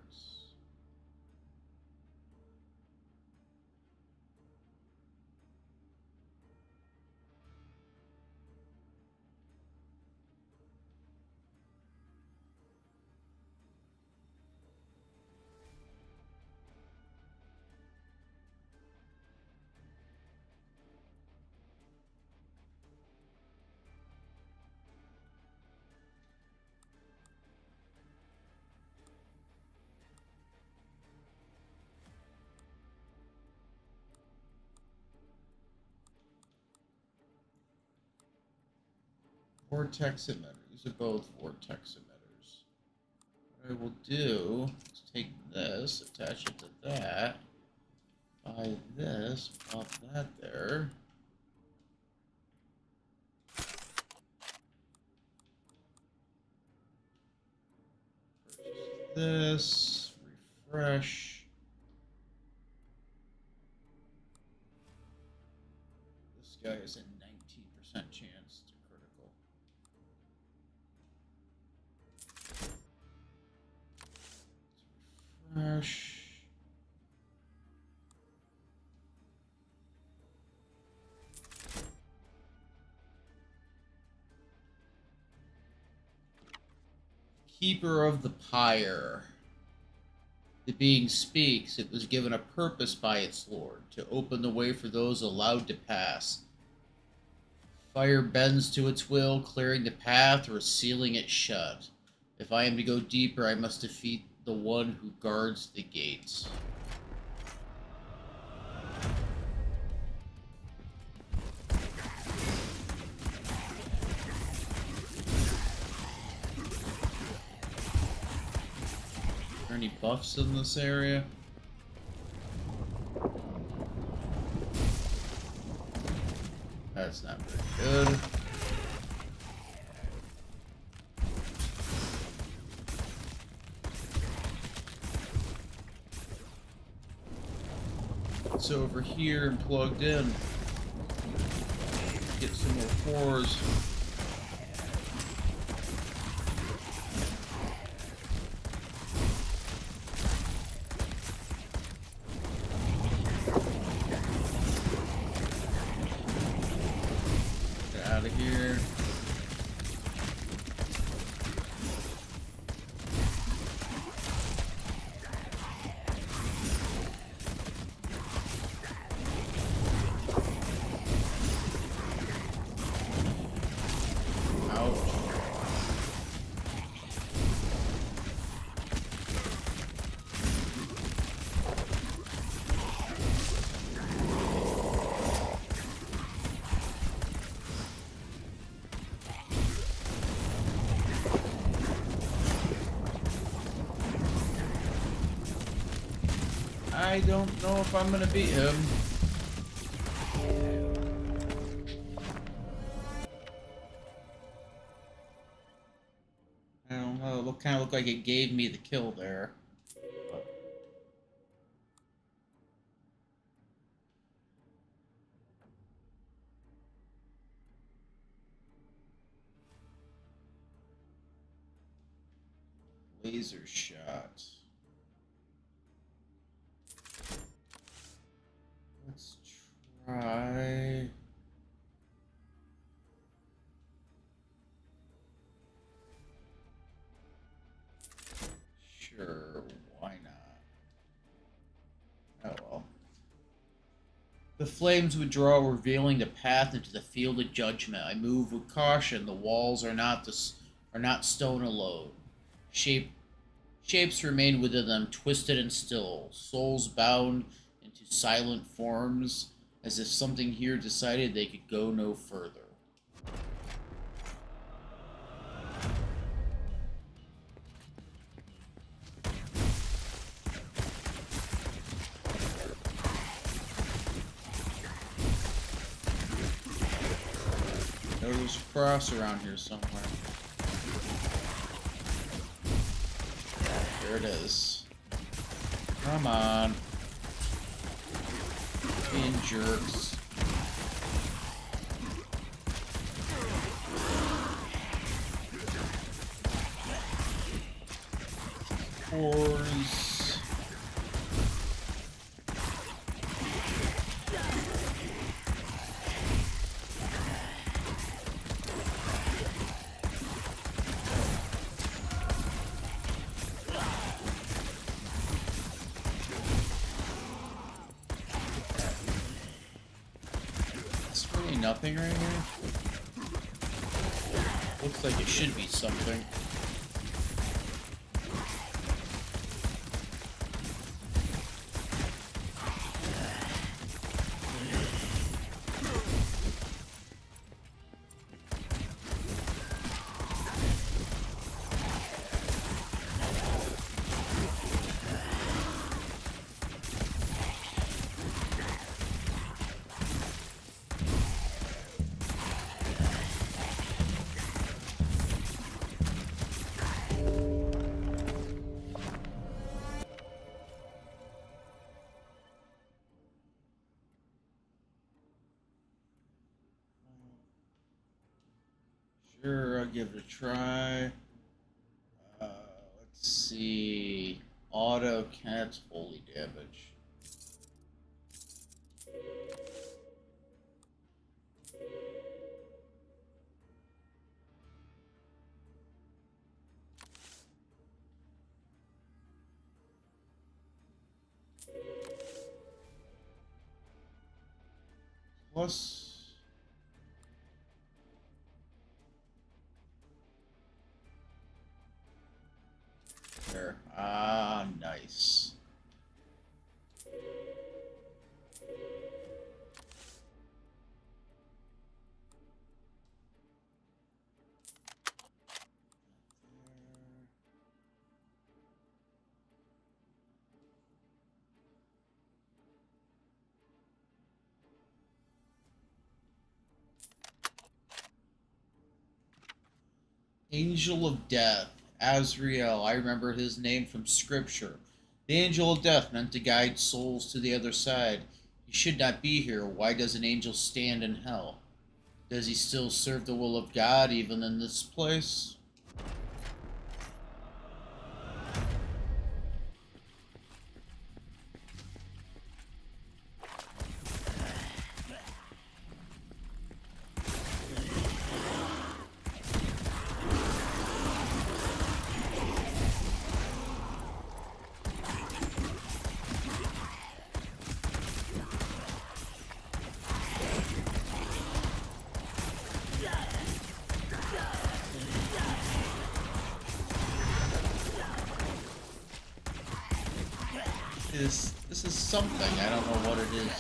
Vortex emitter. These are both vortex emitters. What I will do is take this, attach it to that, buy this, pop that there. Purchase this, refresh. This guy is a 19% chance to critical. Refresh. Keeper of the Pyre. The being speaks. It was given a purpose by its lord, to open the way for those allowed to pass. Fire bends to its will, clearing the path or sealing it shut. If I am to go deeper, I must defeat the one who guards the gates. Are there any buffs in this area? That's not very good. It's over here and plugged in. Get some more cores. Get out of here. I don't know if I'm gonna beat him. I don't know. It kind of looked like it gave me the kill there. Laser shot. Let's try. Sure, why not? Oh well. The flames withdraw, revealing the path into the field of judgment. I move with caution. The walls are not stone alone. Shapes remain within them, twisted and still. Souls bound into silent forms, as if something here decided they could go no further. There's a cross around here somewhere. There it is. Come on. Being jerks. Whores. Nothing right here? Looks like it should be something. Sure, I'll give it a try. Let's see. Auto cats holy damage. Plus. There. Ah, nice. Angel of Death. Azrael. I remember his name from scripture. The Angel of Death meant to guide souls to the other side. He should not be here. Why does an angel stand in hell? Does he still serve the will of God even in this place? This is something. I don't know what it is.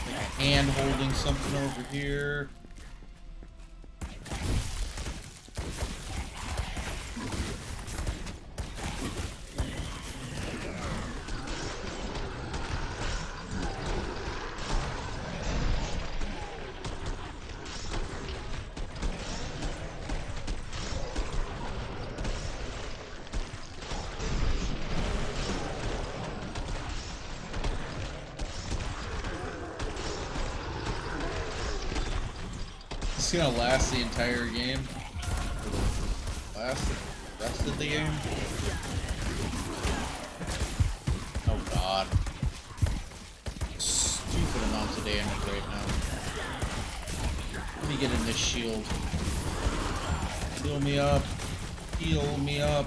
Like a hand holding something over here. It's gonna last the entire game. Last the rest of the game. Oh god. Stupid amounts of damage right now. Let me get in this shield. Heal me up. Heal me up.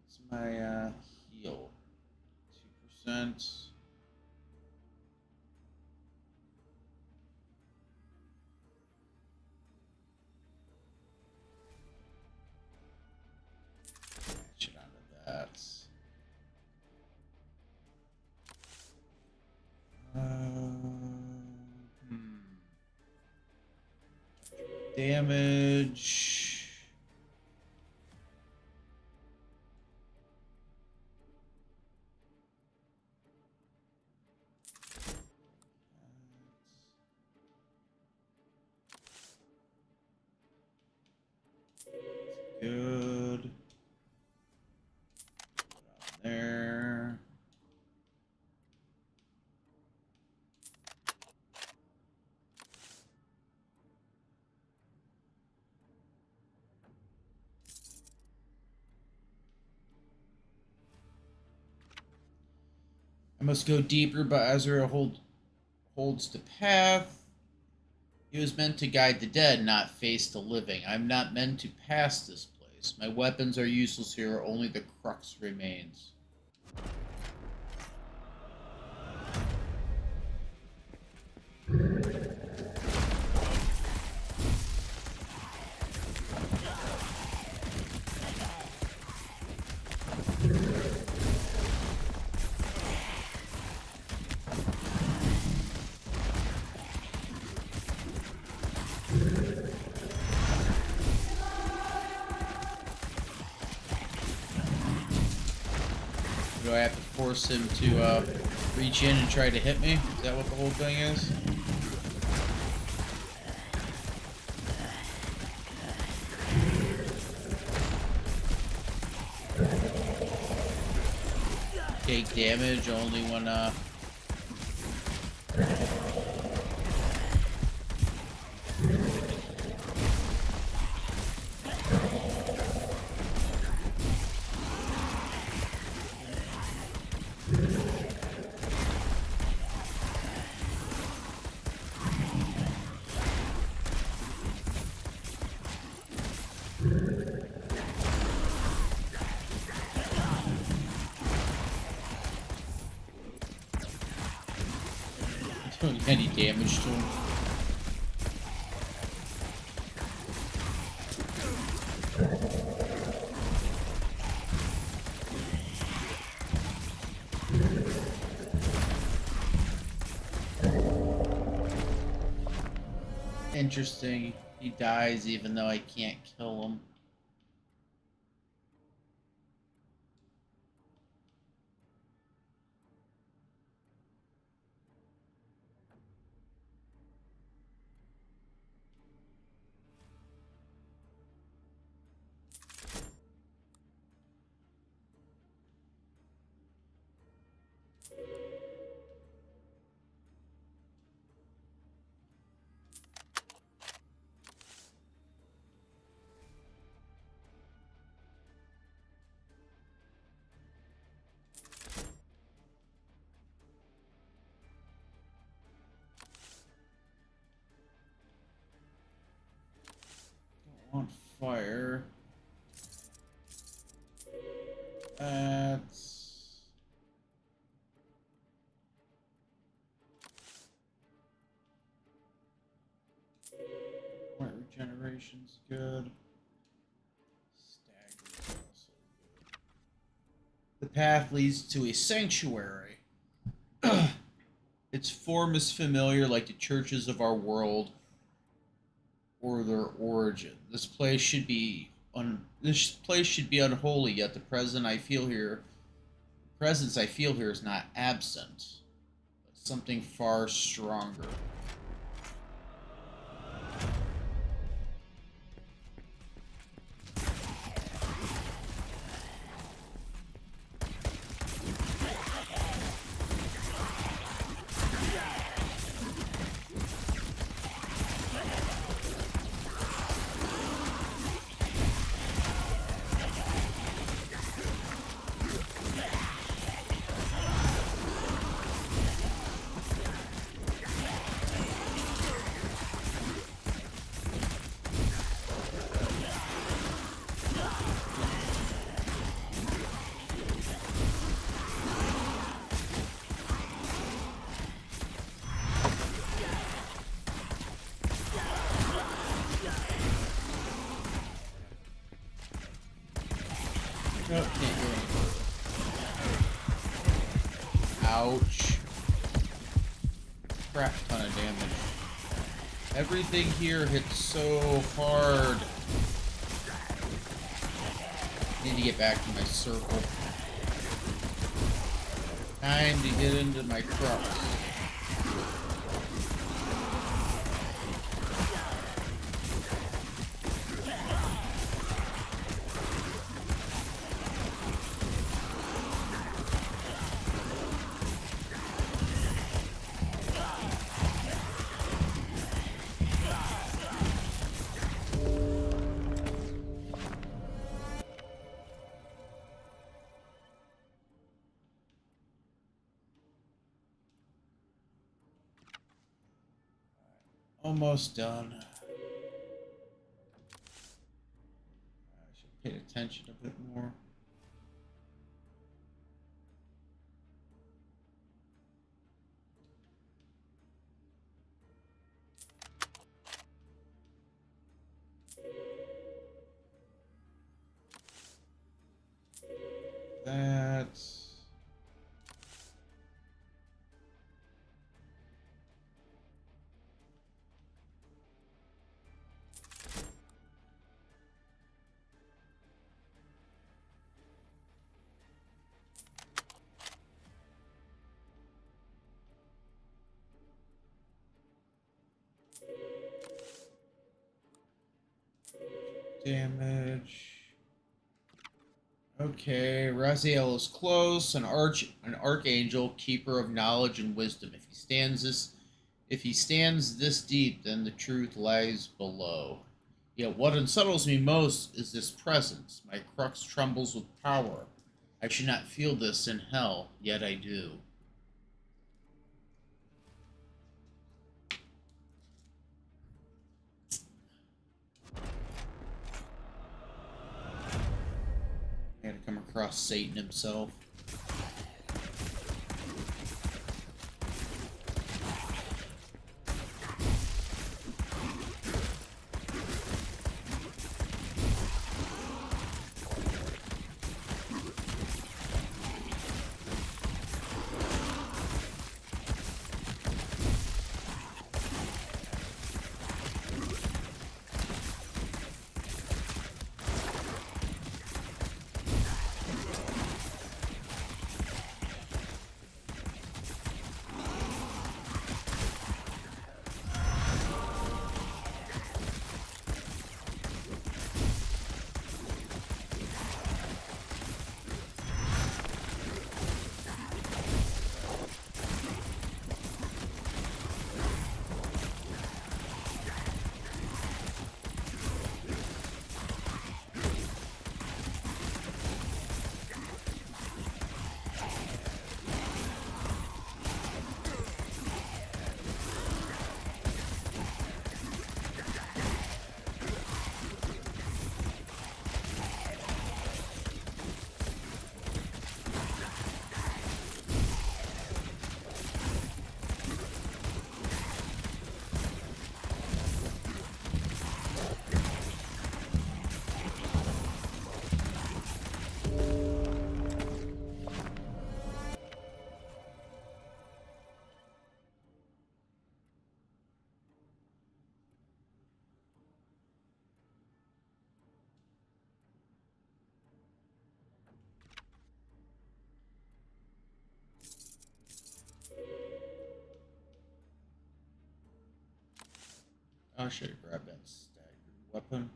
What's my heal? 2%. Shit onto that. Damage. Good. There. I must go deeper, but Azrael holds the path. He was meant to guide the dead, not face the living. I'm not meant to pass this place. My weapons are useless here, only the crux remains. Do I have to force him to reach in and try to hit me? Is that what the whole thing is? Take damage only when doing any damage to him. Interesting. He dies even though I can't kill him. On fire. That's point regeneration's good. Stagger's also good. The path leads to a sanctuary. Its form is familiar, like the churches of our world or their origin. This place should be This place should be unholy, yet the presence I feel here is not absent, but something far stronger. Nope, can't do anything. Ouch. Crap ton of damage. Everything here hits so hard. Need to get back to my circle. Time to get into my crux. Almost done. I should pay attention a bit more. That's damage. Okay, Raziel is close. An archangel, keeper of knowledge and wisdom. If he stands this deep, then the truth lies below. Yet what unsettles me most is this presence. My crux trembles with power. I should not feel this in hell, yet I do. I had to come across Satan himself. Should I grab that staggered weapon?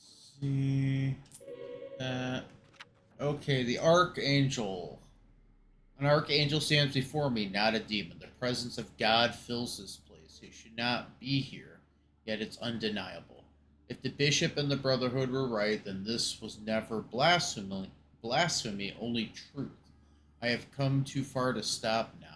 Let's see. Okay, the Archangel. An archangel stands before me, not a demon. The presence of God fills this place. It should not be here, yet it's undeniable. If the bishop and the Brotherhood were right, then this was never blasphemy, only truth. I have come too far to stop now.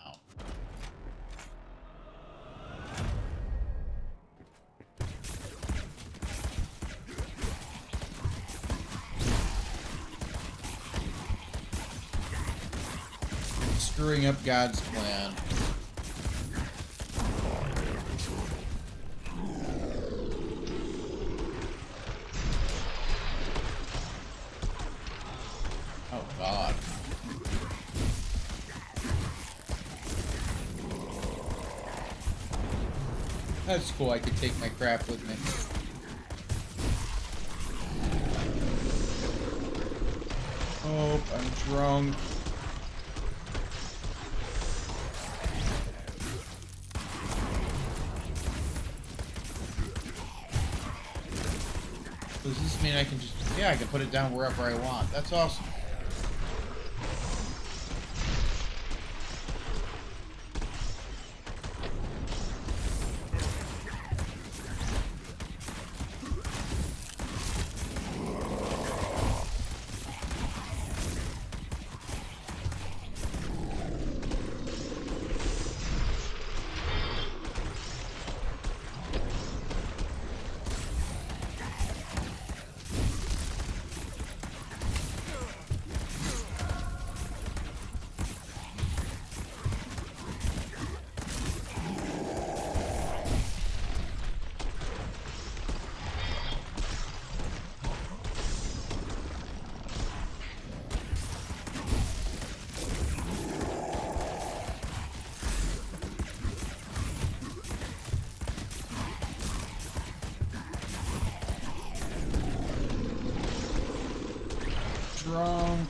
Screwing up God's plan. Oh God. That's cool, I could take my crap with me. Oh, I'm drunk. Does this mean I can just... Yeah, I can put it down wherever I want. That's awesome. Drunk.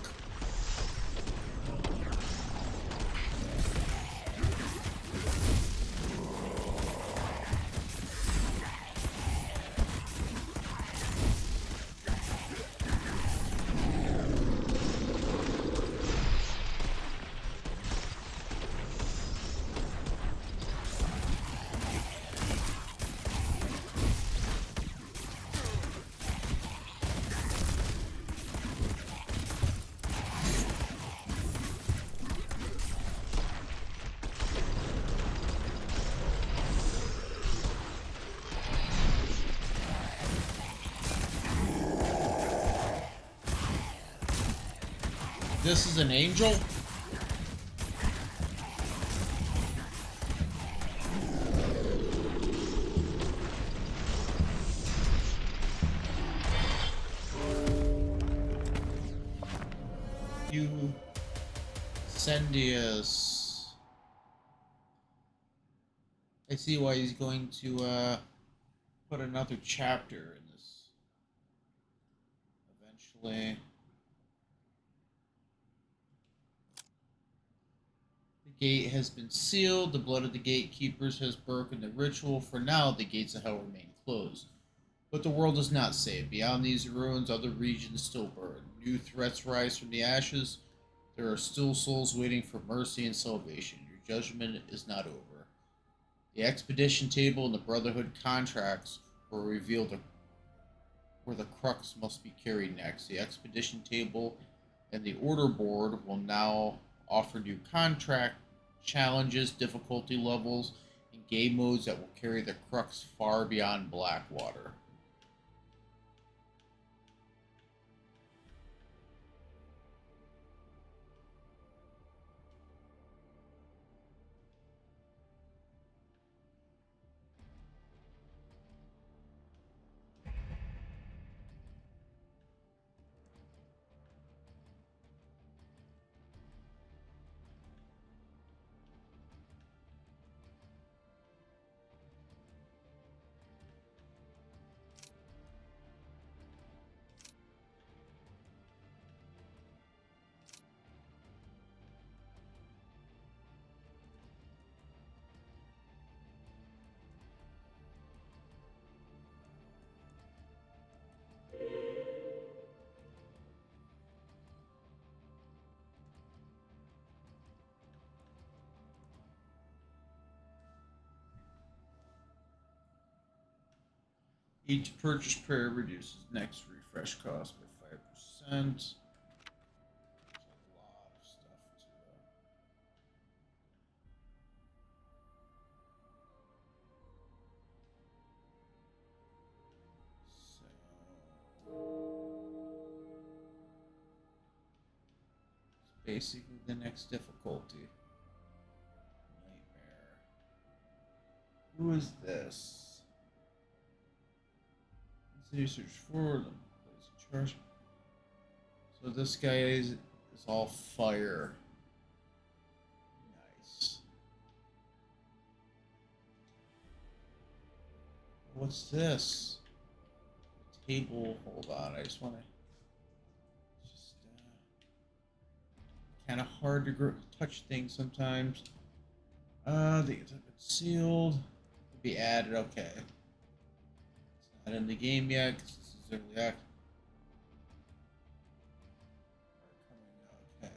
This is an angel? You... Sendius. I see why he's going to, put another chapter in this. Eventually. The gate has been sealed. The blood of the gatekeepers has broken the ritual. For now, the gates of hell remain closed. But the world is not saved. Beyond these ruins, other regions still burn. New threats rise from the ashes. There are still souls waiting for mercy and salvation. Your judgment is not over. The expedition table and the Brotherhood contracts will reveal where the crux must be carried next. The expedition table and the order board will now offer new contract challenges, difficulty levels, and game modes that will carry the Crux far beyond Blackwater. Each purchase prayer reduces next refresh cost by 5%. There's a lot of stuff to it's basically the next difficulty. Nightmare. Who is this? Search for them. Place a charge. So this guy is all fire. Nice. What's this? A table. Hold on. I just want to. Just kind of hard to touch things sometimes. It's sealed. It'll be added. Okay. Not in the game yet, because this is early access. Okay.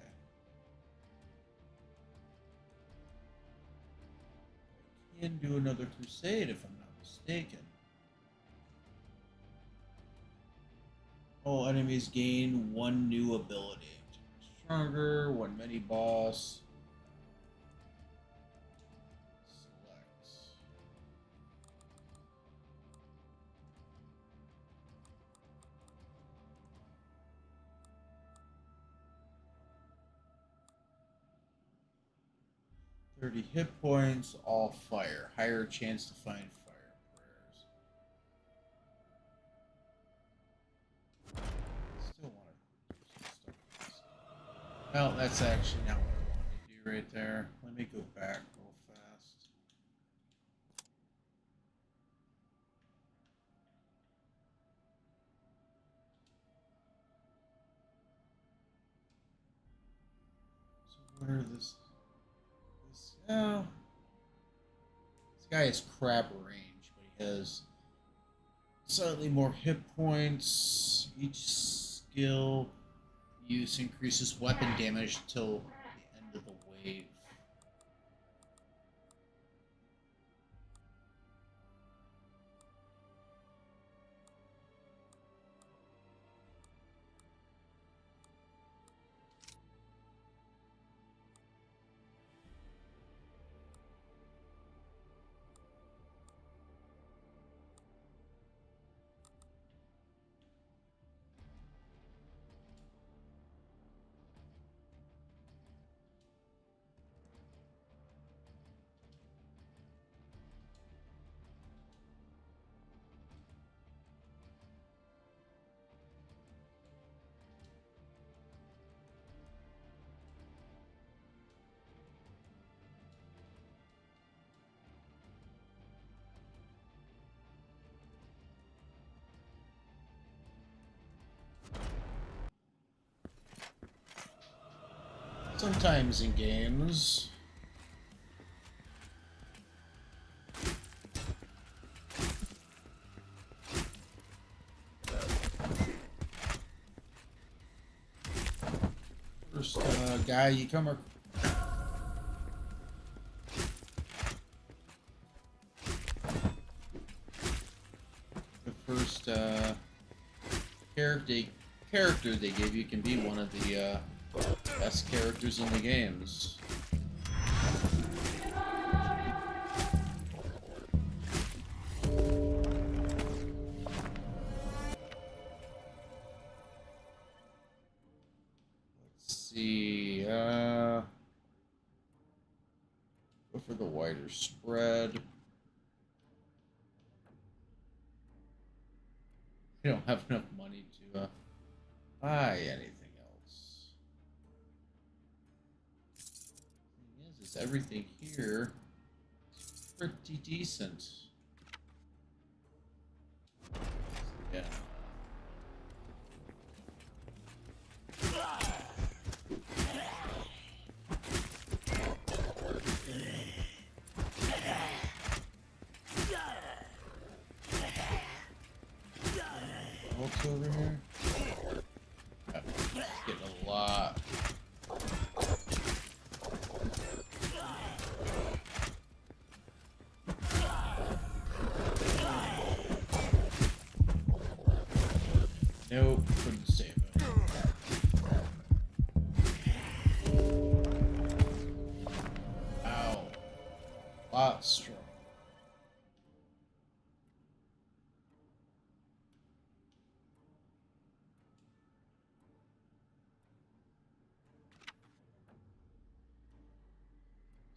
I can do another crusade if I'm not mistaken. All enemies gain one new ability. Stronger, one mini boss. 30 hit points, all fire. Higher chance to find fire prayers. Still want to do some stuff. Well, that's actually not what I wanted to do right there. Let me go back real fast. So where this? Oh, this guy has crap range, but he has slightly more hit points. Each skill use increases weapon damage till the end of the wave. Sometimes in games, first guy you come across. The first character they give you can be one of the best characters in the games. Let's see. Go for the wider spread. We don't have enough money to buy anything else. Thing is everything here is pretty decent. Yeah. What's over here? Yeah, getting a lot. Nope, couldn't save it. Ow. Lot strong.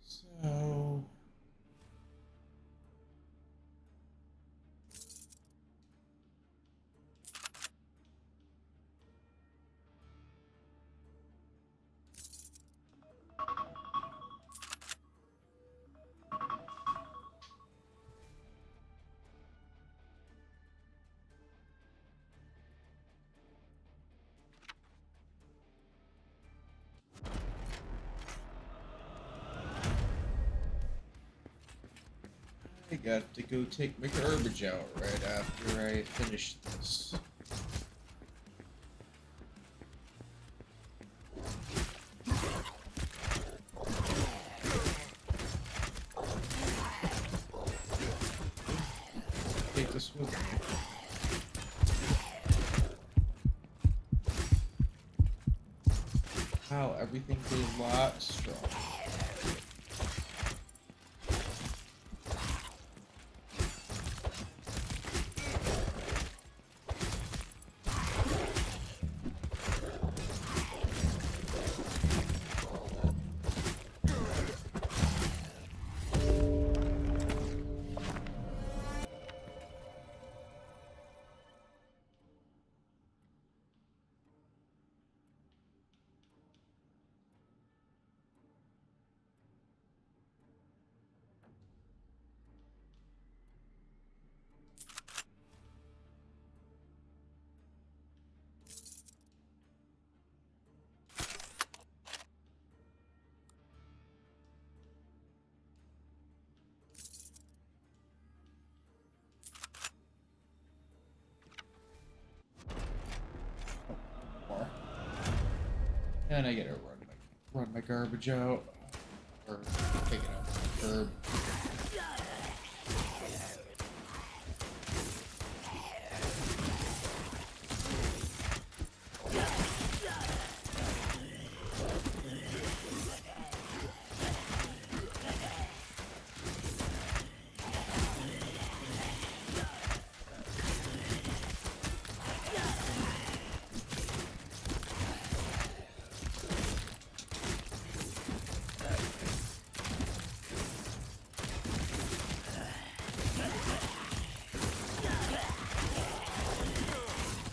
So I got to go take my garbage out right after I finish this. Take this with me. Wow, everything's a lot stronger. And I gotta run my garbage out. Or take it out from the curb.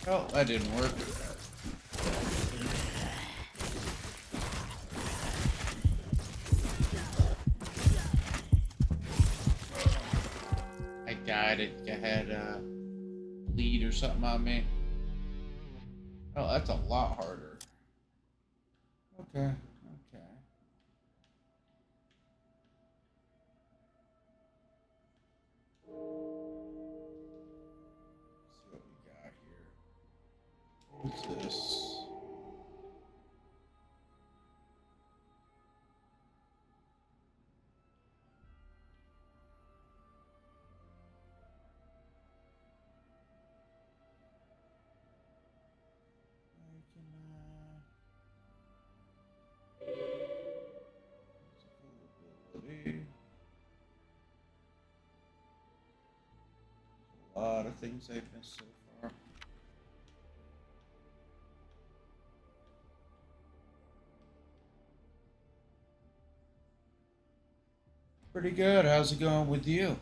Oh, that didn't work. I died. It had a bleed or something on me. Oh, that's a lot harder. Okay, okay. Let's see what we got here. What's this? I can, things I've missed so far. Pretty good. How's it going with you?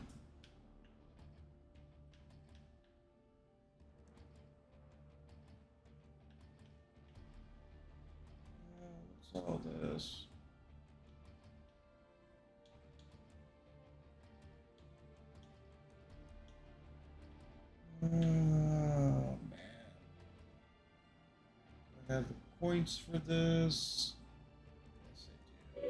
What's all this? Oh, man. Do I have the points for this? Yes, I do.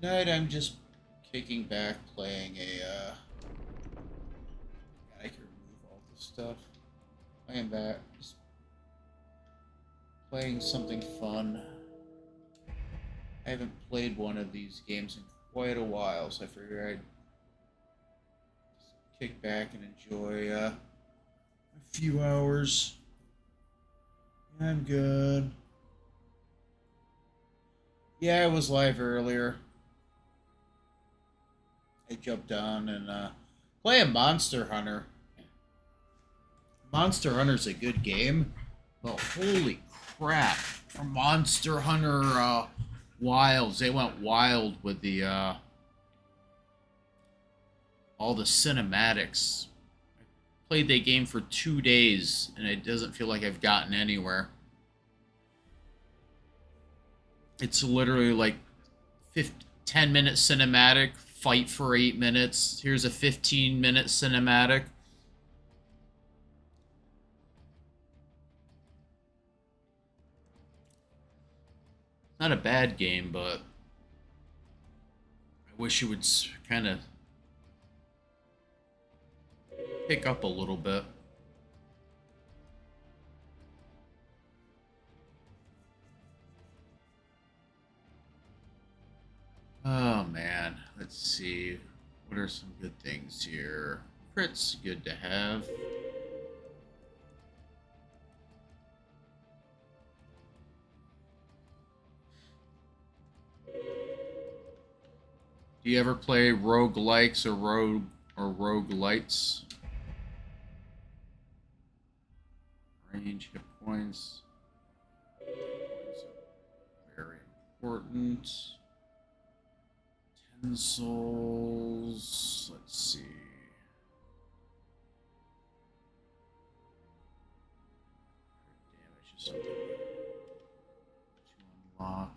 Tonight I'm just kicking back, playing a, I can remove all this stuff. Playing that. Just playing something fun. I haven't played one of these games in quite a while, so I figured I'd just kick back and enjoy a few hours. I'm good. Yeah, I was live earlier. I jumped on and playing Monster Hunter. Monster Hunter's a good game, but holy crap! For Monster Hunter Wilds, they went wild with the all the cinematics. I played that game for 2 days, and it doesn't feel like I've gotten anywhere. It's literally like 10-minute cinematic, fight for 8 minutes. Here's a 15-minute cinematic. Not a bad game, but I wish it would kind of pick up a little bit. Oh man, let's see. What are some good things here? Crit's good to have. Do you ever play roguelikes or roguelites? Range, hit points. Very important. 10 souls. Let's see. Damage is something to unlock.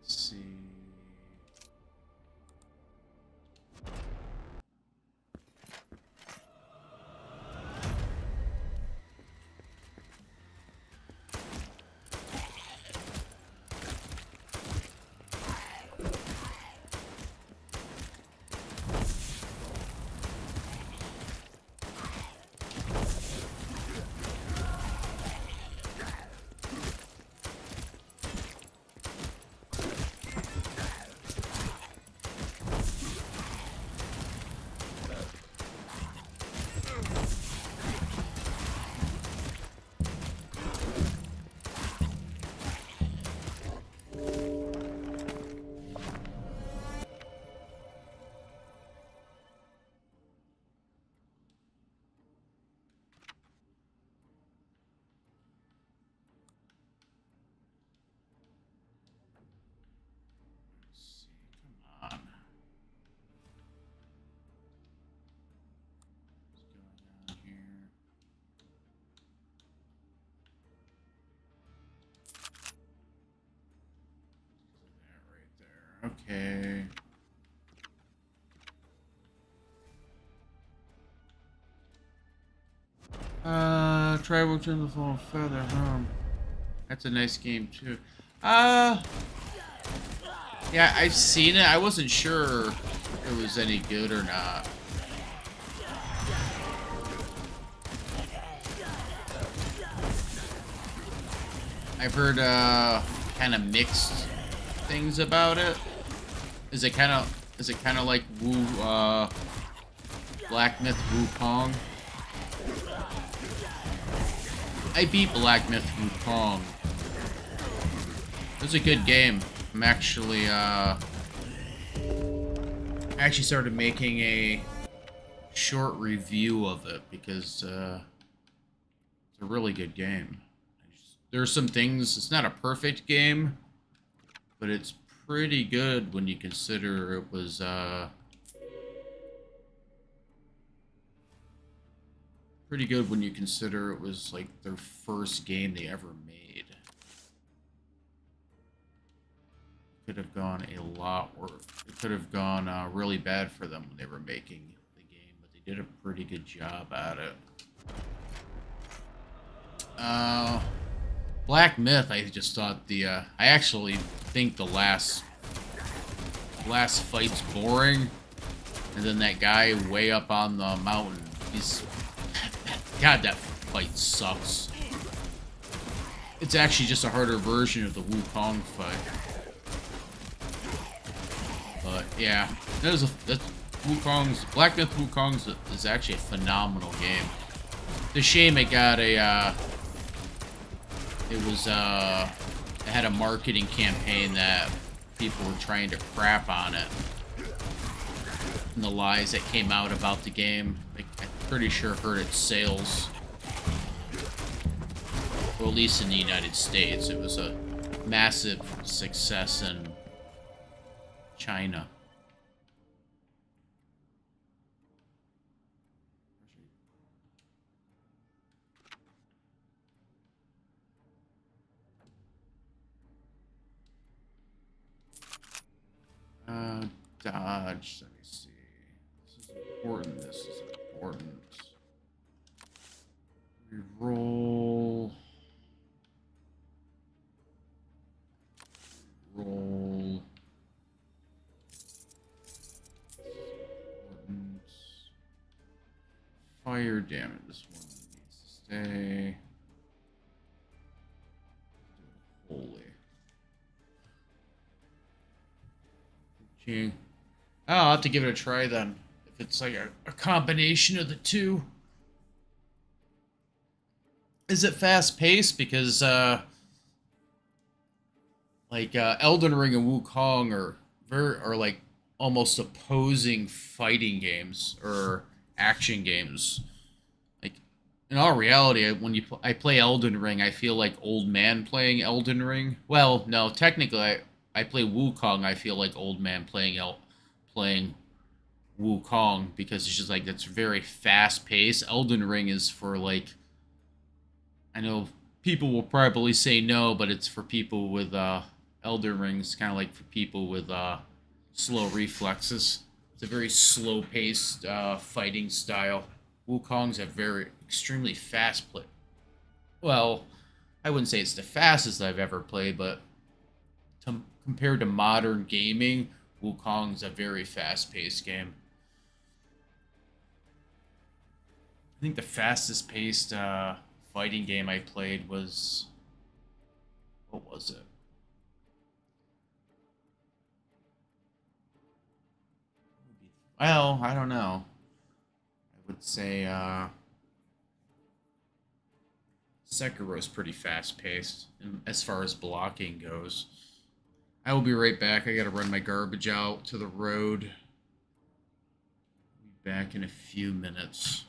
See. Okay. Tribal Turn the Fall Feather, huh? That's a nice game too. Yeah, I've seen it. I wasn't sure if it was any good or not. I've heard kind of mixed things about it. Is it kind of like Black Myth Wukong? I beat Black Myth Wukong. It was a good game. I'm actually I actually started making a short review of it because it's a really good game. There's some things, it's not a perfect game, but it's pretty good when you consider it was like their first game they ever made. Could have gone a lot worse. It could have gone really bad for them when they were making the game, but they did a pretty good job at it. Black Myth, I just thought I actually think the last fight's boring, and then that guy way up on the mountain, God, that fight sucks. It's actually just a harder version of the Wukong fight. But yeah, Black Myth Wukong is actually a phenomenal game. It's a shame it got a it had a marketing campaign that people were trying to crap on it, and the lies that came out about the game, I'm pretty sure hurt its sales. Or at least in the United States, it was a massive success in China. Dodge, let me see. This is important, this is important. Reroll. Roll. Important. Fire damage, this one needs to stay. Holy. Okay. Oh, I'll have to give it a try then. If it's like a combination of the two. Is it fast paced? Because Elden Ring and Wukong are like almost opposing fighting games or action games. Like in all reality, when I play Elden Ring, I feel like old man playing Elden Ring. Well, no, technically I play Wukong, I feel like old man playing Wukong, because it's just like it's very fast paced. Elden Ring is for like, I know people will probably say no, but it's for people with Elden Ring's kind of like for people with slow reflexes. It's a very slow paced fighting style. Wukong's a very extremely fast play. Well, I wouldn't say it's the fastest I've ever played, but compared to modern gaming, Wukong's a very fast-paced game. I think the fastest-paced fighting game I played was... What was it? Well, I don't know. I would say Sekiro's pretty fast-paced as far as blocking goes. I will be right back. I gotta run my garbage out to the road. Be back in a few minutes.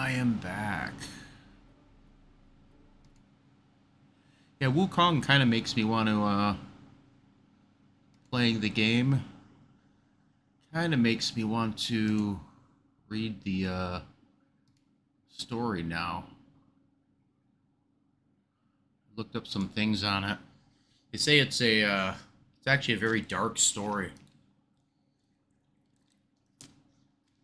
I am back. Yeah, Wukong kind of makes me want to, playing the game, kind of makes me want to read the, story now. Looked up some things on it. They say it's it's actually a very dark story.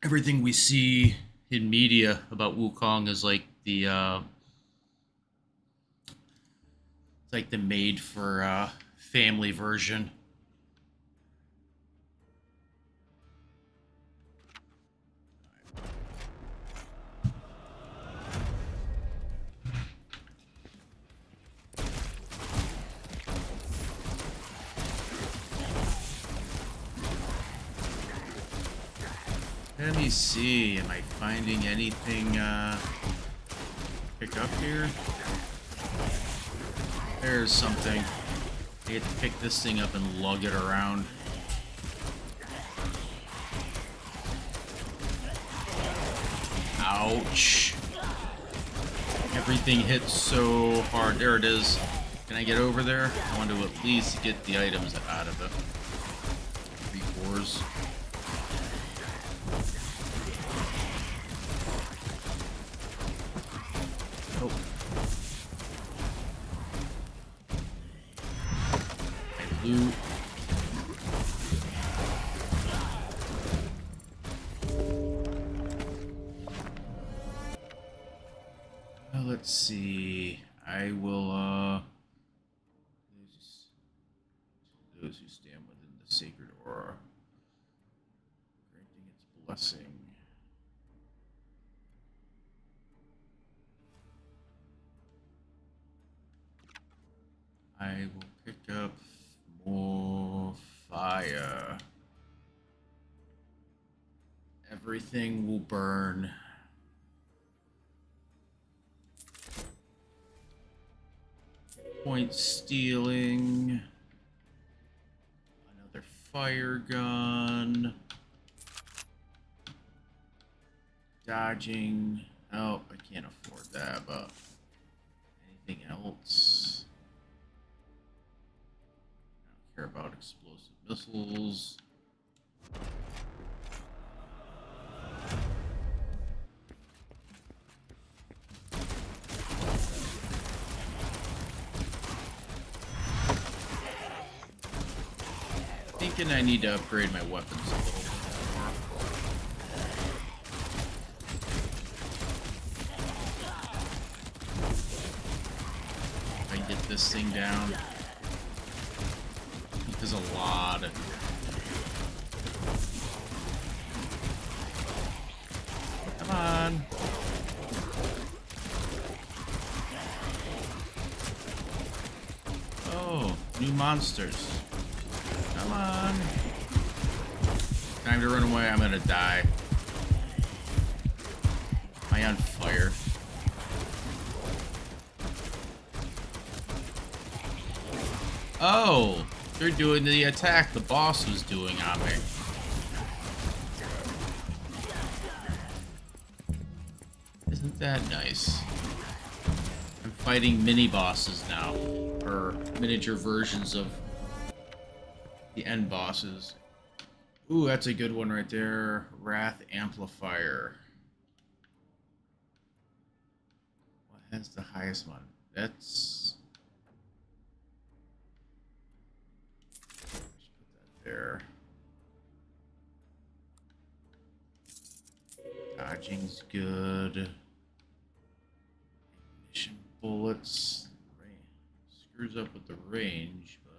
Everything we see in media about Wukong is like it's like the made for family version. Let me see. Am I finding anything pick up here? There's something. I get to pick this thing up and lug it around. Ouch. Everything hits so hard. There it is. Can I get over there? I want to at least get the items out of it. 3-4s. Oh. My loot. Let's see. I will, those who stand within the sacred aura, granting its blessing. I will pick up more fire. Everything will burn. Point stealing. Another fire gun. Dodging. Oh, I can't afford that, but anything else? I don't care about explosive missiles. Thinking I need to upgrade my weapons a little bit more. If I get this thing down, there's a lot of... Come on. Oh, new monsters. Come on. Time to run away. I'm gonna die. Am I on fire? Oh, they're doing the attack the boss was doing on me. Isn't that nice? I'm fighting mini bosses now, or miniature versions of the end bosses. Ooh, that's a good one right there. Wrath Amplifier. What has the highest one? That's... Just put that there. Dodging's good. Ignition bullets. Screws up with the range, but...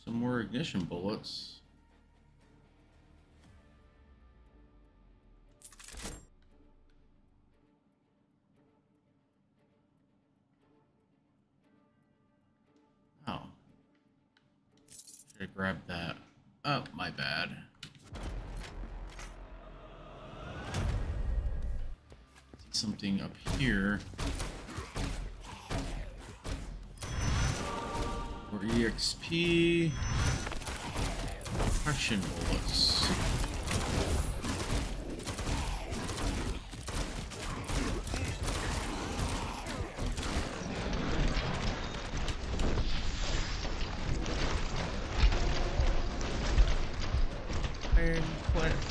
Some more ignition bullets. Oh. Should have grabbed that. Oh, my bad. something up here. For EXP. Compression bullets.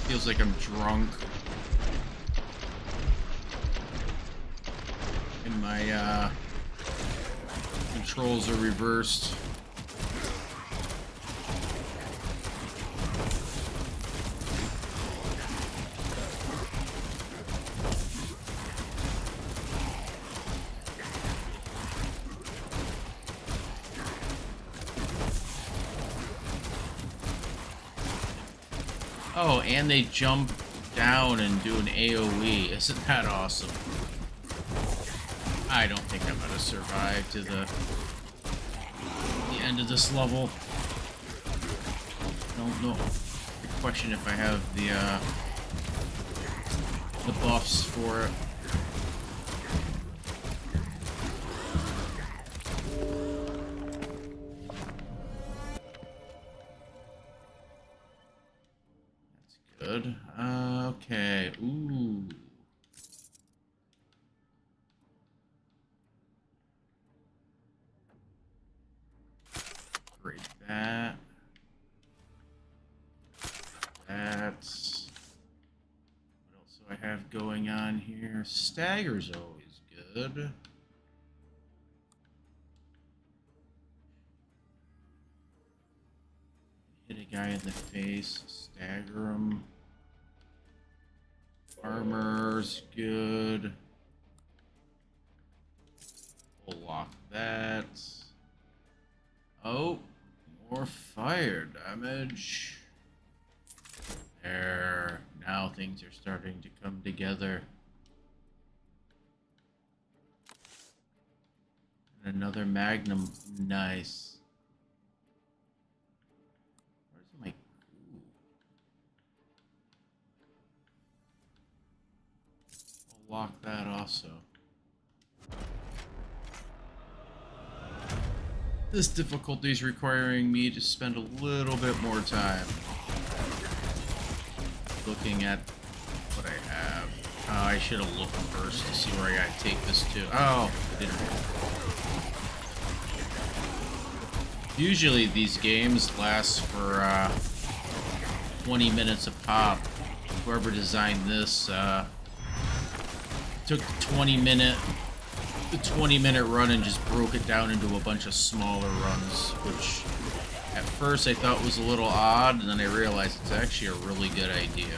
Feels like I'm drunk. And my controls are reversed. Oh, and they jump down and do an AoE. Isn't that awesome? I don't think I'm gonna survive to the end of this level. Don't know. Good question if I have the buffs for it. Good. Okay. Ooh. Great. That. That's. What else do I have going on here? Stagger's always good. Hit a guy in the face, stagger him. Armor's good. We'll lock that. Oh, more fire damage. There. Now things are starting to come together. And another magnum. Nice. Where's my... Ooh. I'll lock that also. This difficulty is requiring me to spend a little bit more time looking at what I have. I should have looked first to see where I gotta take this to. Oh, I didn't. Usually these games last for 20 minutes a pop. Whoever designed this took the 20-minute run and just broke it down into a bunch of smaller runs, which at first I thought was a little odd, and then I realized it's actually a really good idea.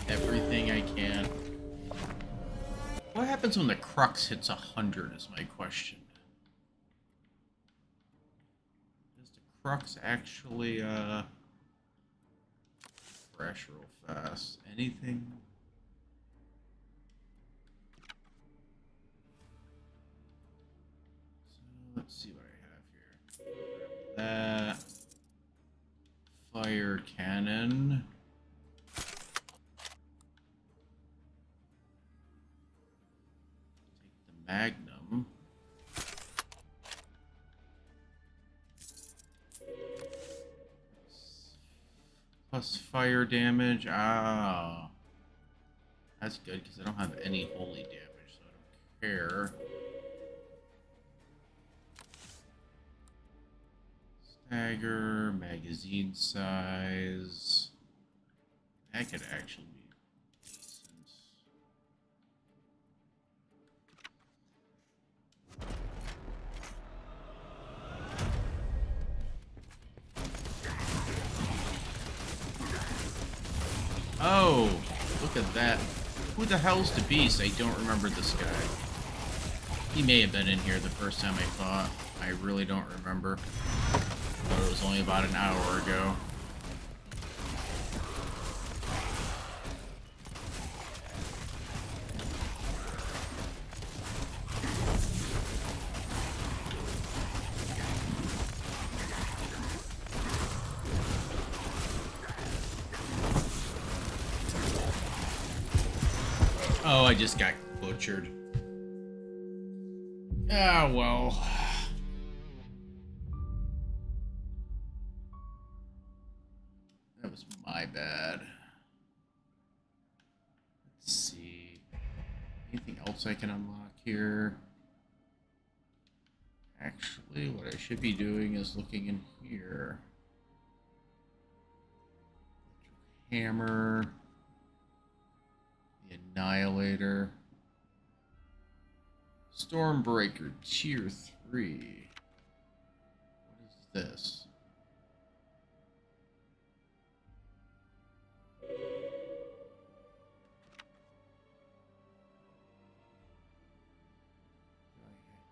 Everything I can. What happens when the crux hits 100 is my question. Does the crux actually refresh real fast? Anything? So let's see what I have here. That fire cannon. Magnum. Plus fire damage. Ah. That's good because I don't have any holy damage, so I don't care. Stagger, magazine size. That could actually be decent. Oh, look at that. Who the hell's the beast? I don't remember this guy. He may have been in here the first time I fought. I really don't remember. But it was only about an hour ago. Oh, I just got butchered. Ah, well. That was my bad. Let's see. Anything else I can unlock here? Actually, what I should be doing is looking in here. Hammer. The Annihilator. Stormbreaker Tier 3. What is this?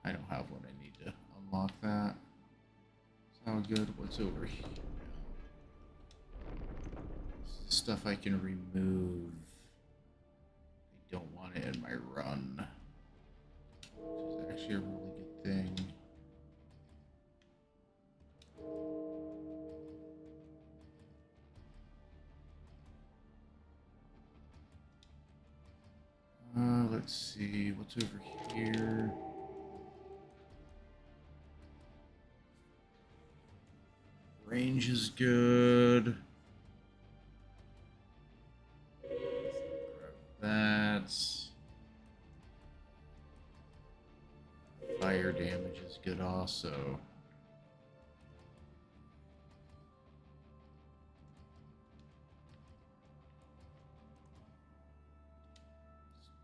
I don't have what I need to unlock that. Sound good? What's over here? This is stuff I can remove. I don't want it in my run. Which is actually a really good thing. Let's see, what's over here? Range is good. Grab that. Fire damage is good also.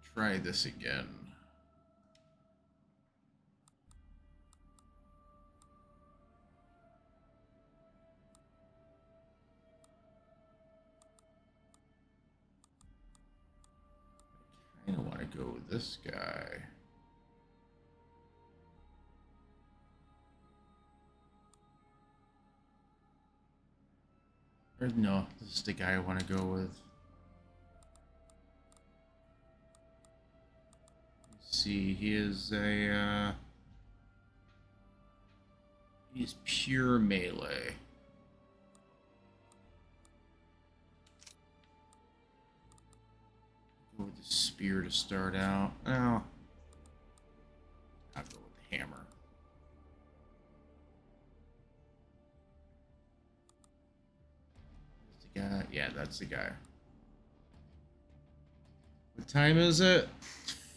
Let's try this again. I kind of want to go with this guy. Or no, this is the guy I want to go with. Let's see, he is a he's pure melee. Go with the spear to start out. Oh, I'll go with the hammer. Guy. Yeah, that's the guy. What time is it?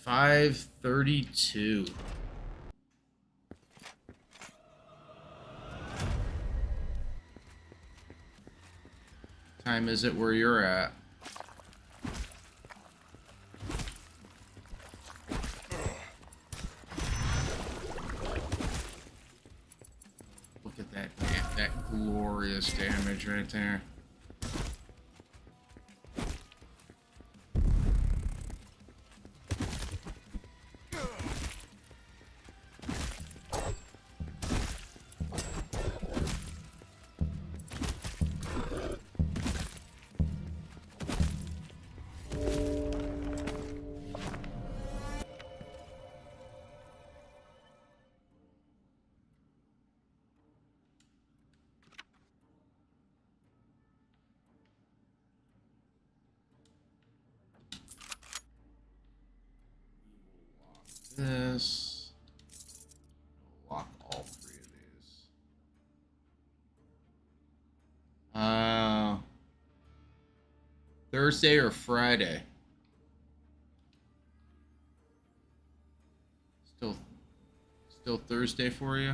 5:32. Time is it where you're at? Look at that glorious damage right there. This. Lock all three of these. Thursday or Friday? Still Thursday for you?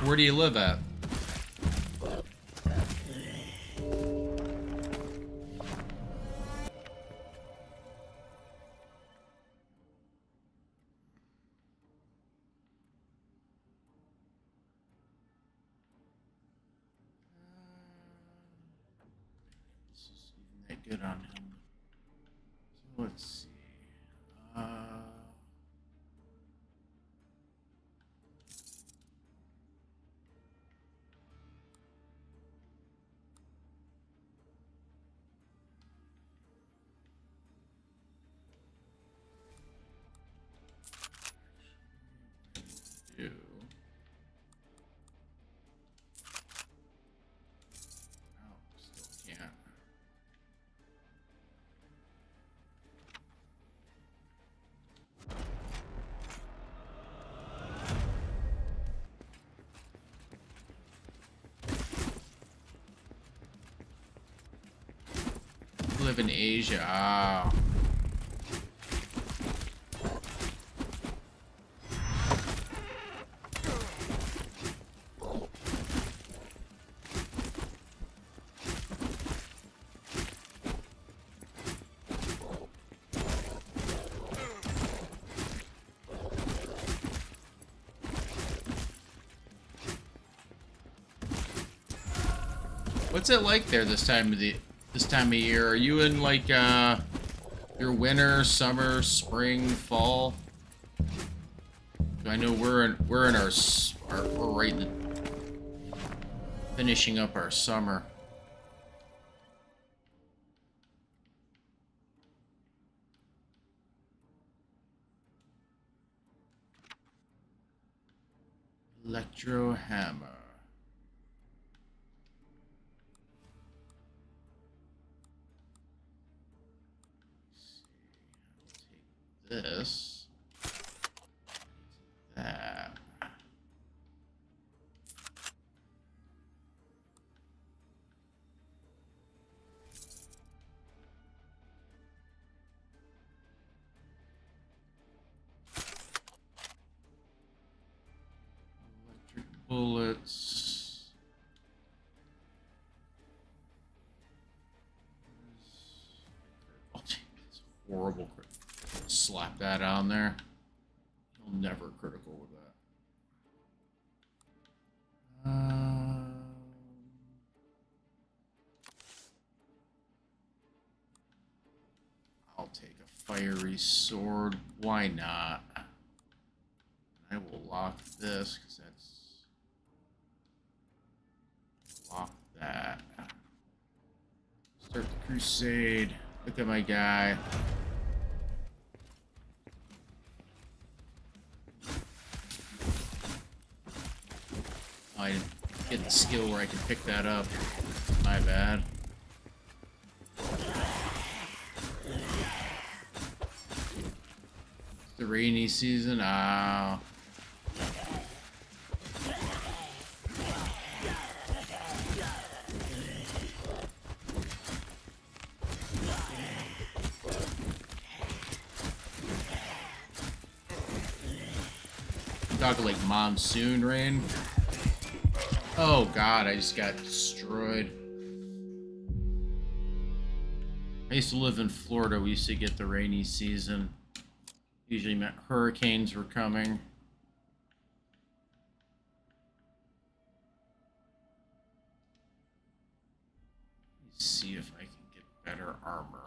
Where do you live at? This is even that good on him. So let's see. Do. Oh, still can't. Live in Asia. Ah. What's it like there this time of year? Are you in like your winter, summer, spring, fall? I know we're in we're right in the, finishing up our summer. Electro hammer. This, that. Electric bullets. Oh, it's horrible. Slap that on there. You'll never critical with that. I'll take a fiery sword. Why not? I will lock this because that's lock that. Start the crusade. Look at my guy. I get the skill where I can pick that up. My bad. The rainy season. Ah. Talking like monsoon rain. Oh god, I just got destroyed. I used to live in Florida. We used to get the rainy season. Usually meant hurricanes were coming. Let's see if I can get better armor.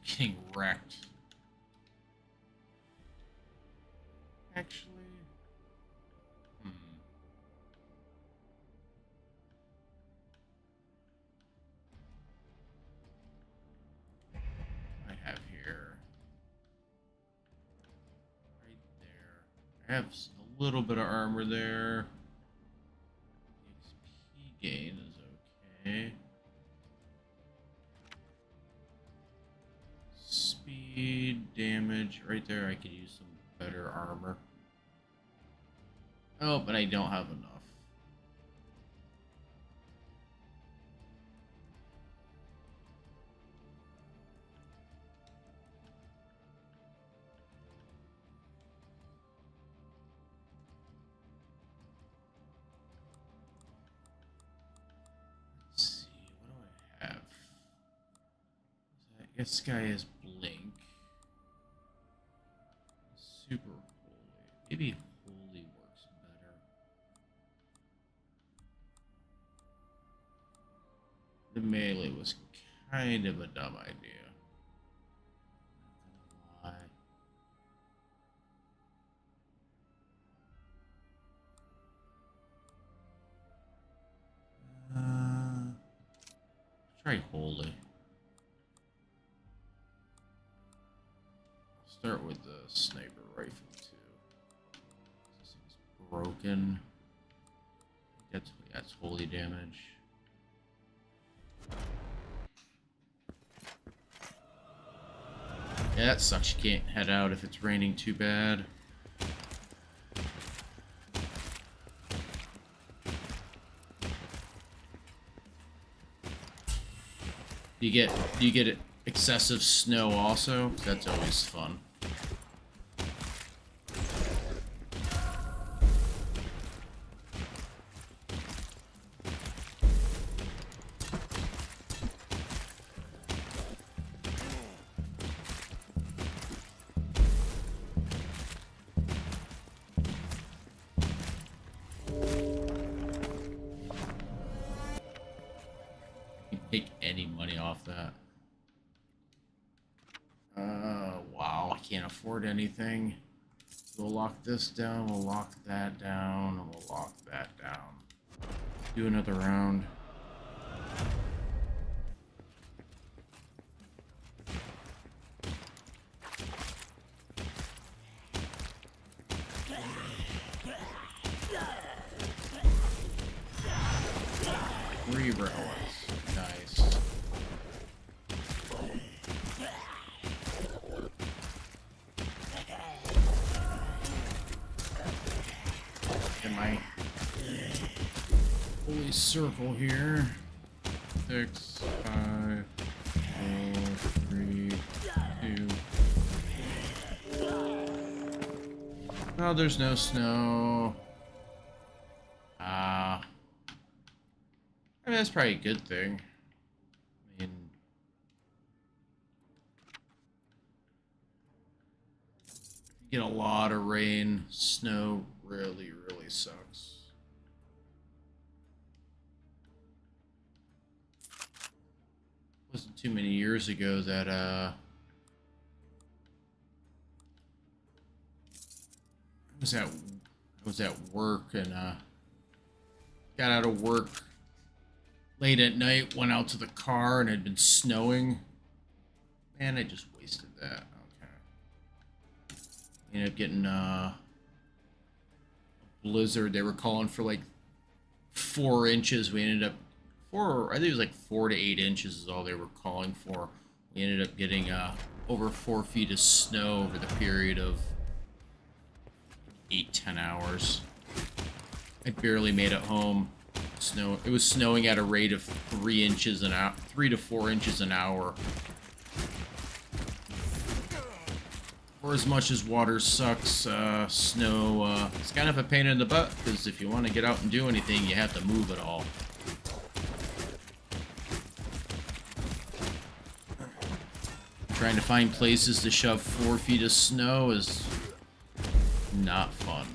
Getting wrecked. Actually, I have here, right there. I have a little bit of armor there. XP gain is okay. there. I could use some better armor. Oh, but I don't have enough. Let's see, what do I have? I guess this guy is Blink. Super holy. Maybe holy works better. The melee was kind of a dumb idea. Not gonna lie. Try holy. Start with the sniper rifle too. This thing's broken. That's holy damage. Yeah, that sucks. You can't head out if it's raining too bad. Do you get excessive snow also? That's always fun. Take any money off that. Wow, I can't afford anything. We'll lock this down, we'll lock that down, and we'll lock that down. Do another round. Three relics. Nice. In my holy circle here. 6, 5, 4, 3, 2. Oh, there's no snow. I mean, that's probably a good thing. I mean, if you get a lot of rain, snow really, really sucks. It wasn't too many years ago that, I was at work and, got out of work late at night, went out to the car, and it had been snowing. Man, I just wasted that. Okay. Ended up getting a blizzard. They were calling for like 4 inches. We ended up I think it was like 4 to 8 inches is all they were calling for. We ended up getting over 4 feet of snow over the period of 8-10 hours. I barely made it home. It was snowing at a rate of 3 inches an hour, 3 to 4 inches an hour. For as much as water sucks, snow, it's kind of a pain in the butt, because if you want to get out and do anything, you have to move it all. Trying to find places to shove 4 feet of snow is not fun.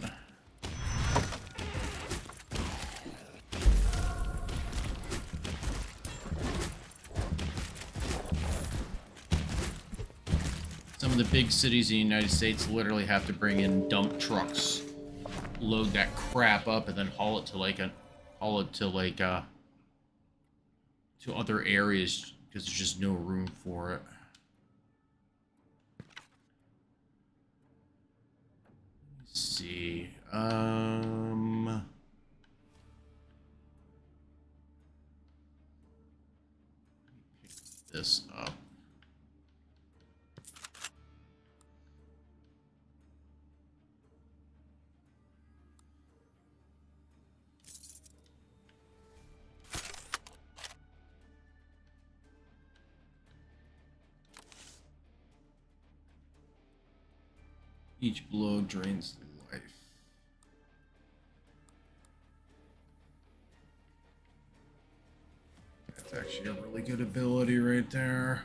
Some of the big cities in the United States literally have to bring in dump trucks, load that crap up, and then haul it to to other areas because there's just no room for it. Let's see. Pick this up. Each blow drains life. That's actually a really good ability right there.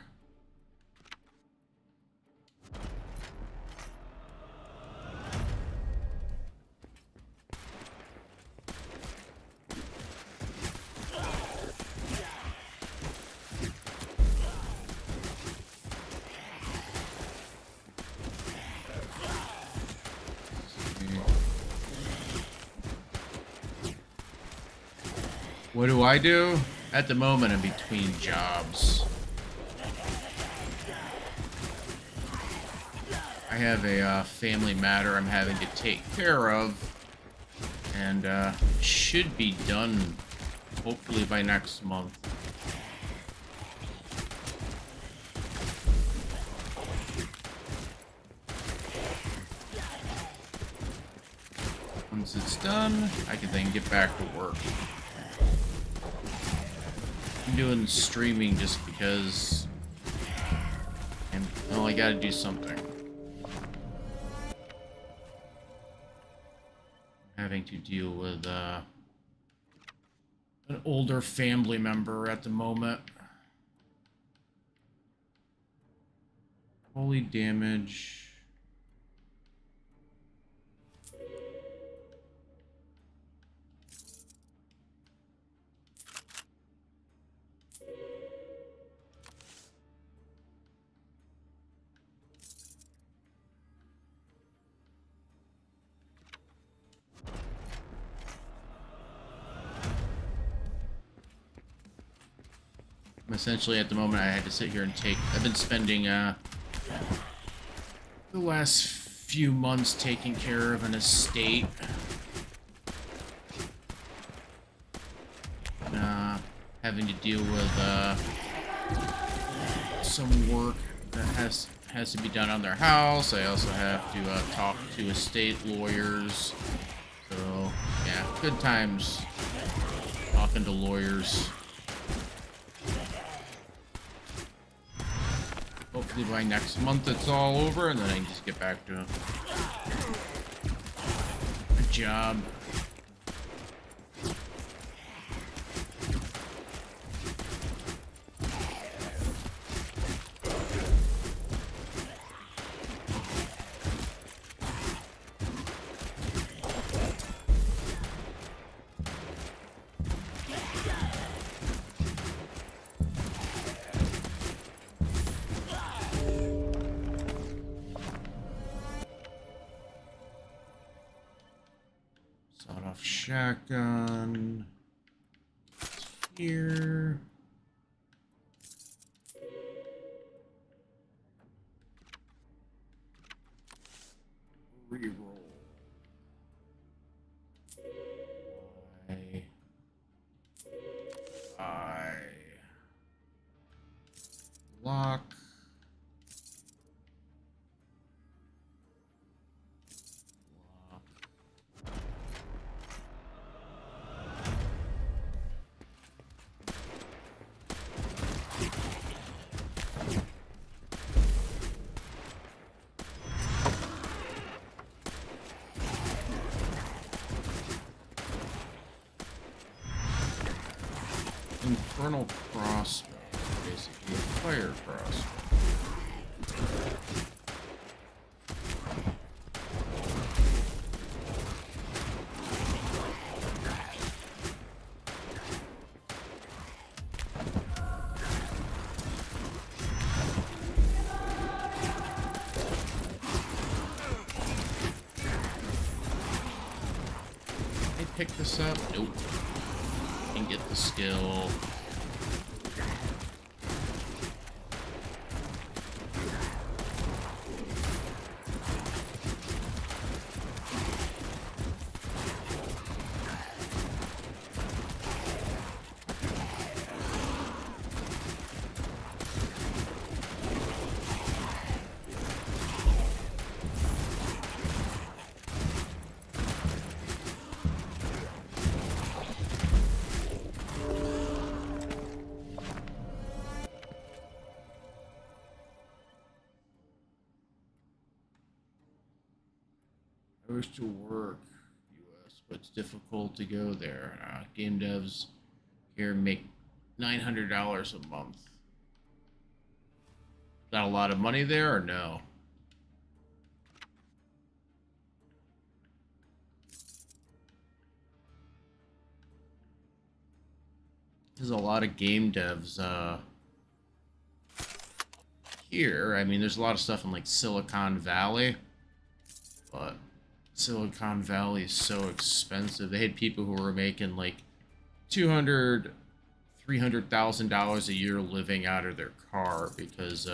What do I do? At the moment, I'm between jobs. I have a family matter I'm having to take care of, and should be done hopefully by next month. Once it's done, I can then get back to work. I'm doing streaming just because I gotta do something. I'm having to deal with an older family member at the moment. Holy damage. Essentially, at the moment, I had to sit here and I've been spending the last few months taking care of an estate. Having to deal with some work that has to be done on their house. I also have to talk to estate lawyers. So, yeah, good times talking to lawyers. Hopefully by next month it's all over, and then I can just get back to a job. Sawed-off shotgun. Here. Reroll. I lock. Infernal crossbow, basically a fire crossbow. Can I pick this up? Nope. Can get the skill. I wish to work, U.S., but it's difficult to go there. Game devs here make $900 a month. Got a lot of money there or no? There's a lot of game devs here. I mean, there's a lot of stuff in like Silicon Valley, but Silicon Valley is so expensive. They had people who were making like $300,000 a year living out of their car because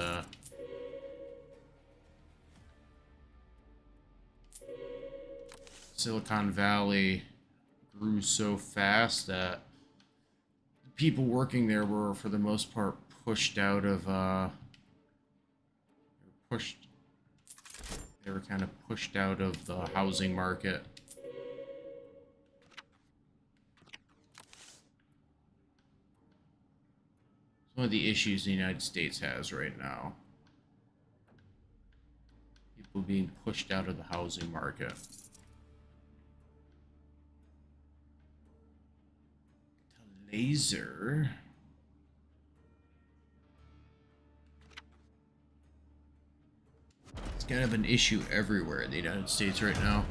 Silicon Valley grew so fast that people working there were, for the most part, pushed out of they were kind of pushed out of the housing market. It's one of the issues the United States has right now. People being pushed out of the housing market. Laser. It's kind of an issue everywhere in the United States right now.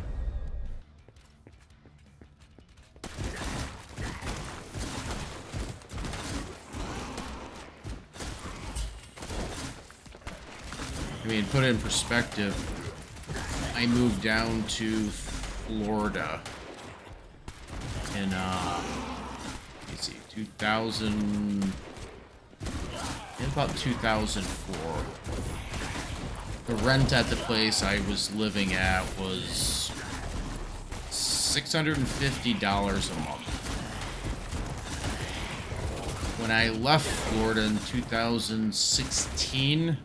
I mean, put it in perspective, I moved down to Florida in, let's see, 2000, in about 2004. The rent at the place I was living at was $650 a month. When I left Florida in 2016,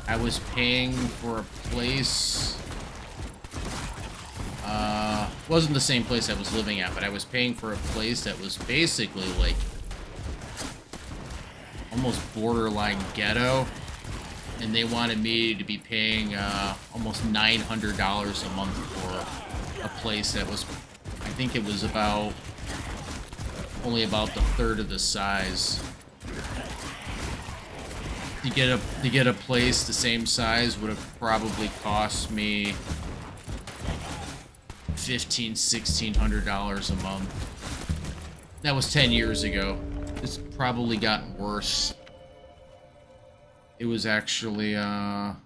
I was paying for a place, wasn't the same place I was living at, but I was paying for a place that was basically like almost borderline ghetto, and they wanted me to be paying almost $900 a month for a place that was, I think it was about, only about the third of the size. To get a place the same size would have probably cost me $1,600 a month. That was 10 years ago. It's probably gotten worse. It was actually, in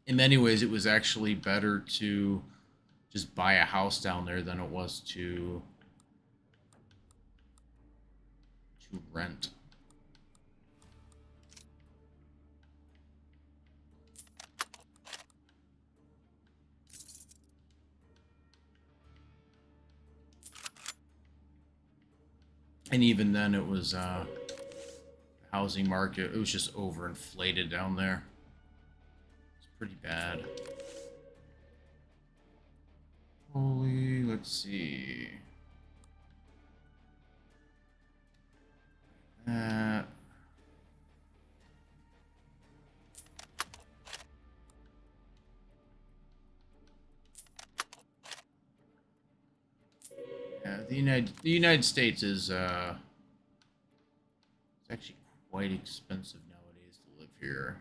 many ways, it was actually better to just buy a house down there than it was to rent. And even then, it was, housing market, it was just overinflated down there. It's pretty bad. Holy, let's see. Yeah, the United States is it's actually quite expensive nowadays to live here.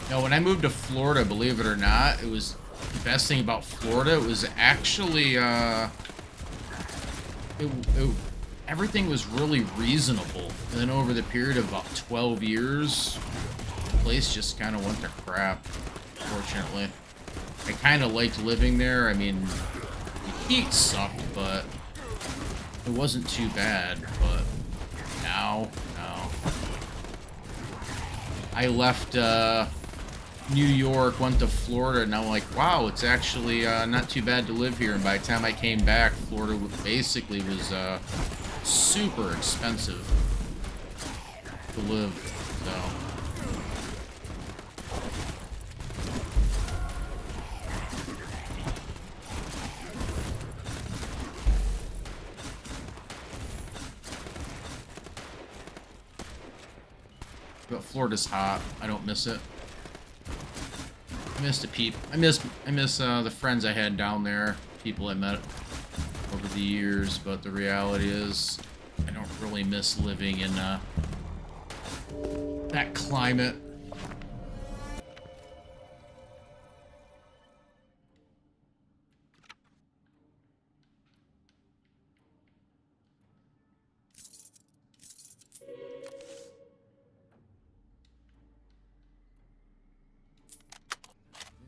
No, when I moved to Florida, believe it or not, it was the best thing about Florida. It was actually, everything was really reasonable. And then over the period of about 12 years, the place just kind of went to crap, fortunately. I kind of liked living there. I mean, the heat sucked, but it wasn't too bad. But now, no. I left, New York, went to Florida, and I'm like, wow, it's actually not too bad to live here. And by the time I came back, Florida basically was super expensive to live. So. But Florida's hot. I don't miss it. I miss the people. I miss the friends I had down there, people I met over the years. But the reality is, I don't really miss living in that climate.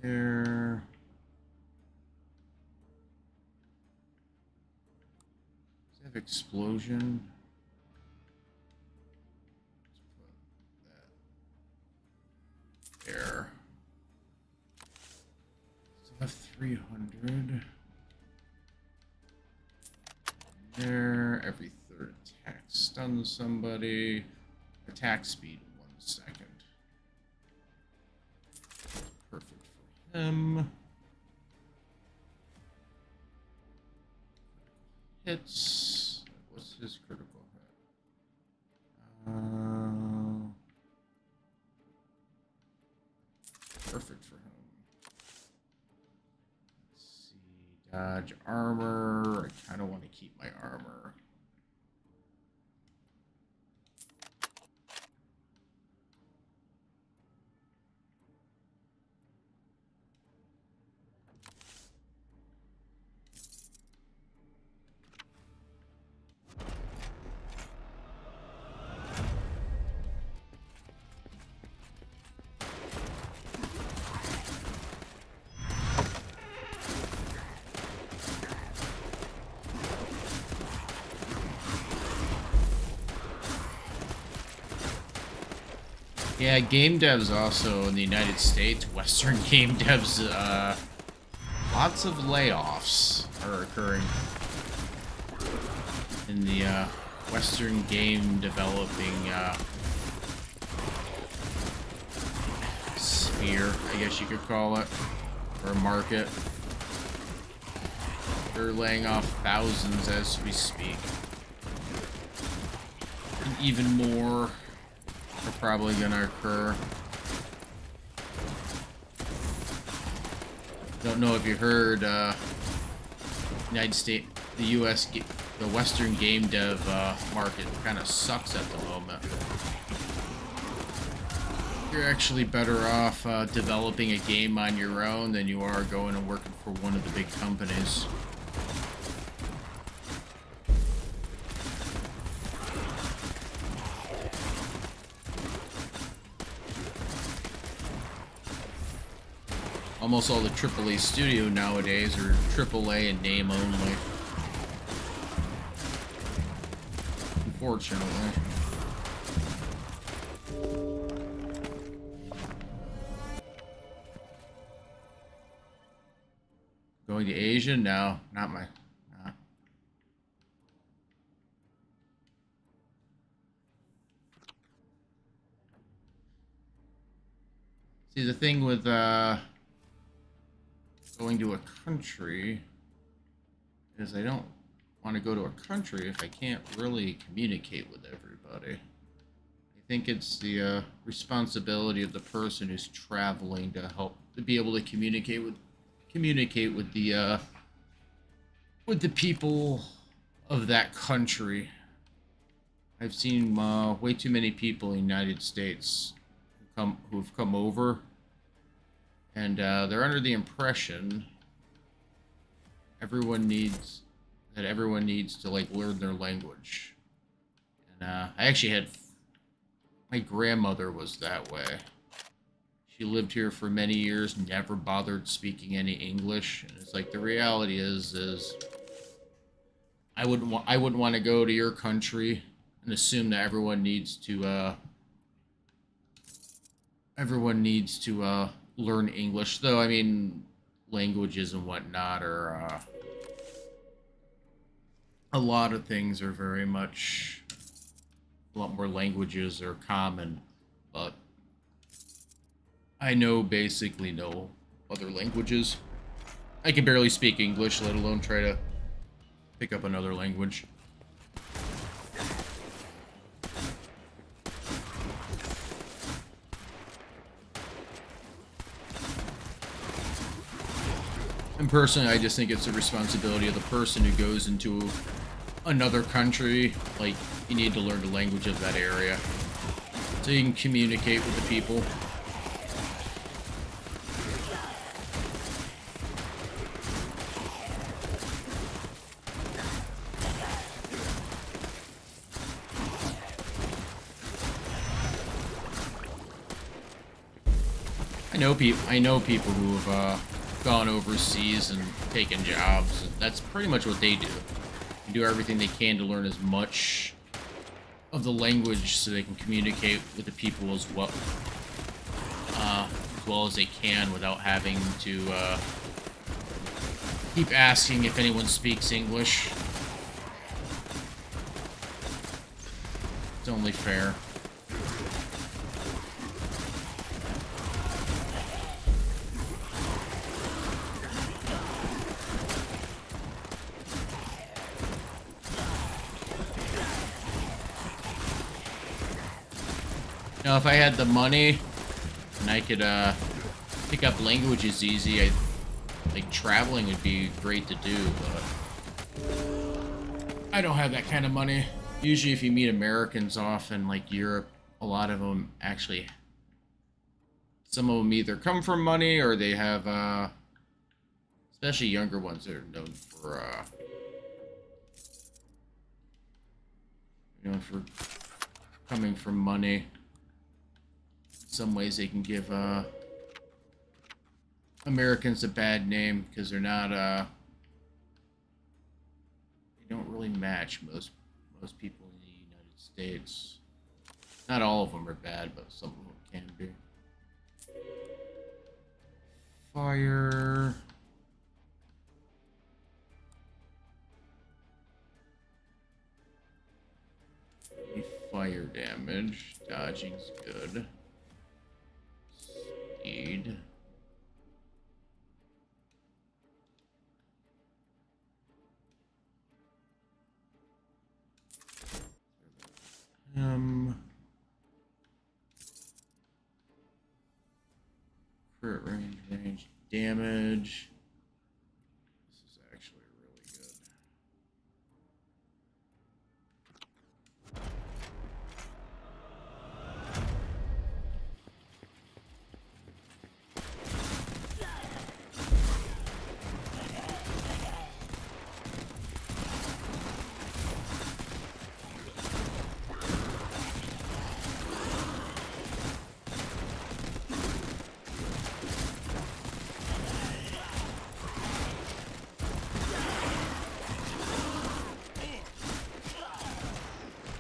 There. Does it have explosion? Let's put that there. So I have 300. There. Every third attack stuns somebody. Attack speed 1 second. Perfect for him. Hits. What's his critical hit? Perfect for him. Let's see. Dodge armor. I kind of want to keep my armor. Yeah, game devs also in the United States, Western game devs, lots of layoffs are occurring in the Western game developing sphere, I guess you could call it, or market. They're laying off thousands as we speak. And even more are probably gonna occur. Don't know if you heard, United States, the U.S., the Western game dev market kind of sucks at the moment. You're actually better off developing a game on your own than you are going and working for one of the big companies. Almost all the AAA studio nowadays are AAA in name only. Unfortunately. Going to Asia? No, not my... Nah. See, the thing with, going to a country is I don't want to go to a country if I can't really communicate with everybody. I think it's the responsibility of the person who's traveling to help to be able to communicate with the people of that country. I've seen way too many people in the United States who've come over. And they're under the impression everyone needs to like learn their language. And I actually had my grandmother was that way. She lived here for many years, never bothered speaking any English. And it's like the reality is I wouldn't want to go to your country and assume that everyone needs to learn English, though. I mean, languages and whatnot are a lot of things are very much a lot more languages are common, but I know basically no other languages. I can barely speak English, let alone try to pick up another language. And personally, I just think it's the responsibility of the person who goes into another country. Like, you need to learn the language of that area so you can communicate with the people. I know people who have gone overseas and taken jobs. That's pretty much what they do. They do everything they can to learn as much of the language so they can communicate with the people as well as they can without having to keep asking if anyone speaks English. It's only fair. Now, if I had the money and I could pick up languages easy, like traveling would be great to do, but I don't have that kind of money. Usually if you meet Americans off in like Europe, a lot of them actually, some of them either come from money or they have, especially younger ones that are known for coming from money. Some ways they can give Americans a bad name because they're not they don't really match most people in the United States. Not all of them are bad, but some of them can be. Fire. Fire damage. Dodging's good. Speed. Crit range, damage. This is actually really good.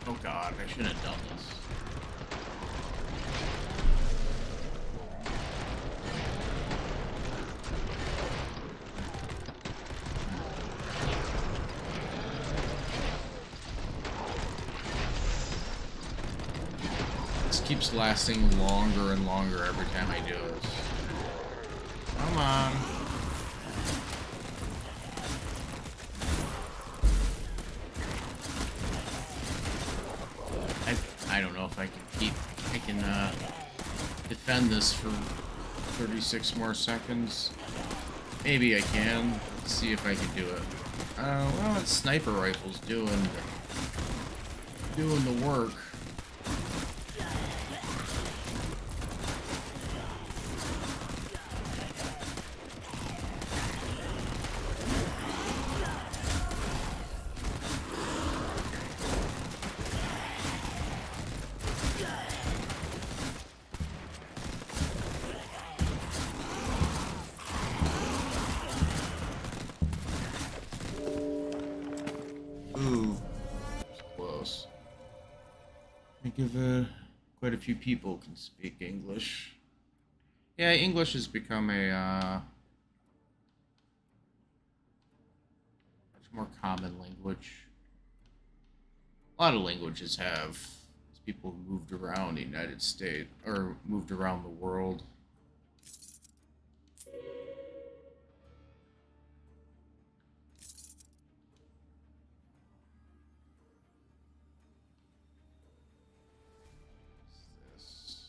Oh god, I shouldn't have done this. This keeps lasting longer and longer every time I do this. Come on. I don't know if I can defend this for 36 more seconds. Maybe I can. Let's see if I can do it. Well, that sniper rifle's doing the work. Ooh, close. I think of quite a few people can speak English. Yeah, English has become a much more common language. A lot of languages have, as people who moved around the United States or moved around the world. What's this?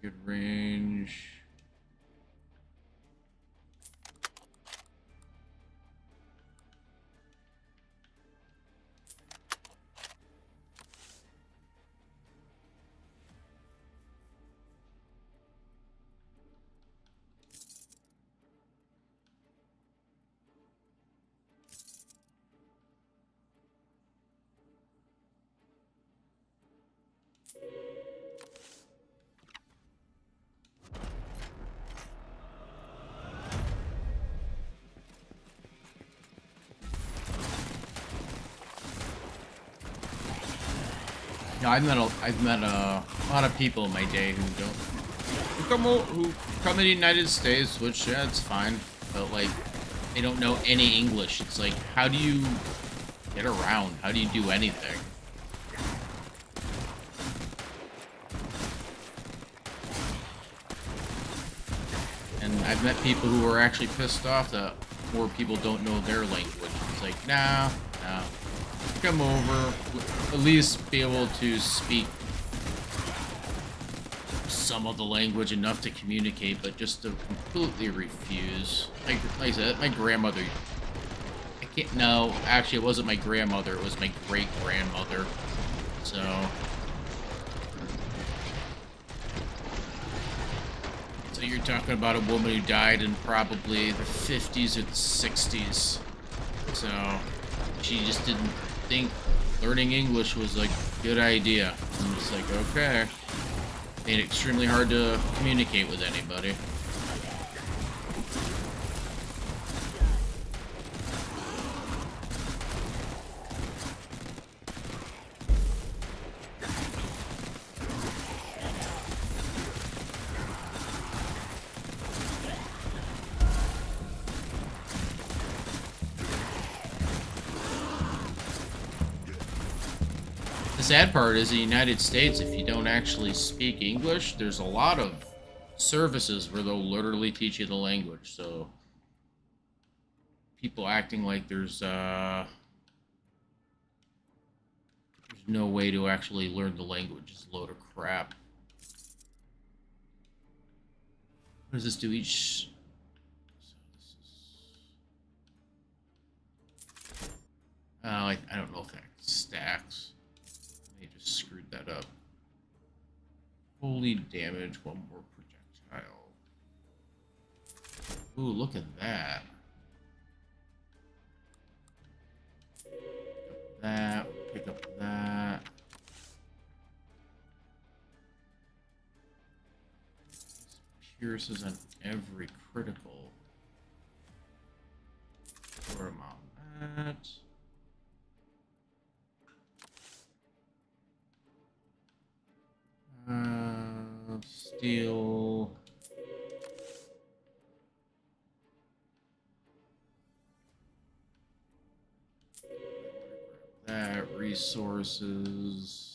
Good range. No, I've met a lot of people in my day who come to the United States, which yeah, it's fine, but like they don't know any English. It's like, how do you get around? How do you do anything? And I've met people who are actually pissed off that more people don't know their language. It's like, nah, come over, at least be able to speak some of the language enough to communicate, but just to completely refuse. Like I said, my grandmother, no, actually it wasn't my grandmother, it was my great-grandmother, so you're talking about a woman who died in probably the 50s or the 60s, so she just didn't think learning English was a good idea. I'm just like, okay. Made it extremely hard to communicate with anybody. The sad part is, in the United States, if you don't actually speak English, there's a lot of services where they'll literally teach you the language. So people acting like there's no way to actually learn the language is a load of crap. What does this do each? Oh, I don't know if that stacks. They just screwed that up. Holy damage, one more projectile. Ooh, look at that. Pick up that. Pierces on every critical. Throw them on that. Steel. That resources.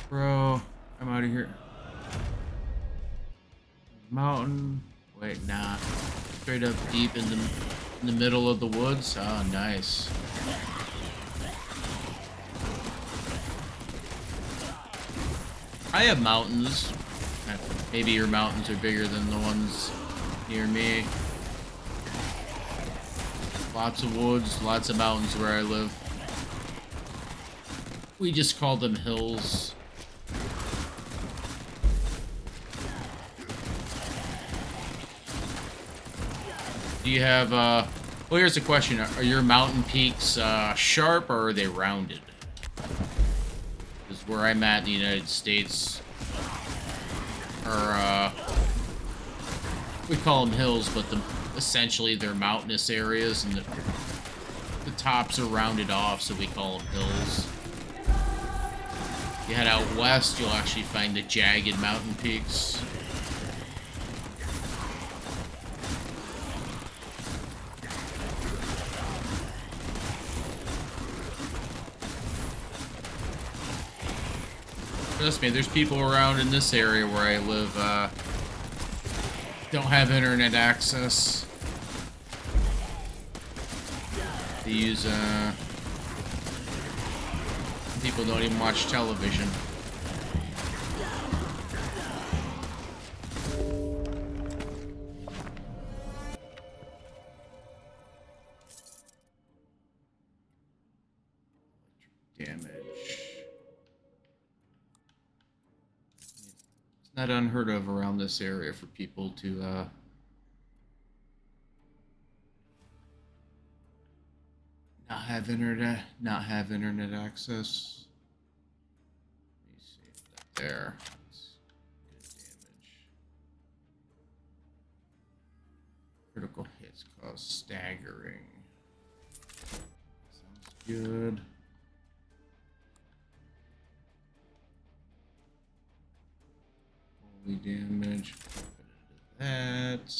Bro, I'm out of here. Mountain. Wait, nah. Straight up deep in the middle of the woods. Oh, nice. I have mountains. Maybe your mountains are bigger than the ones near me. Lots of woods, lots of mountains where I live. We just call them hills. Do you have, well, here's the question. Are your mountain peaks, sharp, or are they rounded? Because where I'm at in the United States are, we call them hills, but essentially they're mountainous areas, and the tops are rounded off, so we call them hills. If you head out west, you'll actually find the jagged mountain peaks. Trust me, there's people around in this area where I live, don't have internet access. They use, people don't even watch television. Damage. It's not unheard of around this area for people to, not have internet access. Let me see that there. That's good damage. Critical hits cause staggering. Sounds good. Holy damage. That.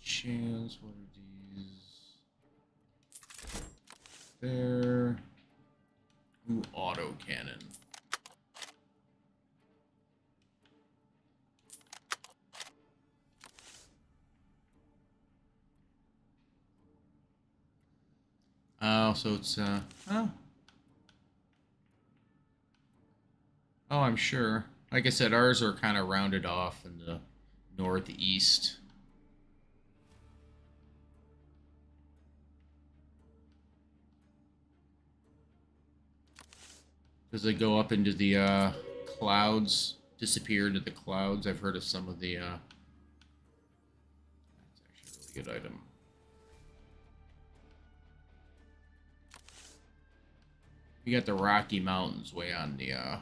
Chance, what are these? There. Ooh, auto cannon. Oh, so it's oh. Oh, I'm sure. Like I said, ours are kind of rounded off in the northeast. Because they go up into the clouds, disappear into the clouds. I've heard of some of the. That's actually a really good item. You got the Rocky Mountains way on the. What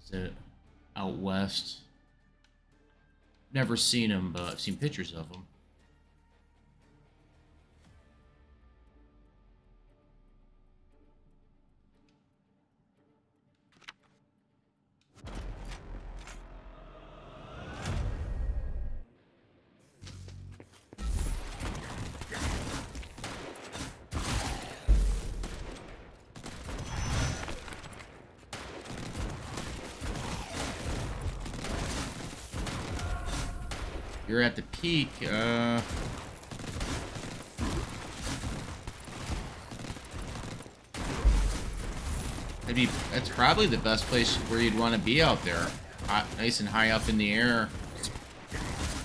is it? Out west. Never seen them, but I've seen pictures of them. You're at the peak, that's probably the best place where you'd want to be out there. Nice and high up in the air.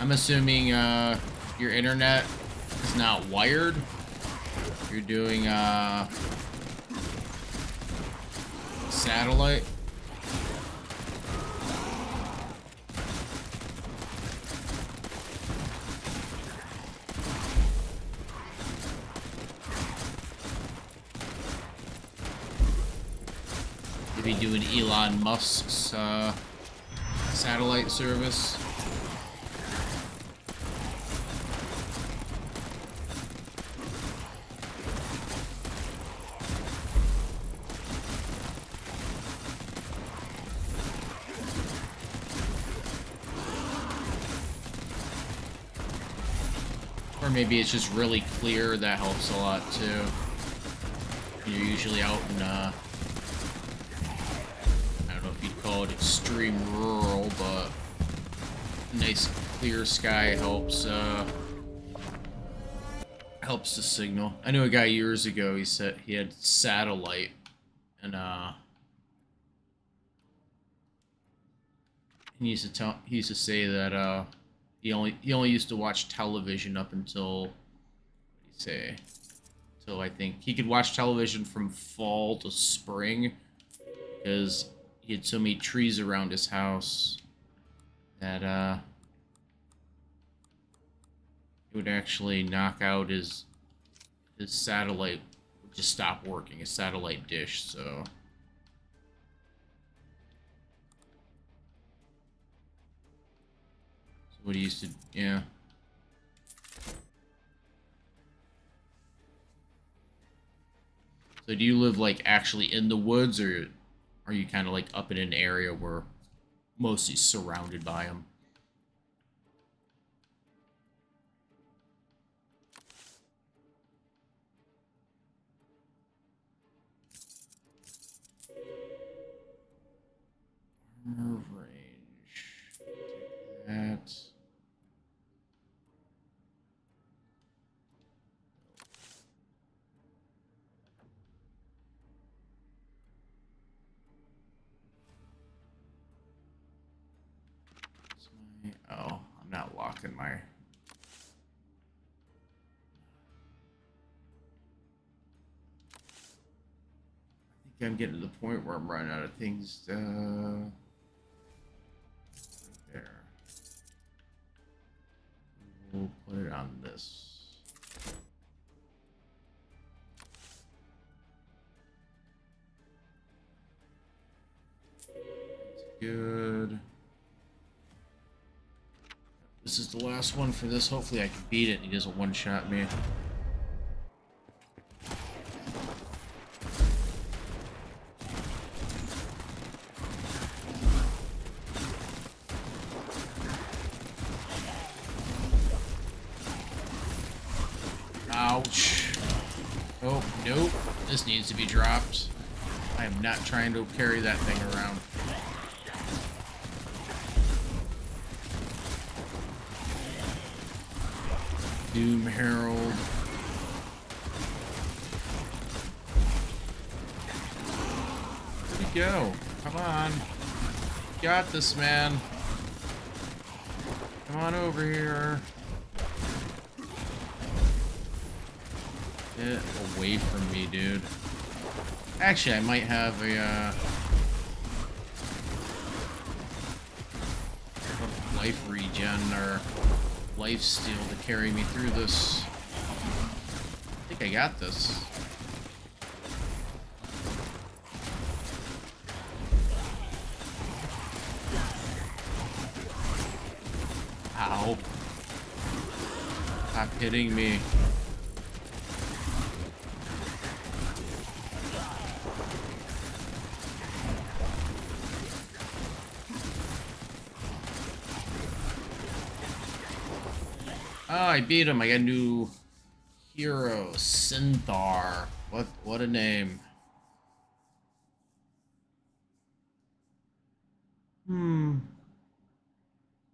I'm assuming, your internet is not wired. You're doing, satellite. Be doing Elon Musk's satellite service. Or maybe it's just really clear. That helps a lot too. You're usually out in call it extreme rural, but nice clear sky helps helps the signal. I knew a guy years ago, he said he had satellite, and he used to say that he only used to watch television up until, what did he say? Until I think he could watch television from fall to spring, because he had so many trees around his house that it would actually knock out his satellite, would just stop working, his satellite dish, so. So what he used to, yeah. So do you live like actually in the woods, or are you kind of like up in an area where mostly surrounded by them? Armor range. Take that. Oh, I'm not locking my. I think I'm getting to the point where I'm running out of things. Right there. We'll put it on this. That's good. This is the last one for this. Hopefully I can beat it and he doesn't one-shot me. Ouch. Oh, nope. This needs to be dropped. I am not trying to carry that thing around. Doom Herald. Where'd he go? Come on. You got this, man. Come on over here. Get away from me, dude. Actually, I might have a life regen or life steal to carry me through this. I think I got this. Ow. Stop hitting me. Oh, I beat him. I got a new hero, Synthar. What a name.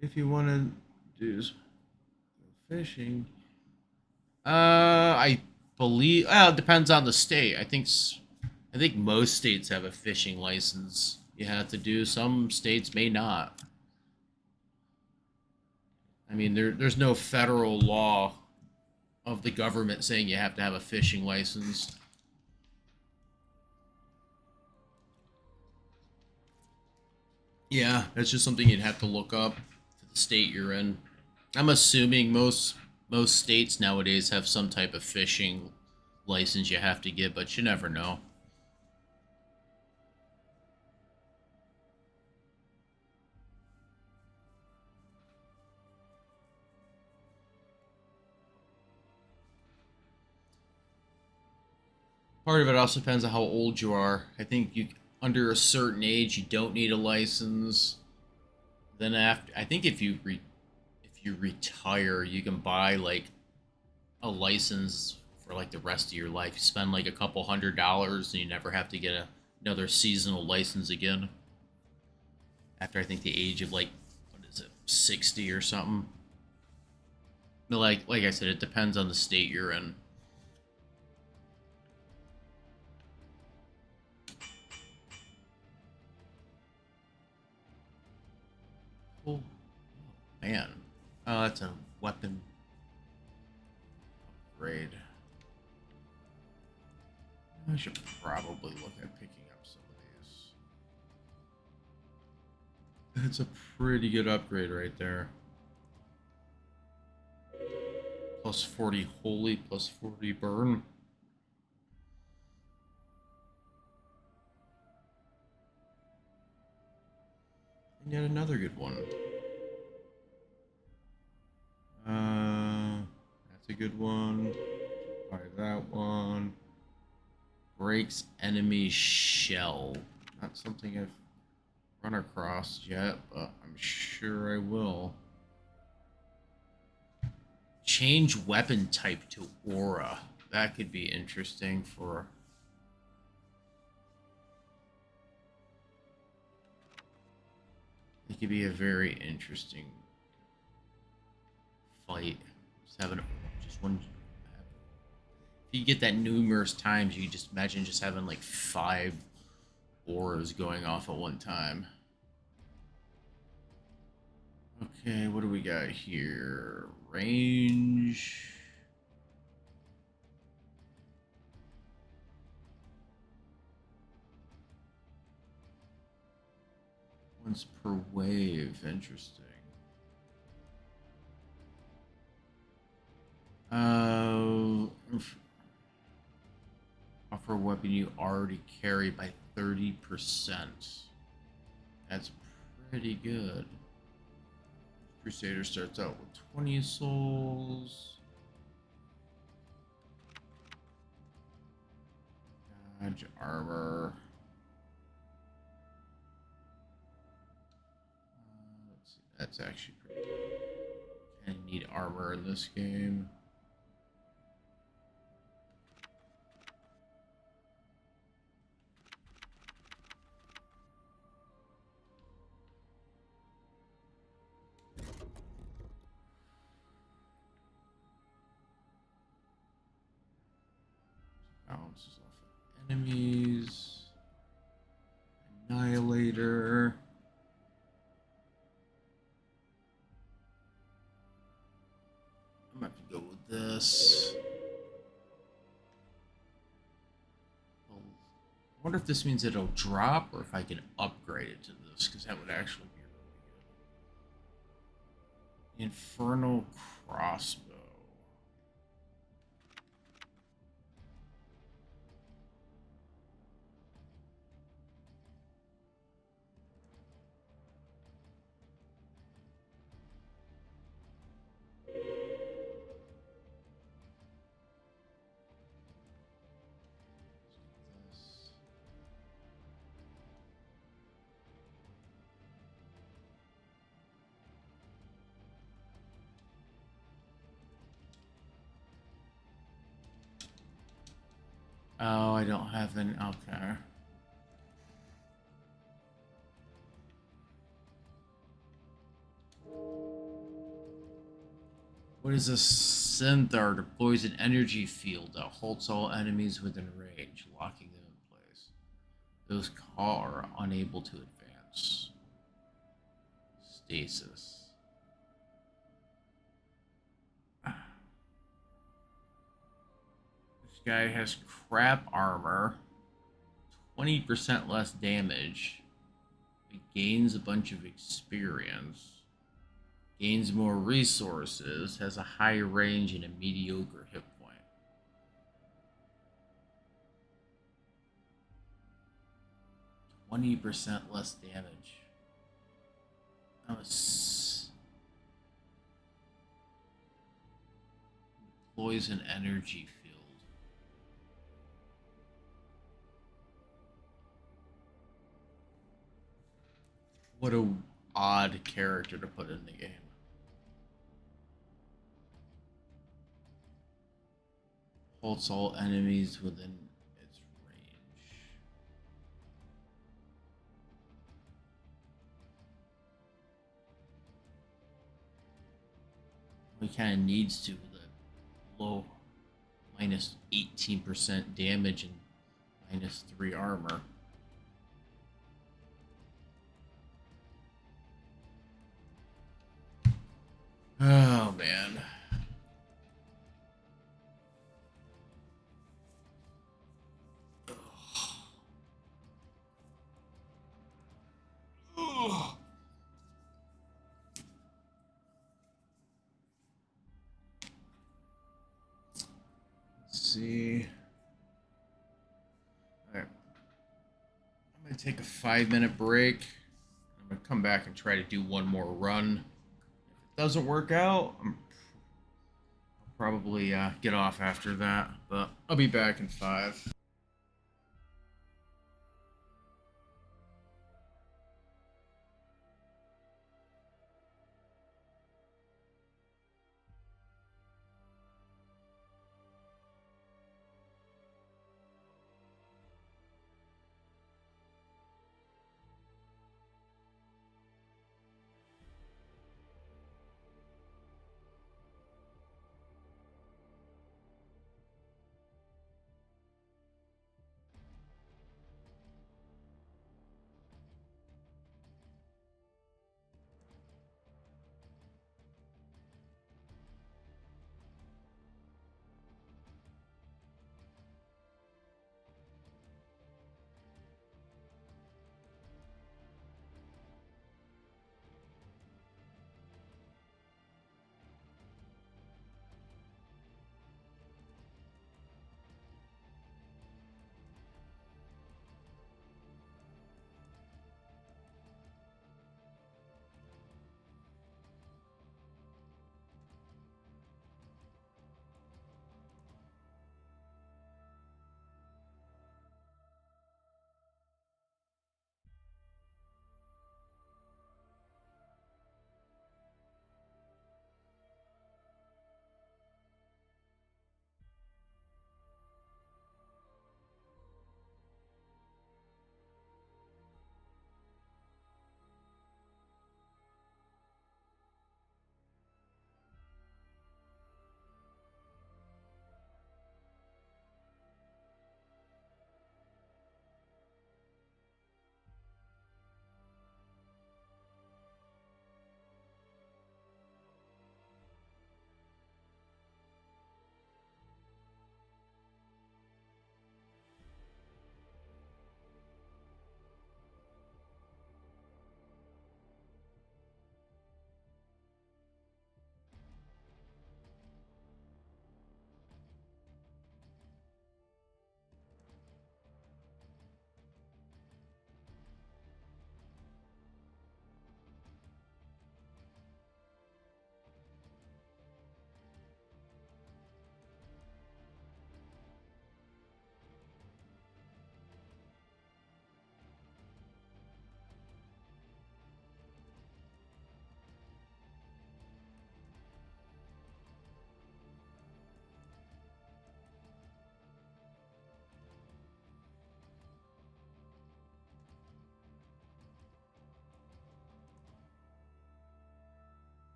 If you want to do fishing. I believe. Well, it depends on the state. I think most states have a fishing license. You have to do. Some states may not. I mean, there's no federal law of the government saying you have to have a fishing license. Yeah, that's just something you'd have to look up to the state you're in. I'm assuming most states nowadays have some type of fishing license you have to get, but you never know. Part of it also depends on how old you are. I think you under a certain age you don't need a license. Then after, I think if you retire, you can buy like a license for like the rest of your life. You spend like a couple $100s and you never have to get another seasonal license again. After I think the age of like what is it, 60 or something. But like I said, it depends on the state you're in. Oh man. Oh, that's a weapon upgrade. I should probably look at picking up some of these. It's a pretty good upgrade right there. Plus 40 holy, plus 40 burn. And yet another good one. That's a good one. Buy that one. Breaks enemy shell. Not something I've run across yet, but I'm sure I will. Change weapon type to aura. That could be interesting for... It could be a very interesting fight. Just having just one... If you get that numerous times, you just imagine just having like 5 auras going off at one time. Okay, what do we got here? Range. Once per wave. Interesting. Offer a weapon you already carry by 30%. That's pretty good. Crusader starts out with 20 souls. Dodge armor. Let's see, that's actually pretty good. Kind of need armor in this game. Bounces off of enemies. Annihilator. I'm gonna have to go with this. I wonder if this means it'll drop or if I can upgrade it to this, because that would actually be really good. Infernal crossbow. Oh, I don't have an... Okay. What is a Centaur? Deploys an energy field that halts all enemies within range, locking them in place. Those are unable to advance. Stasis. This guy has crap armor, 20% less damage. It gains a bunch of experience. Gains more resources, has a high range and a mediocre hit point. %20 less damage. Deploys an energy field. What a odd character to put in the game. Halts all enemies within its range. He kind of needs to with a low minus 18% damage and minus 3 armor. Oh man. see. All right. I'm going to take a 5-minute break. I'm going to come back and try to do one more run. If it doesn't work out, I'll probably get off after that. But I'll be back in 5.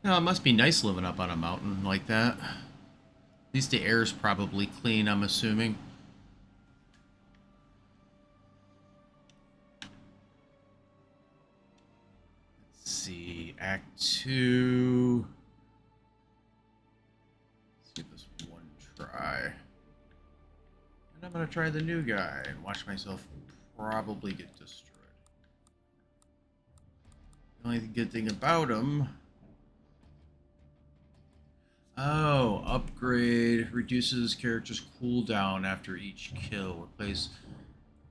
No, it must be nice living up on a mountain like that. At least the air's probably clean, I'm assuming. Let's see, Act 2. Let's give this one try. And I'm gonna try the new guy and watch myself probably get destroyed. The only good thing about him... Oh, upgrade reduces character's cooldown after each kill. Replace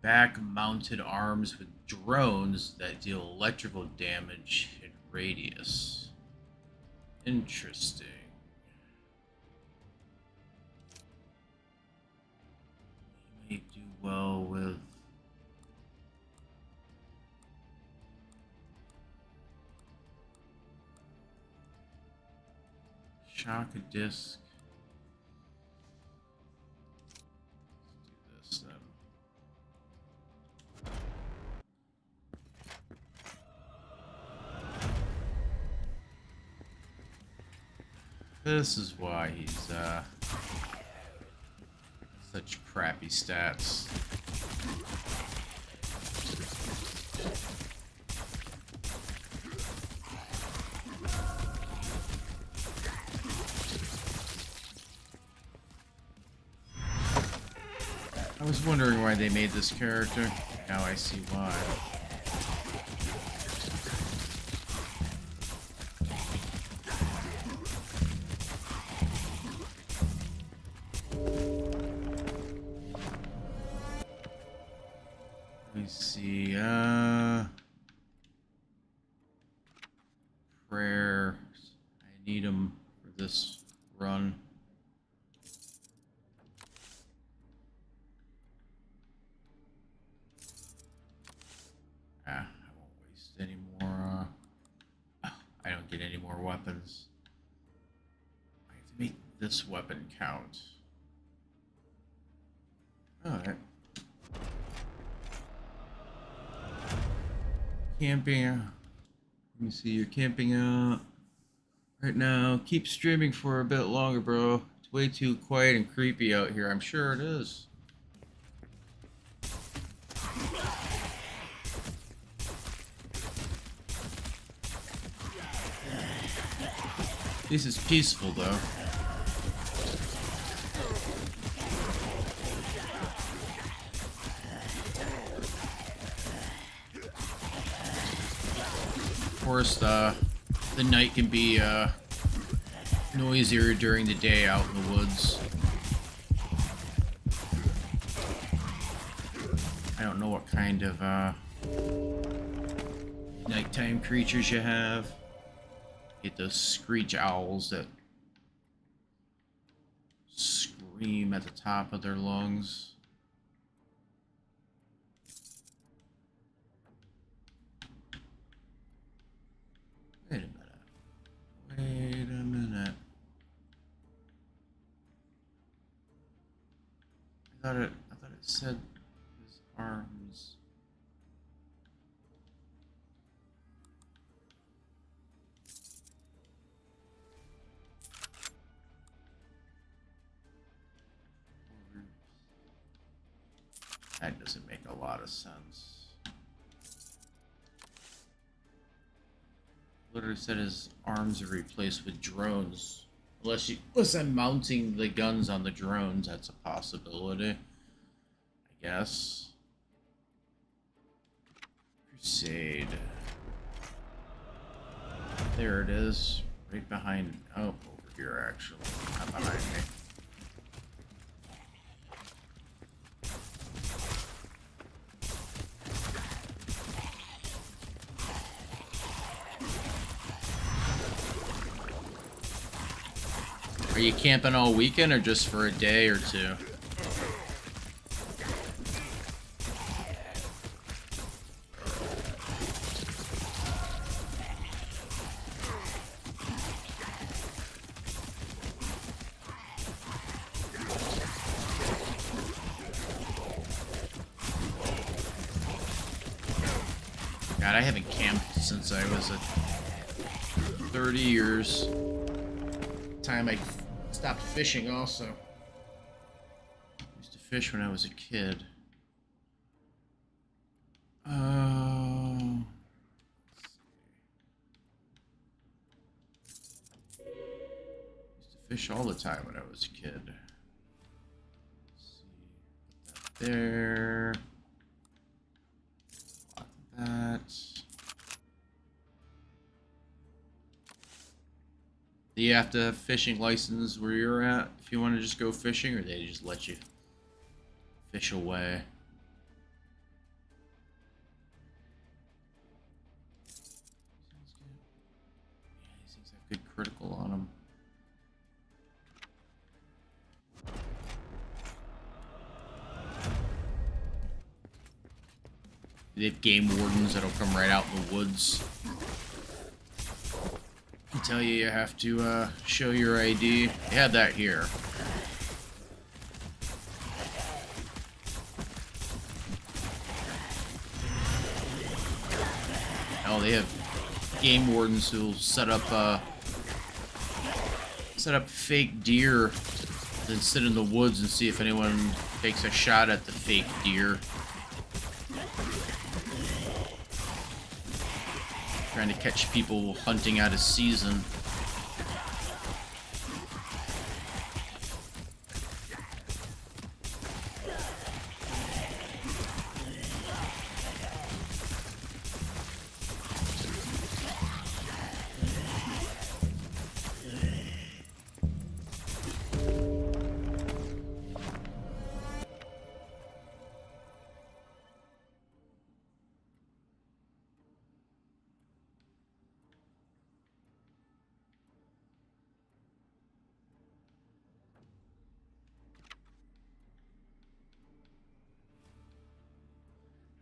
back-mounted arms with drones that deal electrical damage in radius. Interesting. You may do well with... Shock a disc. Let's do this then. This is why he's such crappy stats. I was wondering why they made this character. Now I see why. Let me see, prayers. I need them for this run. I won't waste any more, I don't get any more weapons. I have to make this weapon count. Alright. Camping out. Let me see, you're camping out right now. Keep streaming for a bit longer, bro. It's way too quiet and creepy out here. I'm sure it is. This is peaceful, though. Of course, the night can be noisier during the day out in the woods. I don't know what kind of nighttime creatures you have. Get those screech owls that scream at the top of their lungs. Wait a minute. Wait a minute. I thought it said his arms. That doesn't make a lot of sense. Literally said his arms are replaced with drones. Unless I'm mounting the guns on the drones, that's a possibility. I guess. Crusade. There it is. Right behind. Oh, over here actually. Not behind me. Are you camping all weekend or just for a day or two? God, I haven't camped since I was a 30 years. Time I stopped fishing also. I used to fish when I was a kid. Used to fish all the time when I was a kid. Let's see. Put that there. Lock that. Do you have to have fishing license where you're at if you want to just go fishing, or they just let you fish away? Sounds good. Yeah, these things have good critical on them. They have game wardens that'll come right out in the woods. Tell you have to show your ID. They had that here. Oh, they have game wardens who'll set up fake deer, then sit in the woods and see if anyone takes a shot at the fake deer. Trying to catch people hunting out of season.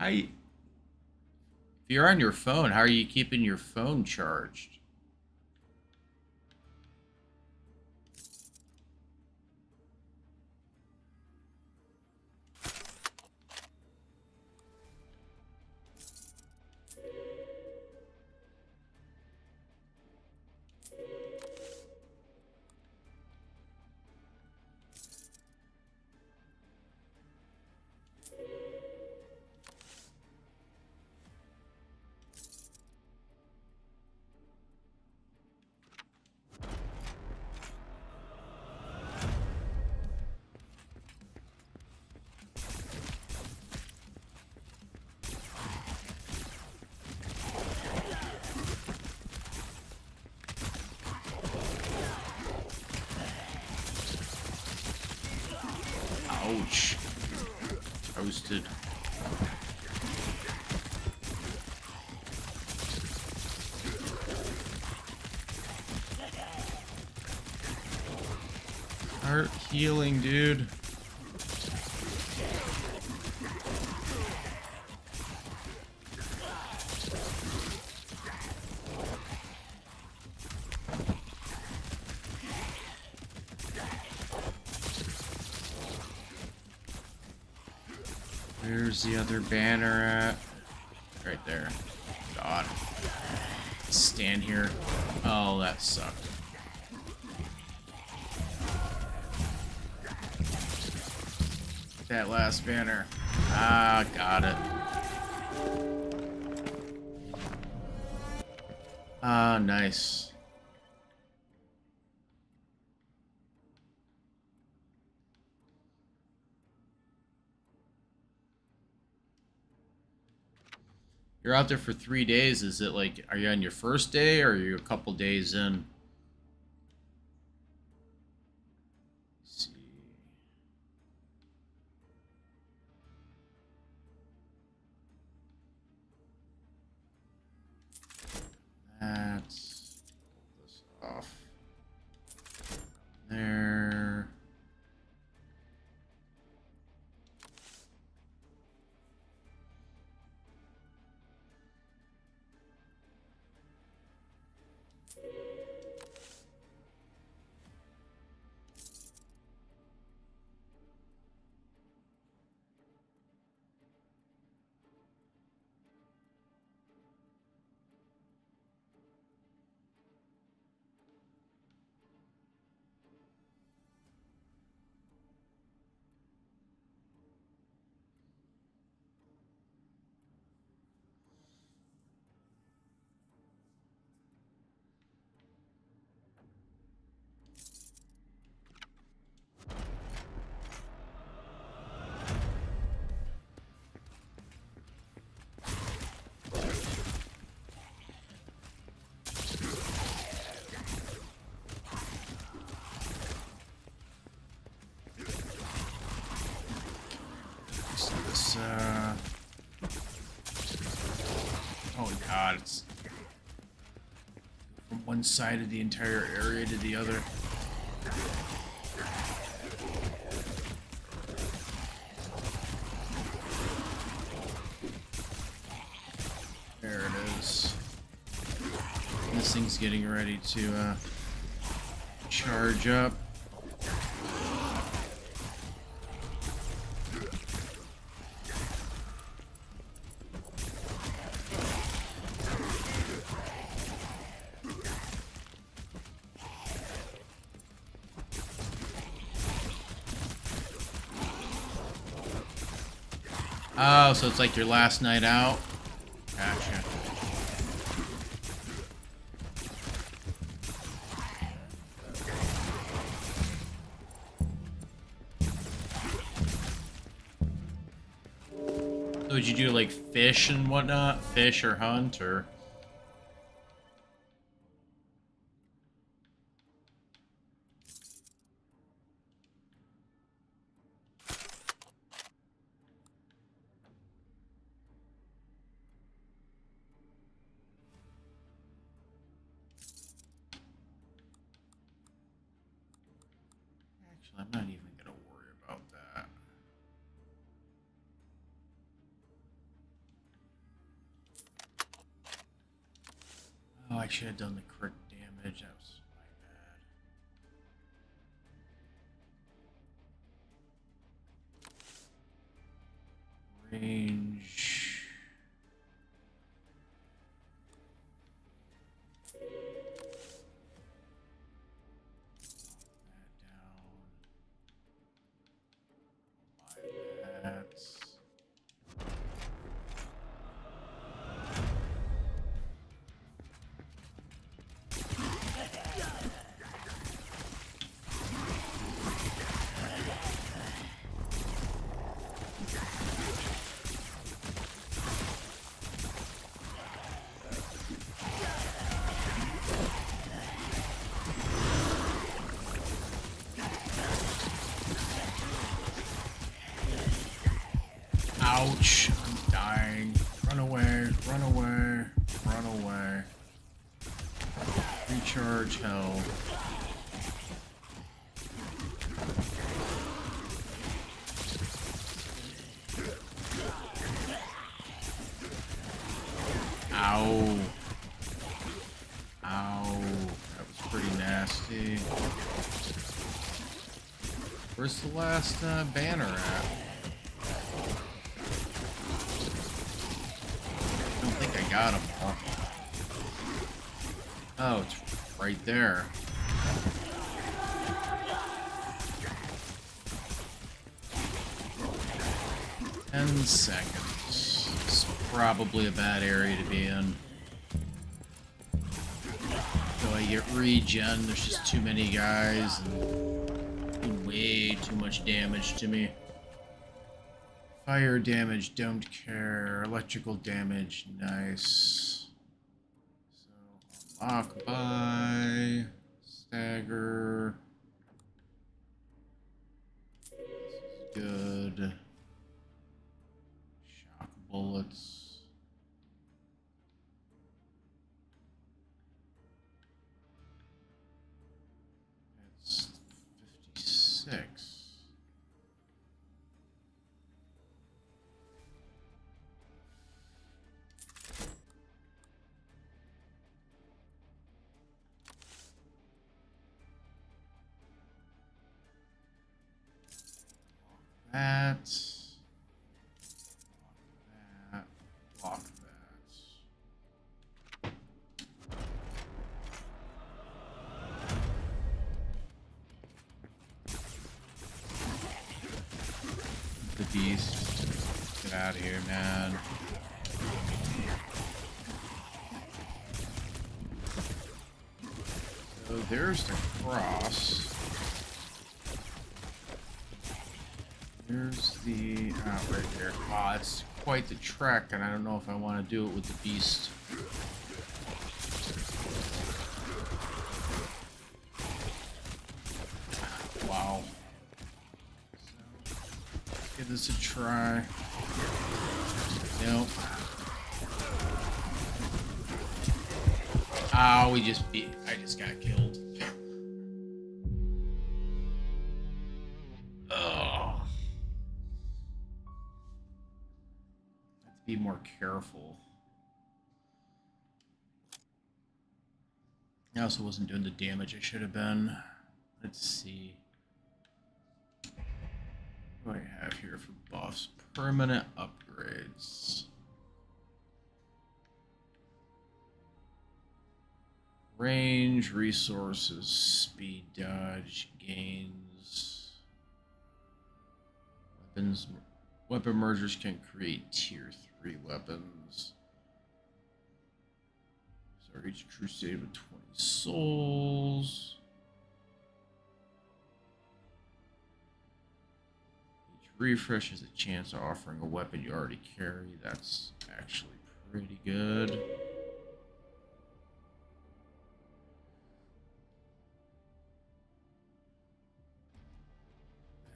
If you're on your phone, how are you keeping your phone charged? Ouch. Toasted. Start healing, dude. Where's the other banner at? Right there. God. Stand here. Oh, that sucked. That last banner. Ah, got it. Ah, nice. You're out there for 3 days. Is it like, are you on your first day or are you a couple days in? Let's see. That's pull this off. There. Let's oh god, it's from one side of the entire area to the other. There it is. This thing's getting ready to charge up. Oh, so it's like your last night out? Gotcha. So would you do like fish and whatnot? Fish or hunt or? I'm not even gonna worry about that. Oh, I should have done the crit damage. That was my bad. Range. Ouch, I'm dying. Run away, run away, run away. Recharge hell. Ow. Ow. That was pretty nasty. Where's the last banner at? I got them all. Oh, it's right there. Ten seconds. It's probably a bad area to be in. So I get regen, there's just too many guys and way too much damage to me. Fire damage, don't care. Electrical damage, nice. So, lock by, stagger. This is good. Shock bullets. It's 56. That. Lock that. The beast. Get out of here, man. So there's the cross. Here's the right there. Ah, it's quite the trek, and I don't know if I want to do it with the beast. Wow. So, let's give this a try. No. Oh, I just got killed. Oh. Have to be more careful. I also wasn't doing the damage I should have been. Let's see. What do I have here for buffs? Permanent upgrades. Range, resources, speed, dodge, gains. Weapons. Weapon mergers can create tier 3 weapons. So each crusade with 20 souls. Each refresh has a chance of offering a weapon you already carry. That's actually pretty good.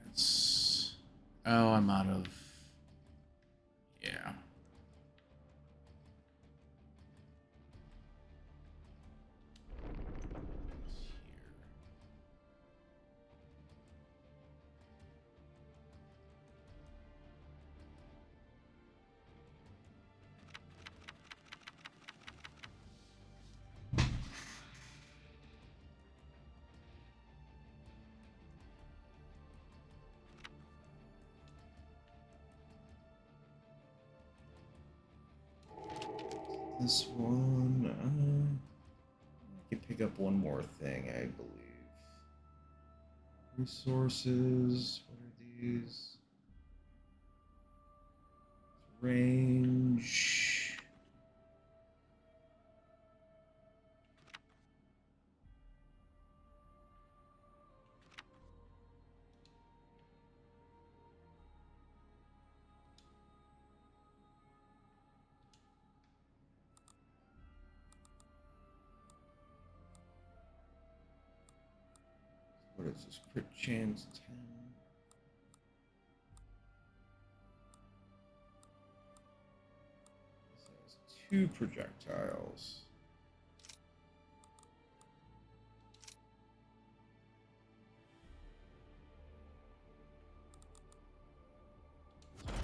That's... Oh, I'm out of... Yeah. This one, I can pick up one more thing, I believe. Resources, what are these? Range. What is this? Crit chance 10. This has 2 projectiles.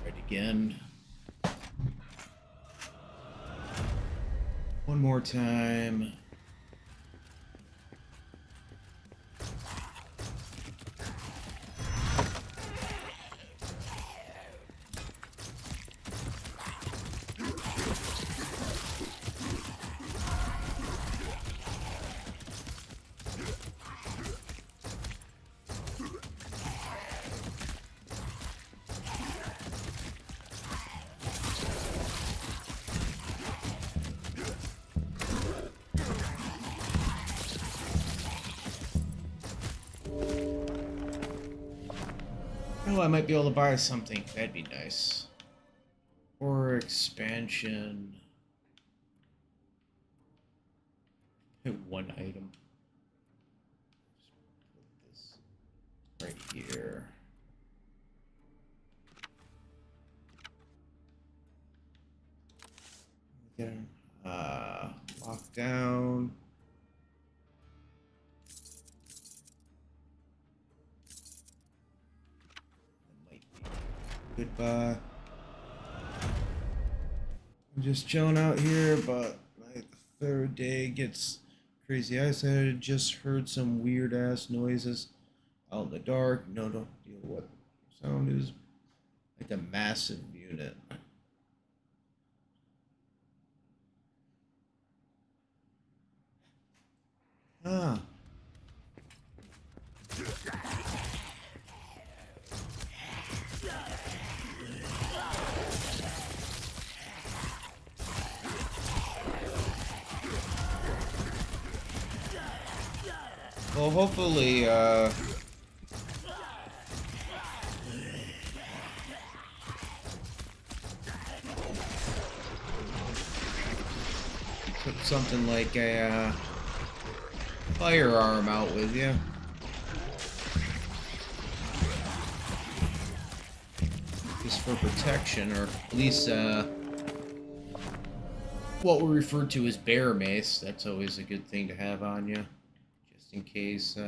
Right again. One more time. Oh, I might be able to buy something. That'd be nice. Or expansion. One item. Just put this right here. Get lockdown. Goodbye. I'm just chilling out here, but my 3rd day gets crazy. I said I just heard some weird ass noises out in the dark. No, don't deal what sound is. Like a massive unit. Ah. Well, hopefully, put something like a firearm out with you. Just for protection, or at least what we refer to as bear mace. That's always a good thing to have on you, just in case.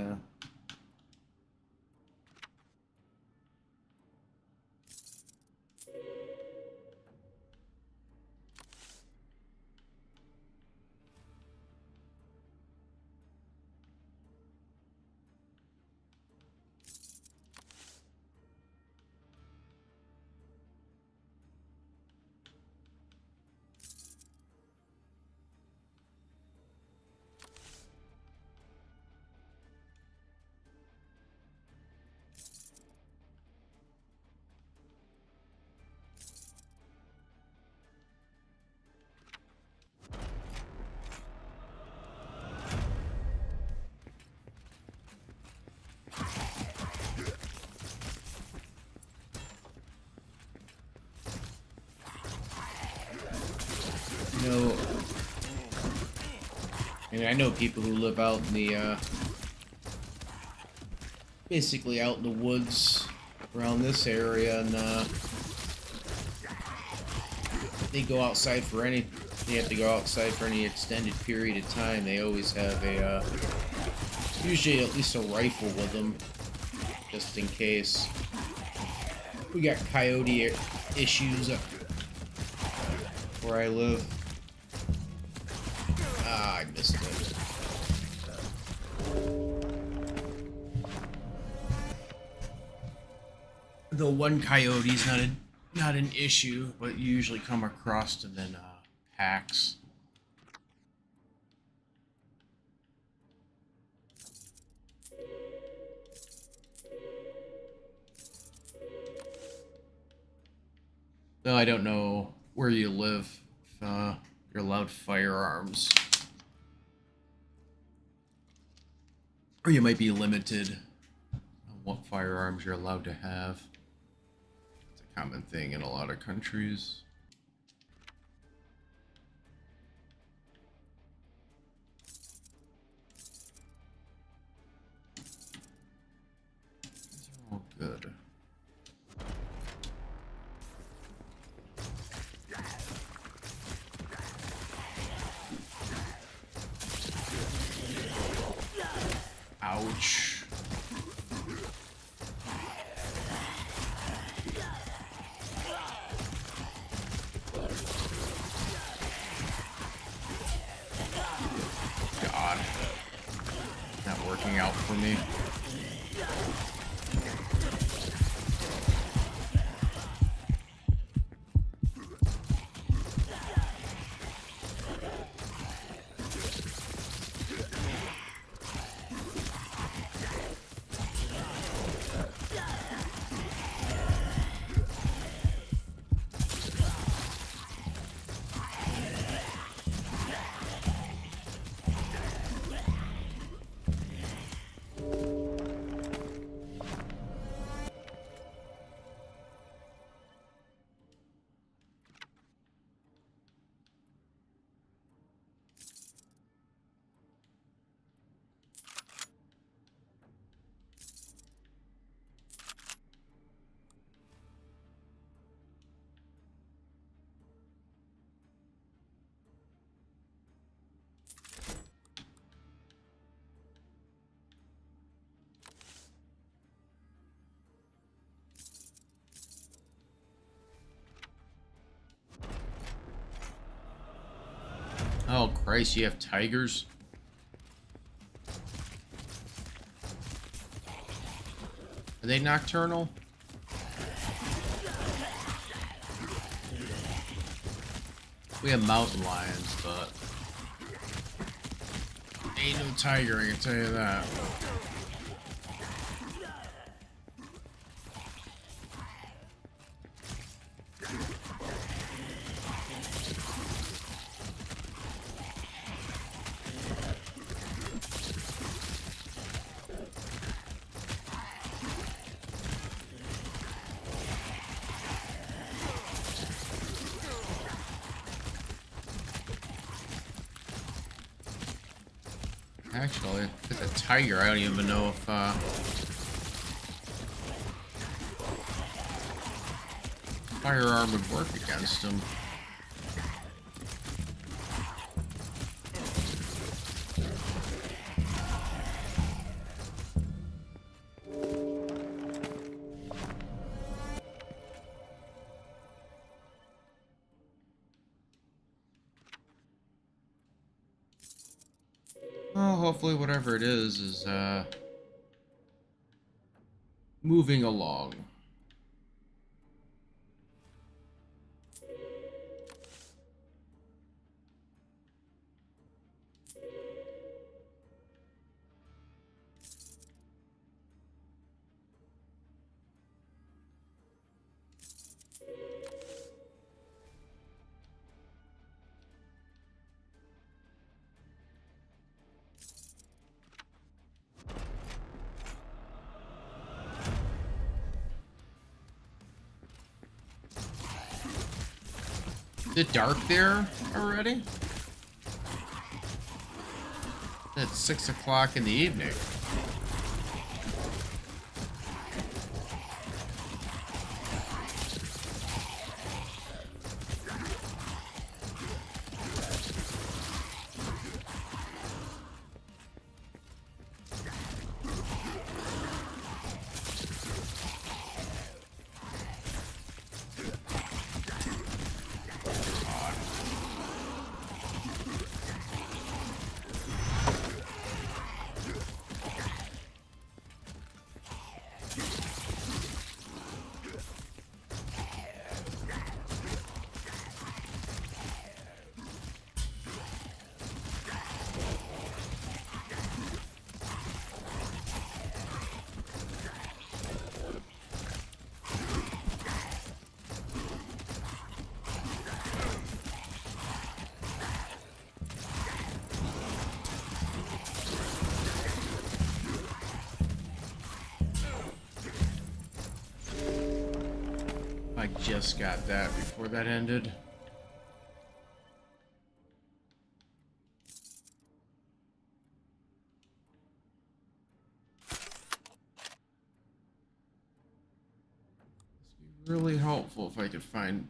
You know, and I know people who live out in the, basically out in the woods around this area, and they go outside for any, they have to go outside for any extended period of time. They always have a, usually at least a rifle with them, just in case. We got coyote issues up where I live. Ah, I missed it. The one coyote's not an issue, but you usually come across them in packs. Though I don't know where you live, if you're allowed firearms. Or you might be limited on what firearms you're allowed to have. It's a common thing in a lot of countries. These are all good. Ouch. God. Not working out for me. Oh Christ, you have tigers? Are they nocturnal? We have mountain lions, but ain't no tiger, I can tell you that. Actually, with a tiger, I don't even know if firearm would work against him. Well, hopefully whatever it is moving along. Is it dark there already? It's 6 o'clock in the evening. I just got that before that ended. This would be really helpful if I could find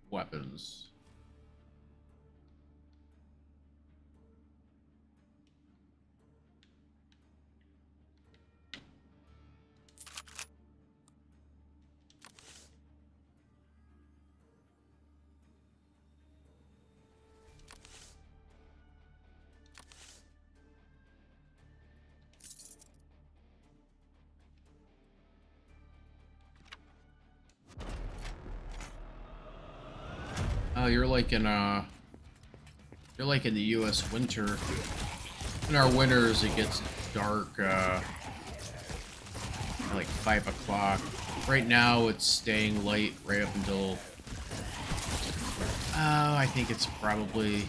weapons. Oh, you're like in the US winter. In our winters it gets dark like 5 o'clock. Right now it's staying light right up until I think it's probably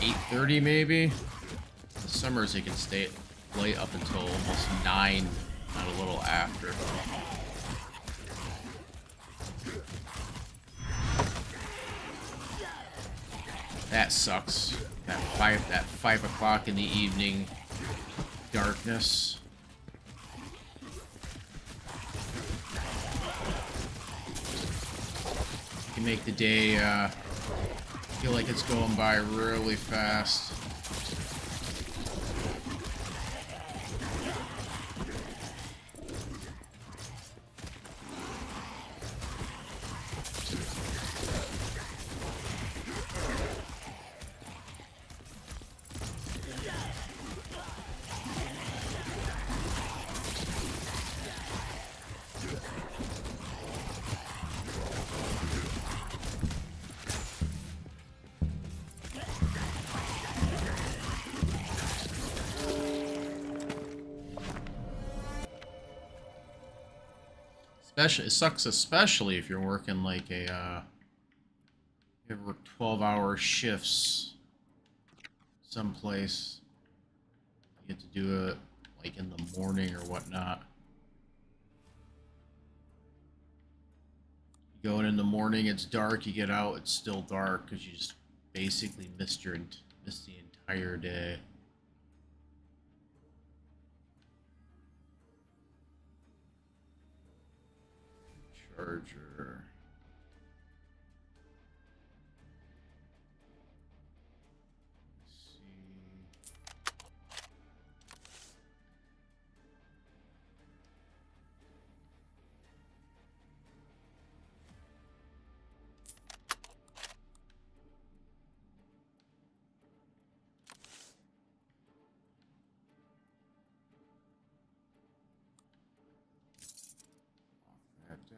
8:30 maybe. The summers it can stay light up until almost 9, not a little after. That sucks. That 5 o'clock in the evening darkness. You can make the day feel like it's going by really fast. It sucks especially if you're working like you work 12-hour shifts someplace. You get to do it like in the morning or whatnot. You go in the morning, it's dark. You get out, it's still dark because you just basically missed the entire day. Charger.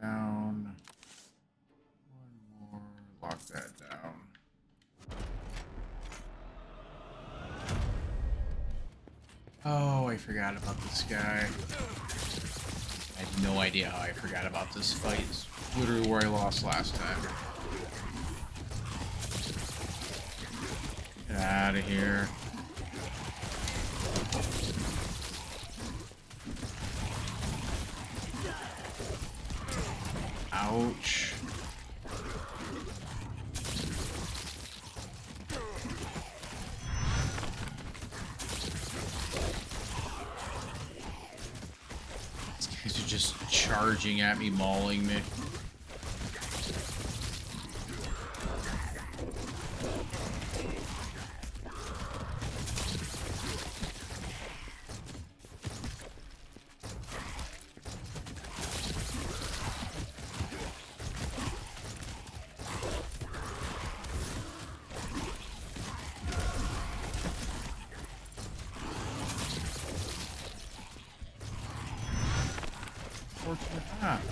down. One more. Lock that down. Oh, I forgot about this guy. I have no idea how I forgot about this fight. It's literally where I lost last time. Get out of here. Ouch. These guys are just charging at me, mauling me.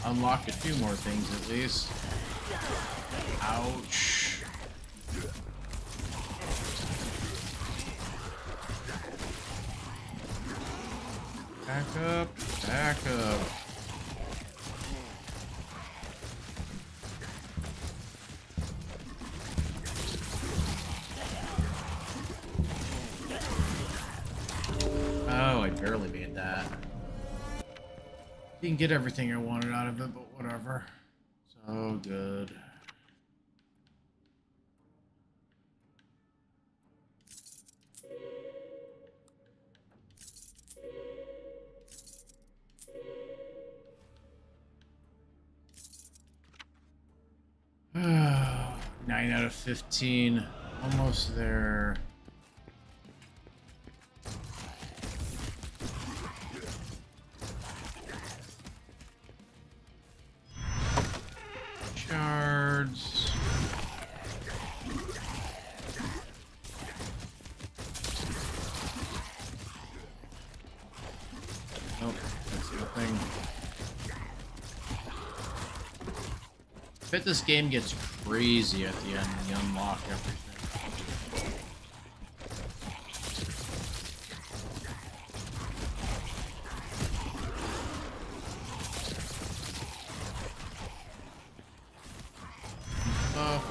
Unlocked a few more things at least. Ouch. Back up, back up. Oh, I barely made that. Didn't get everything I wanted out of it, but whatever. So good. Nine out of 15. Almost there. Shards. Nope, that's nothing. I bet this game gets crazy at the end when you unlock everything.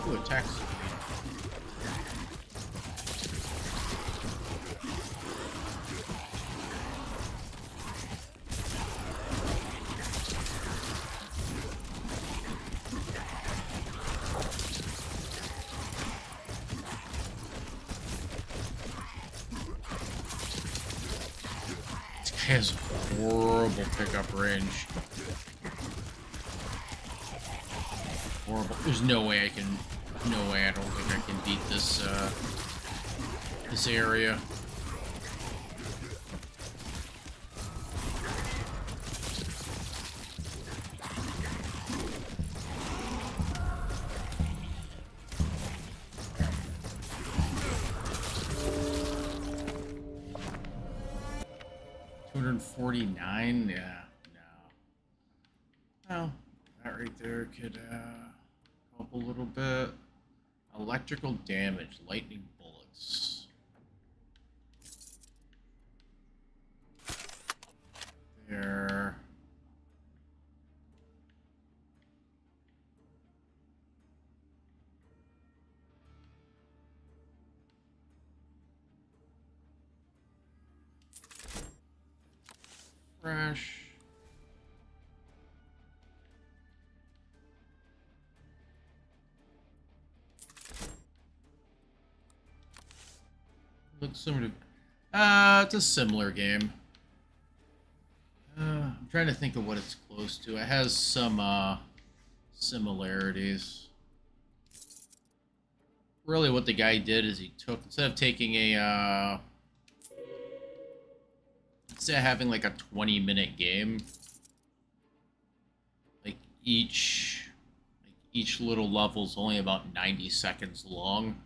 Ooh, attack speed. This guy has horrible pickup range. Horrible. There's no way I can. No way. I don't think I can beat this. This area. $249. Yeah. No. Well, that right there could help a little bit. Electrical damage, lightning bullets. There. Fresh. Looks similar to... it's a similar game. I'm trying to think of what it's close to. It has some similarities. Really what the guy did is he took, instead of taking a instead of having like a 20-minute game, like each little level's only about 90 seconds long.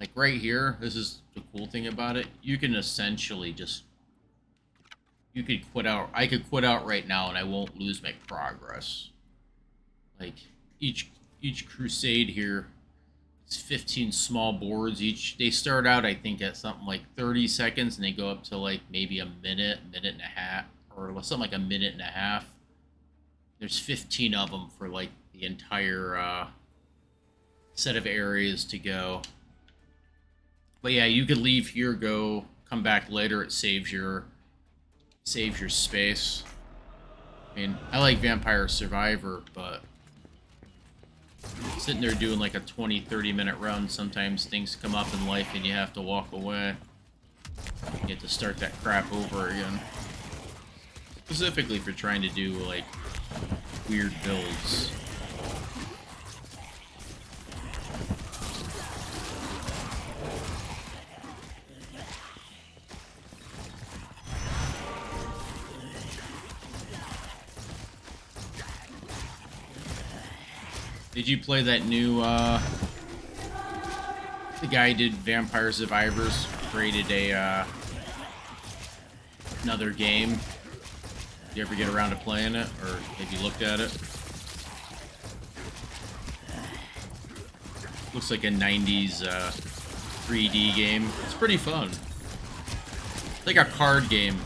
Like right here, this is the cool thing about it. You can essentially just, you could quit out. I could quit out right now and I won't lose my progress. Like each crusade here is 15 small boards. They start out I think at something like 30 seconds and they go up to like maybe a minute, minute and a half, or something like a minute and a half. There's 15 of them for like the entire set of areas to go. But yeah, you could leave here, come back later. It saves your space. I mean, I like Vampire Survivor, but sitting there doing like a 20-30 minute run, sometimes things come up in life and you have to walk away. You have to start that crap over again. Specifically if you're trying to do like weird builds. Did you play that new, the guy who did Vampire Survivors created another game. Did you ever get around to playing it, or have you looked at it? Looks like a 90s 3D game. It's pretty fun. It's like a card game.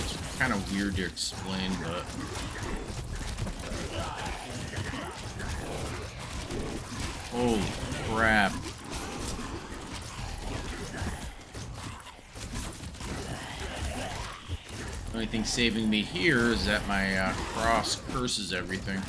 It's kind of weird to explain, but... Holy crap. The only thing saving me here is that my cross curses everything.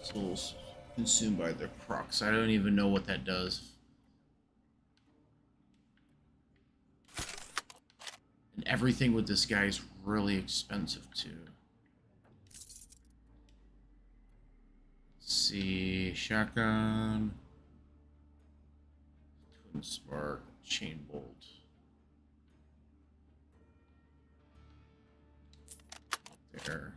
Souls consumed by the crocs. I don't even know what that does. And everything with this guy is really expensive too. Let's see, shotgun, twin spark, chain bolt. There.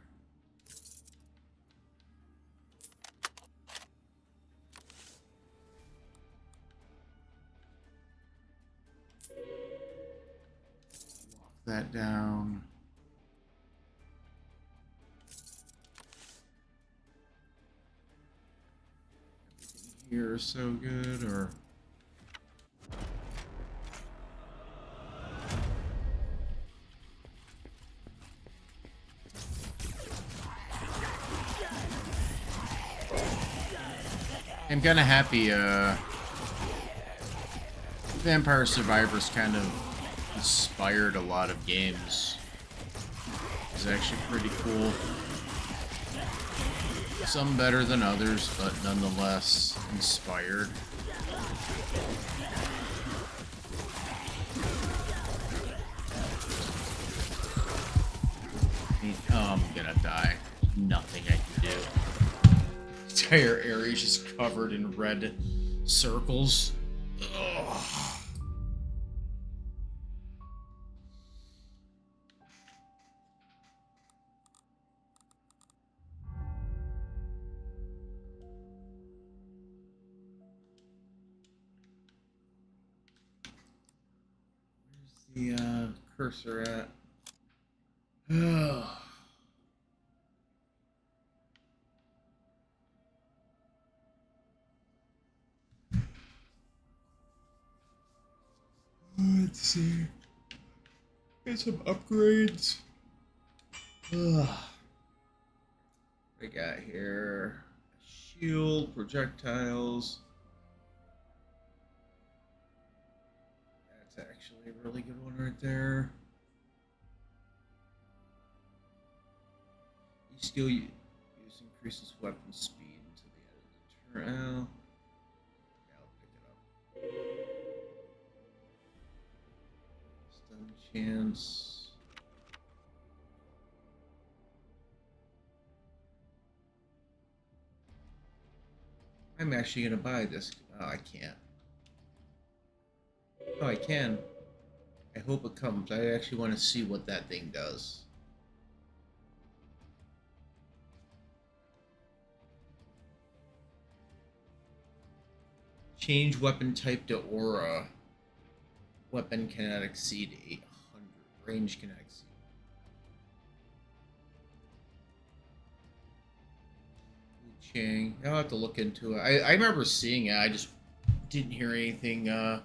That down. Everything here is so good, or I'm kind of happy. Vampire Survivors kind of inspired a lot of games. It's actually pretty cool. Some better than others, but nonetheless inspired. Oh, I'm gonna die. Nothing I can do. The entire area is just covered in red circles. Ugh. The cursor at? Let's see. Get some upgrades. What we got here? Shield, projectiles. That's actually a really good one right there. Each skill you use increases weapon speed until the end of the turn. Oh. Yeah, I'll pick it up. Stun chance. I'm actually gonna buy this. Oh, I can't. Oh, I can. I hope it comes. I actually want to see what that thing does. Change weapon type to aura. Weapon cannot exceed 800. Range cannot exceed. Wu Chang. I'll have to look into it. I remember seeing it. I just didn't hear anything. I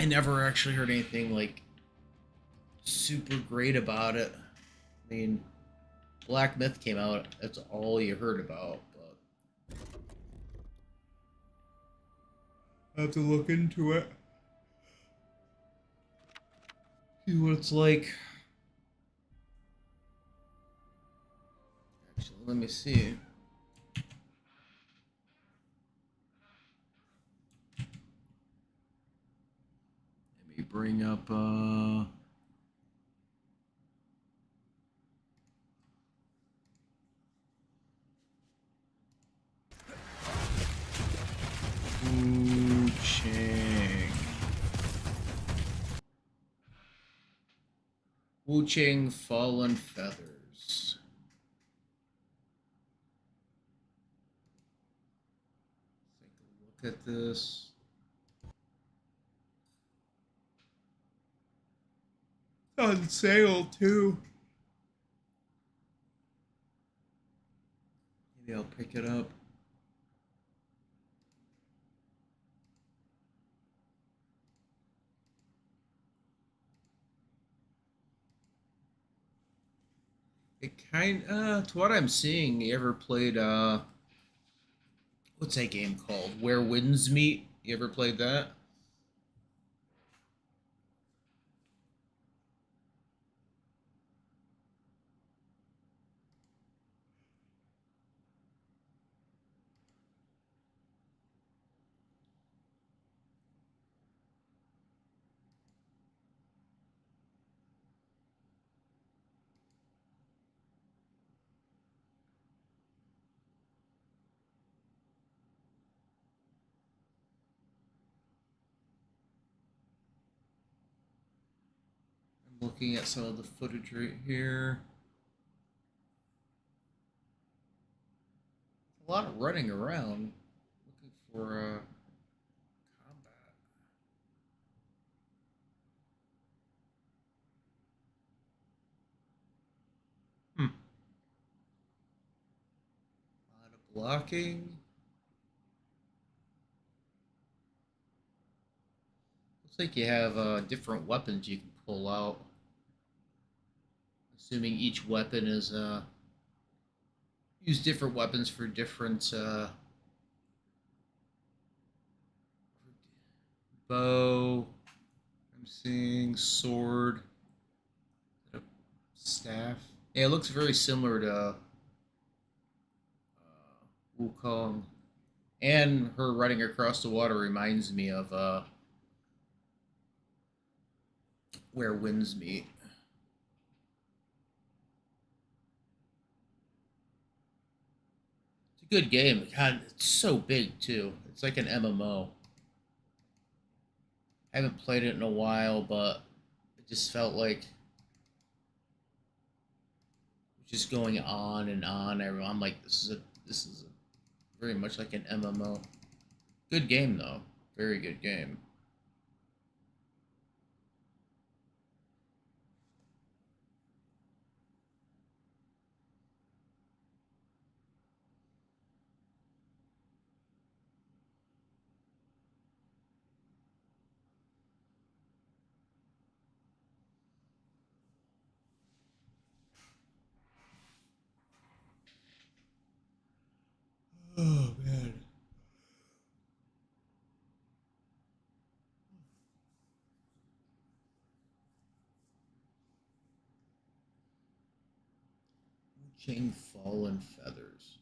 never actually heard anything like super great about it. I mean, Black Myth came out. That's all you heard about. But I have to look into it. See what it's like. Actually, let me see. Let me bring up Wu Chang. Wu Chang Fallen Feathers. Take a look at this. It's on sale too. Maybe I'll pick it up. It to what I'm seeing, you ever played what's that game called? Where Winds Meet? You ever played that? I'm looking at some of the footage right here. A lot of running around, looking for combat. A lot of blocking. Looks like you have different weapons you can pull out. Assuming each weapon is use different weapons for different bow. I'm seeing sword, staff. Yeah, it looks very similar to Wukong, and her running across the water reminds me of Where Winds Meet. It's a good game. God, it's so big too. It's like an MMO. I haven't played it in a while, but it just felt like just going on and on. I'm like, this is very much like an MMO. Good game though, very good game. Oh man. Chain Fallen Feathers.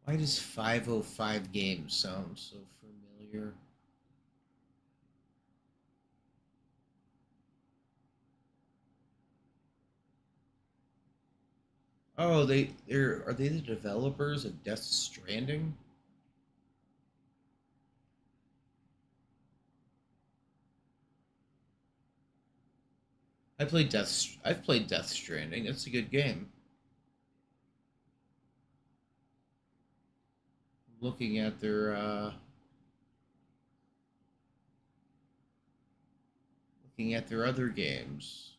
Why does 505 Games sound so familiar? Oh, are they the developers of Death Stranding? I've played Death Stranding. It's a good game. Looking at their other games.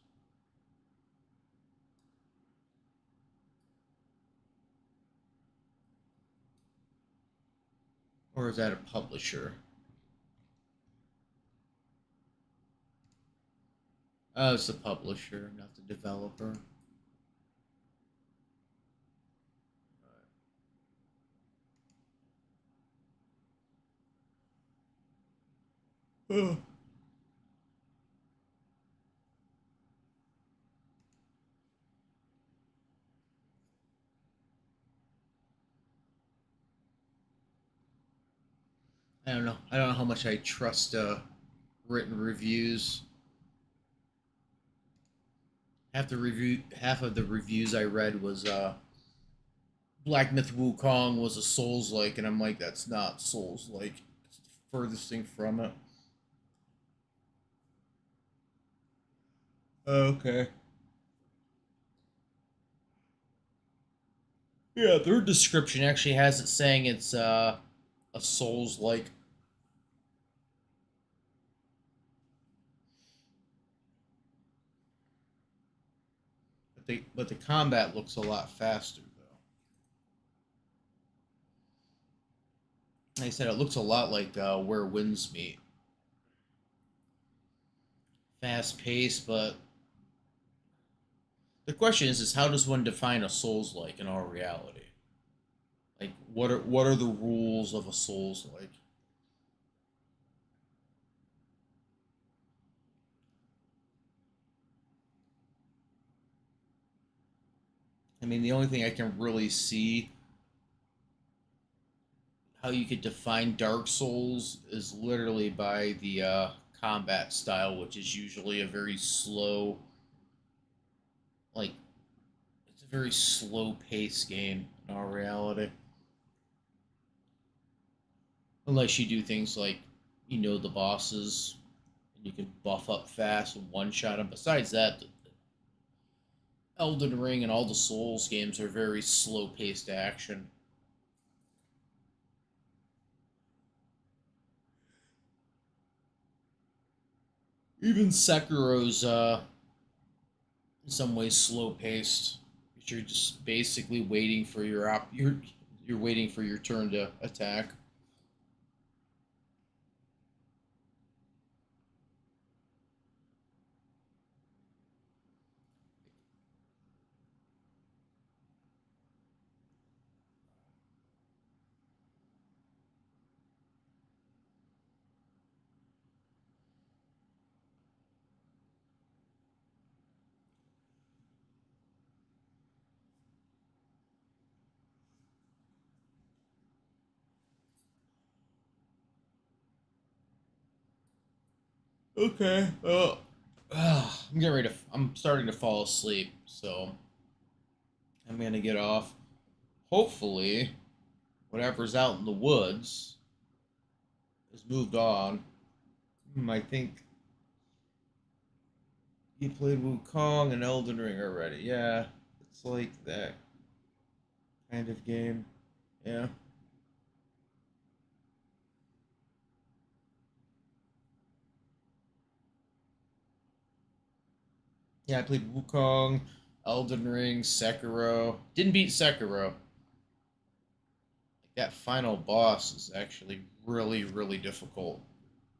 Or is that a publisher? Oh, it's the publisher, not the developer. Oh. I don't know. I don't know how much I trust written reviews. Half of the reviews I read was Black Myth Wukong was a Souls like, and I'm like, that's not Souls like. It's the furthest thing from it. Okay. Yeah, their description actually has it saying it's a Souls like. But the combat looks a lot faster though. Like I said, it looks a lot like Where Winds Meet. Fast paced, but the question is how does one define a Souls like in our reality? Like what are the rules of a Souls like? I mean, the only thing I can really see how you could define Dark Souls is literally by the combat style, which is usually a very slow, like it's a very slow paced game in our reality. Unless you do things like you know the bosses and you can buff up fast and one shot them. Besides that, Elden Ring and all the Souls games are very slow paced action. Even Sekiro's in some ways slow paced. You're just basically waiting for you're waiting for your turn to attack. Okay. I'm getting ready to. I'm starting to fall asleep, so I'm gonna get off. Hopefully, whatever's out in the woods has moved on. I think you played Wukong and Elden Ring already. Yeah, it's like that kind of game. Yeah. Yeah, I played Wukong, Elden Ring, Sekiro. Didn't beat Sekiro. That final boss is actually really, really difficult.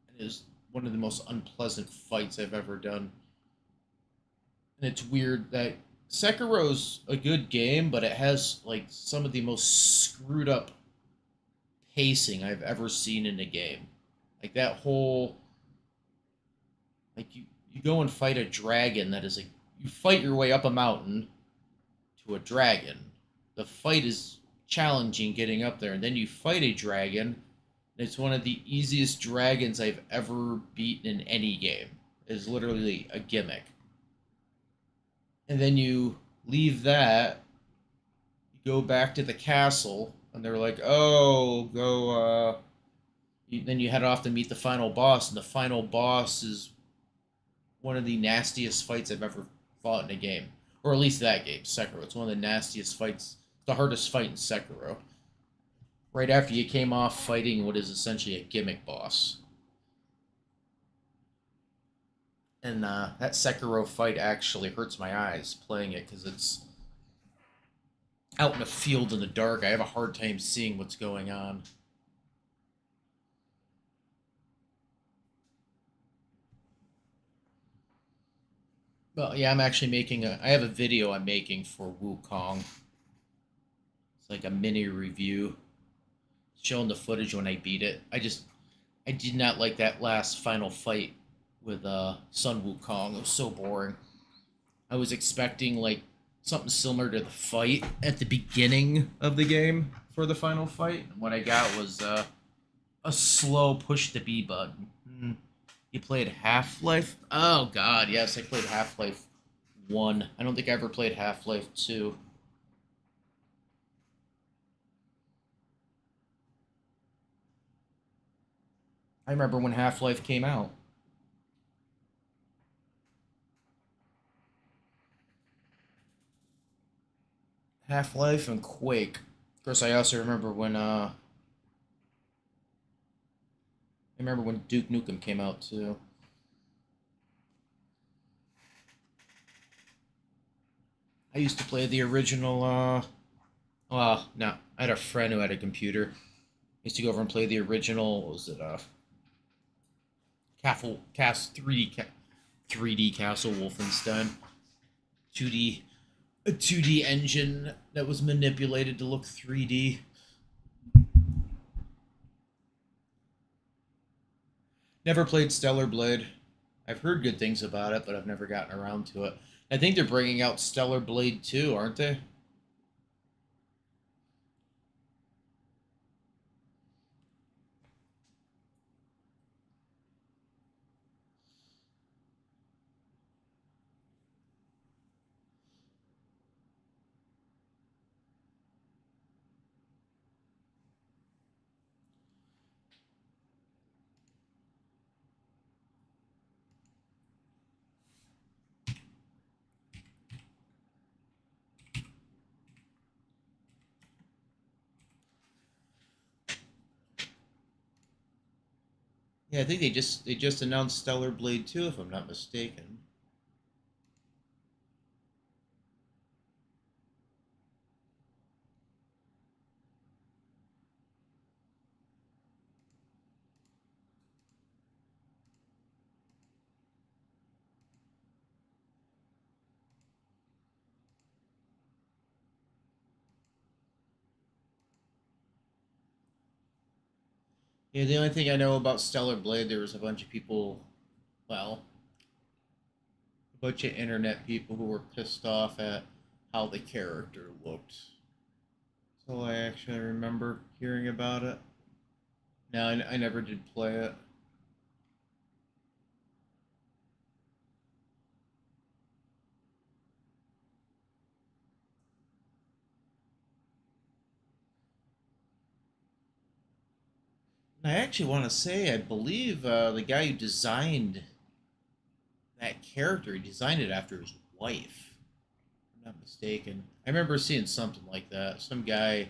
It is one of the most unpleasant fights I've ever done. And it's weird that Sekiro's a good game, but it has like some of the most screwed up pacing I've ever seen in a game. Like that whole like you go and fight a dragon that is like you fight your way up a mountain to a dragon. The fight is challenging getting up there, and then you fight a dragon. And it's one of the easiest dragons I've ever beaten in any game. It's literally a gimmick. And then you leave that, you go back to the castle, and they're like, "Oh, go." Then you head off to meet the final boss, and the final boss is one of the nastiest fights I've ever fought in a game, or at least that game, Sekiro. It's one of the nastiest fights, the hardest fight in Sekiro. Right after you came off fighting what is essentially a gimmick boss. And that Sekiro fight actually hurts my eyes playing it because it's out in a field in the dark. I have a hard time seeing what's going on. Well, yeah, I'm actually making a. I have a video I'm making for Wukong. It's like a mini review showing the footage when I beat it. I did not like that last final fight with Sun Wukong. It was so boring. I was expecting like something similar to the fight at the beginning of the game for the final fight. What I got was a slow push the B button. You played Half Life? Oh God, yes, I played Half Life 1. I don't think I ever played Half Life 2. I remember when Half Life came out. Half Life and Quake. Of course, I also remember when I remember when Duke Nukem came out too. I used to play the original. Well, no, I had a friend who had a computer. I used to go over and play the original. What was it? Cast 3D Castle Wolfenstein. 2D a 2D engine that was manipulated to look 3D. Never played Stellar Blade. I've heard good things about it, but I've never gotten around to it. I think they're bringing out Stellar Blade 2, aren't they? Yeah, I think they just announced Stellar Blade 2 if I'm not mistaken. Yeah, the only thing I know about Stellar Blade, there was a bunch of people, well, a bunch of internet people who were pissed off at how the character looked. So I actually remember hearing about it. No, I never did play it. I actually want to say, I believe the guy who designed that character, he designed it after his wife. If I'm not mistaken. I remember seeing something like that. Some guy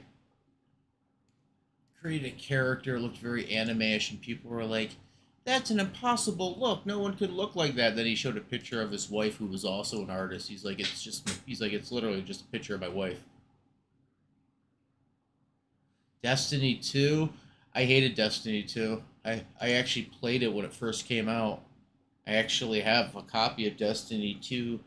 created a character, looked very anime-ish, and people were like, "That's an impossible look. No one could look like that." Then he showed a picture of his wife, who was also an artist. He's like, "It's literally just a picture of my wife." Destiny 2. I hated Destiny 2. I actually played it when it first came out. I actually have a copy of Destiny 2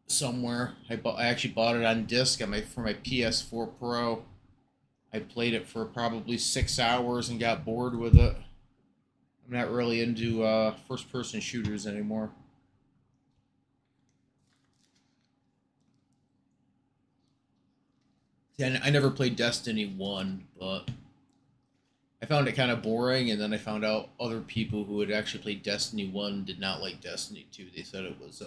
somewhere. I actually bought it on disc on my for my PS4 Pro. I played it for probably 6 hours and got bored with it. I'm not really into first person shooters anymore. And I never played Destiny 1, but I found it kind of boring, and then I found out other people who had actually played Destiny 1 did not like Destiny 2. They said it was,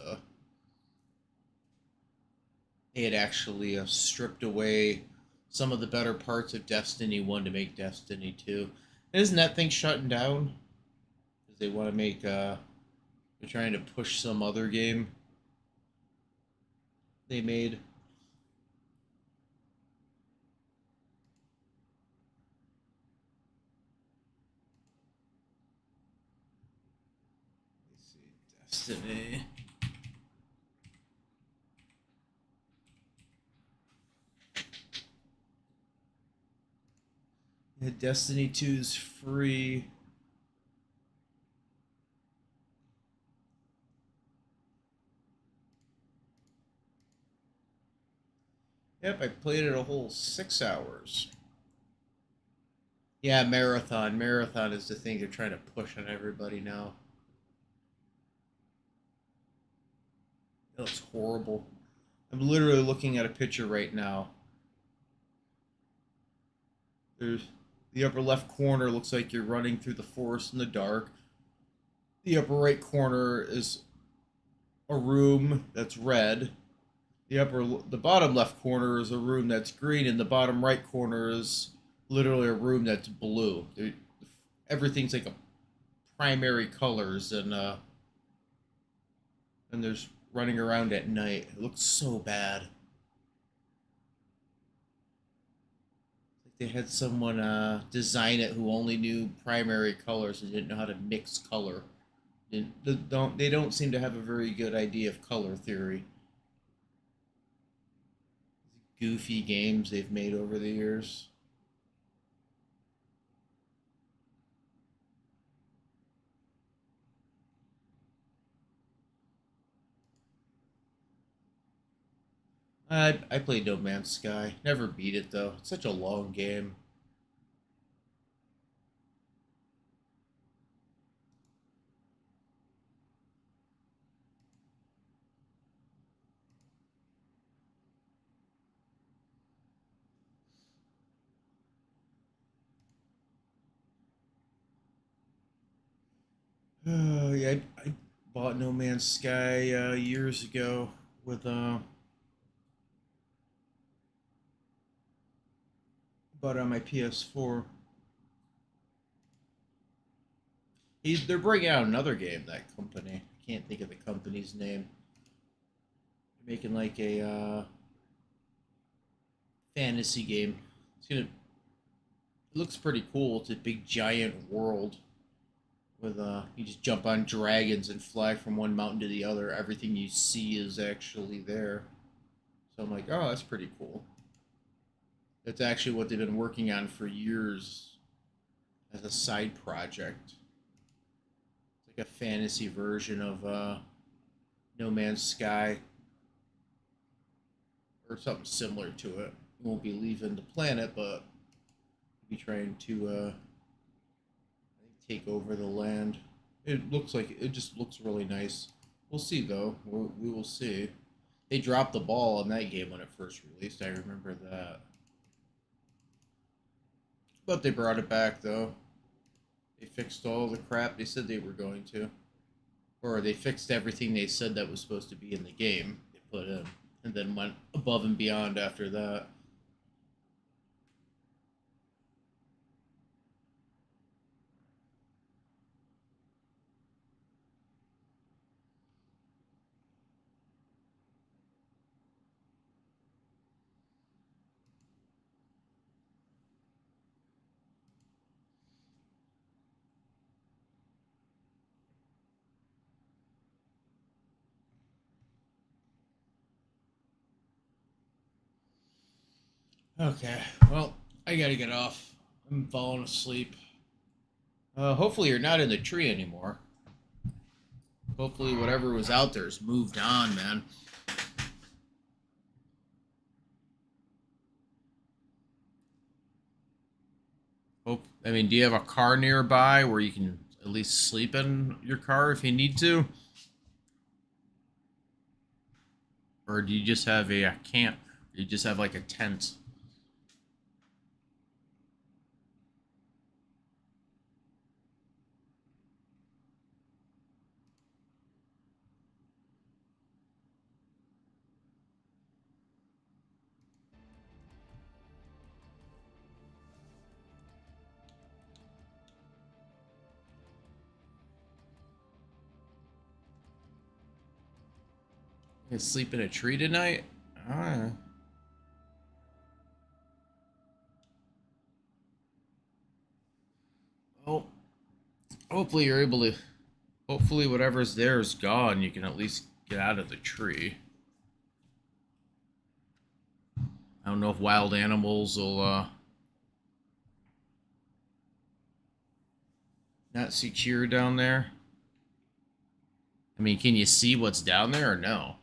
they had actually stripped away some of the better parts of Destiny 1 to make Destiny 2. And isn't that thing shutting down? Because they want to make, They're trying to push some other game they made. Let's see, Destiny. Yeah, Destiny 2 is free. Yep, I played it a whole 6 hours. Yeah, Marathon. Marathon is the thing they're trying to push on everybody now. It looks horrible. I'm literally looking at a picture right now. There's the upper left corner looks like you're running through the forest in the dark. The upper right corner is a room that's red. The bottom left corner is a room that's green, and the bottom right corner is literally a room that's blue. Everything's like a primary colors, and there's running around at night. It looks so bad. Like they had someone design it who only knew primary colors and didn't know how to mix color. They don't seem to have a very good idea of color theory. Goofy games they've made over the years. I played No Man's Sky. Never beat it though. It's such a long game. Yeah, I bought No Man's Sky years ago with bought it on my PS4. They're bringing out another game. That company. I can't think of the company's name. They're making like a fantasy game. It's gonna. It looks pretty cool. It's a big giant world with you just jump on dragons and fly from one mountain to the other. Everything you see is actually there. So I'm like, oh, that's pretty cool. That's actually what they've been working on for years as a side project. It's like a fantasy version of No Man's Sky or something similar to it. You won't be leaving the planet, but you'll be trying to take over the land. It just looks really nice. We'll see though. We will see. They dropped the ball on that game when it first released. I remember that. But they brought it back though. They fixed all the crap they said they were going to. Or they fixed everything they said that was supposed to be in the game they put in. And then went above and beyond after that. Okay, well, I gotta get off. I'm falling asleep. Hopefully you're not in the tree anymore. Hopefully whatever was out there's moved on, man. Hope. I mean, do you have a car nearby where you can at least sleep in your car if you need to, or do you just have a camp? You just have like a tent. You sleep in a tree tonight? Ah. Oh, hopefully you're able to. Hopefully whatever's there is gone. You can at least get out of the tree. I don't know if wild animals will not secure down there. I mean, can you see what's down there or no?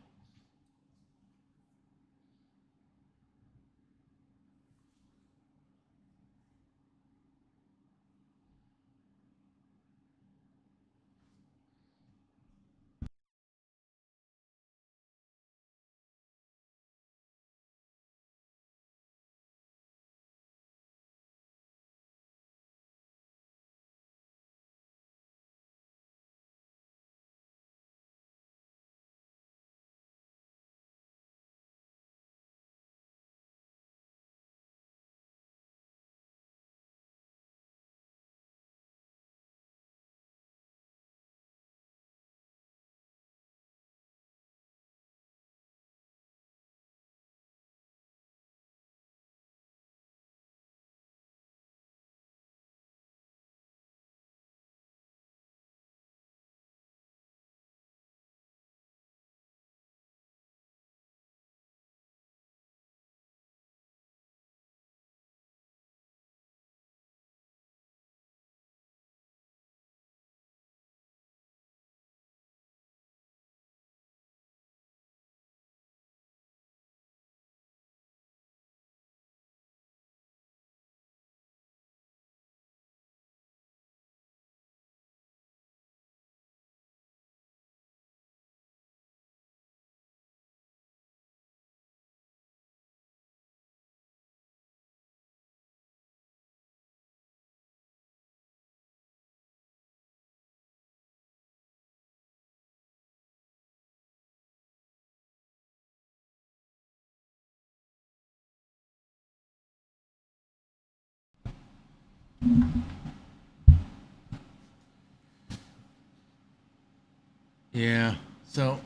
Yeah. So,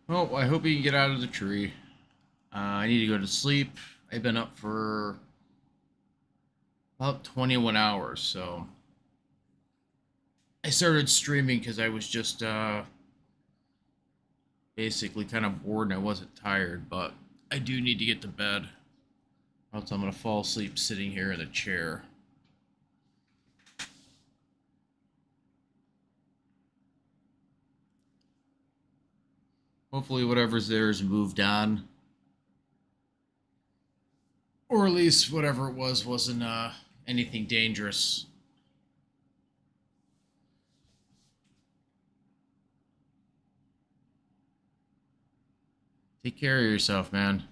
well, I hope you can get out of the tree. I need to go to sleep. I've been up for about 21 hours, so I started streaming because I was just basically kind of bored and I wasn't tired, but I do need to get to bed, or else I'm gonna fall asleep sitting here in the chair. Hopefully, whatever's there is moved on, or at least whatever it was wasn't anything dangerous. Take care of yourself, man.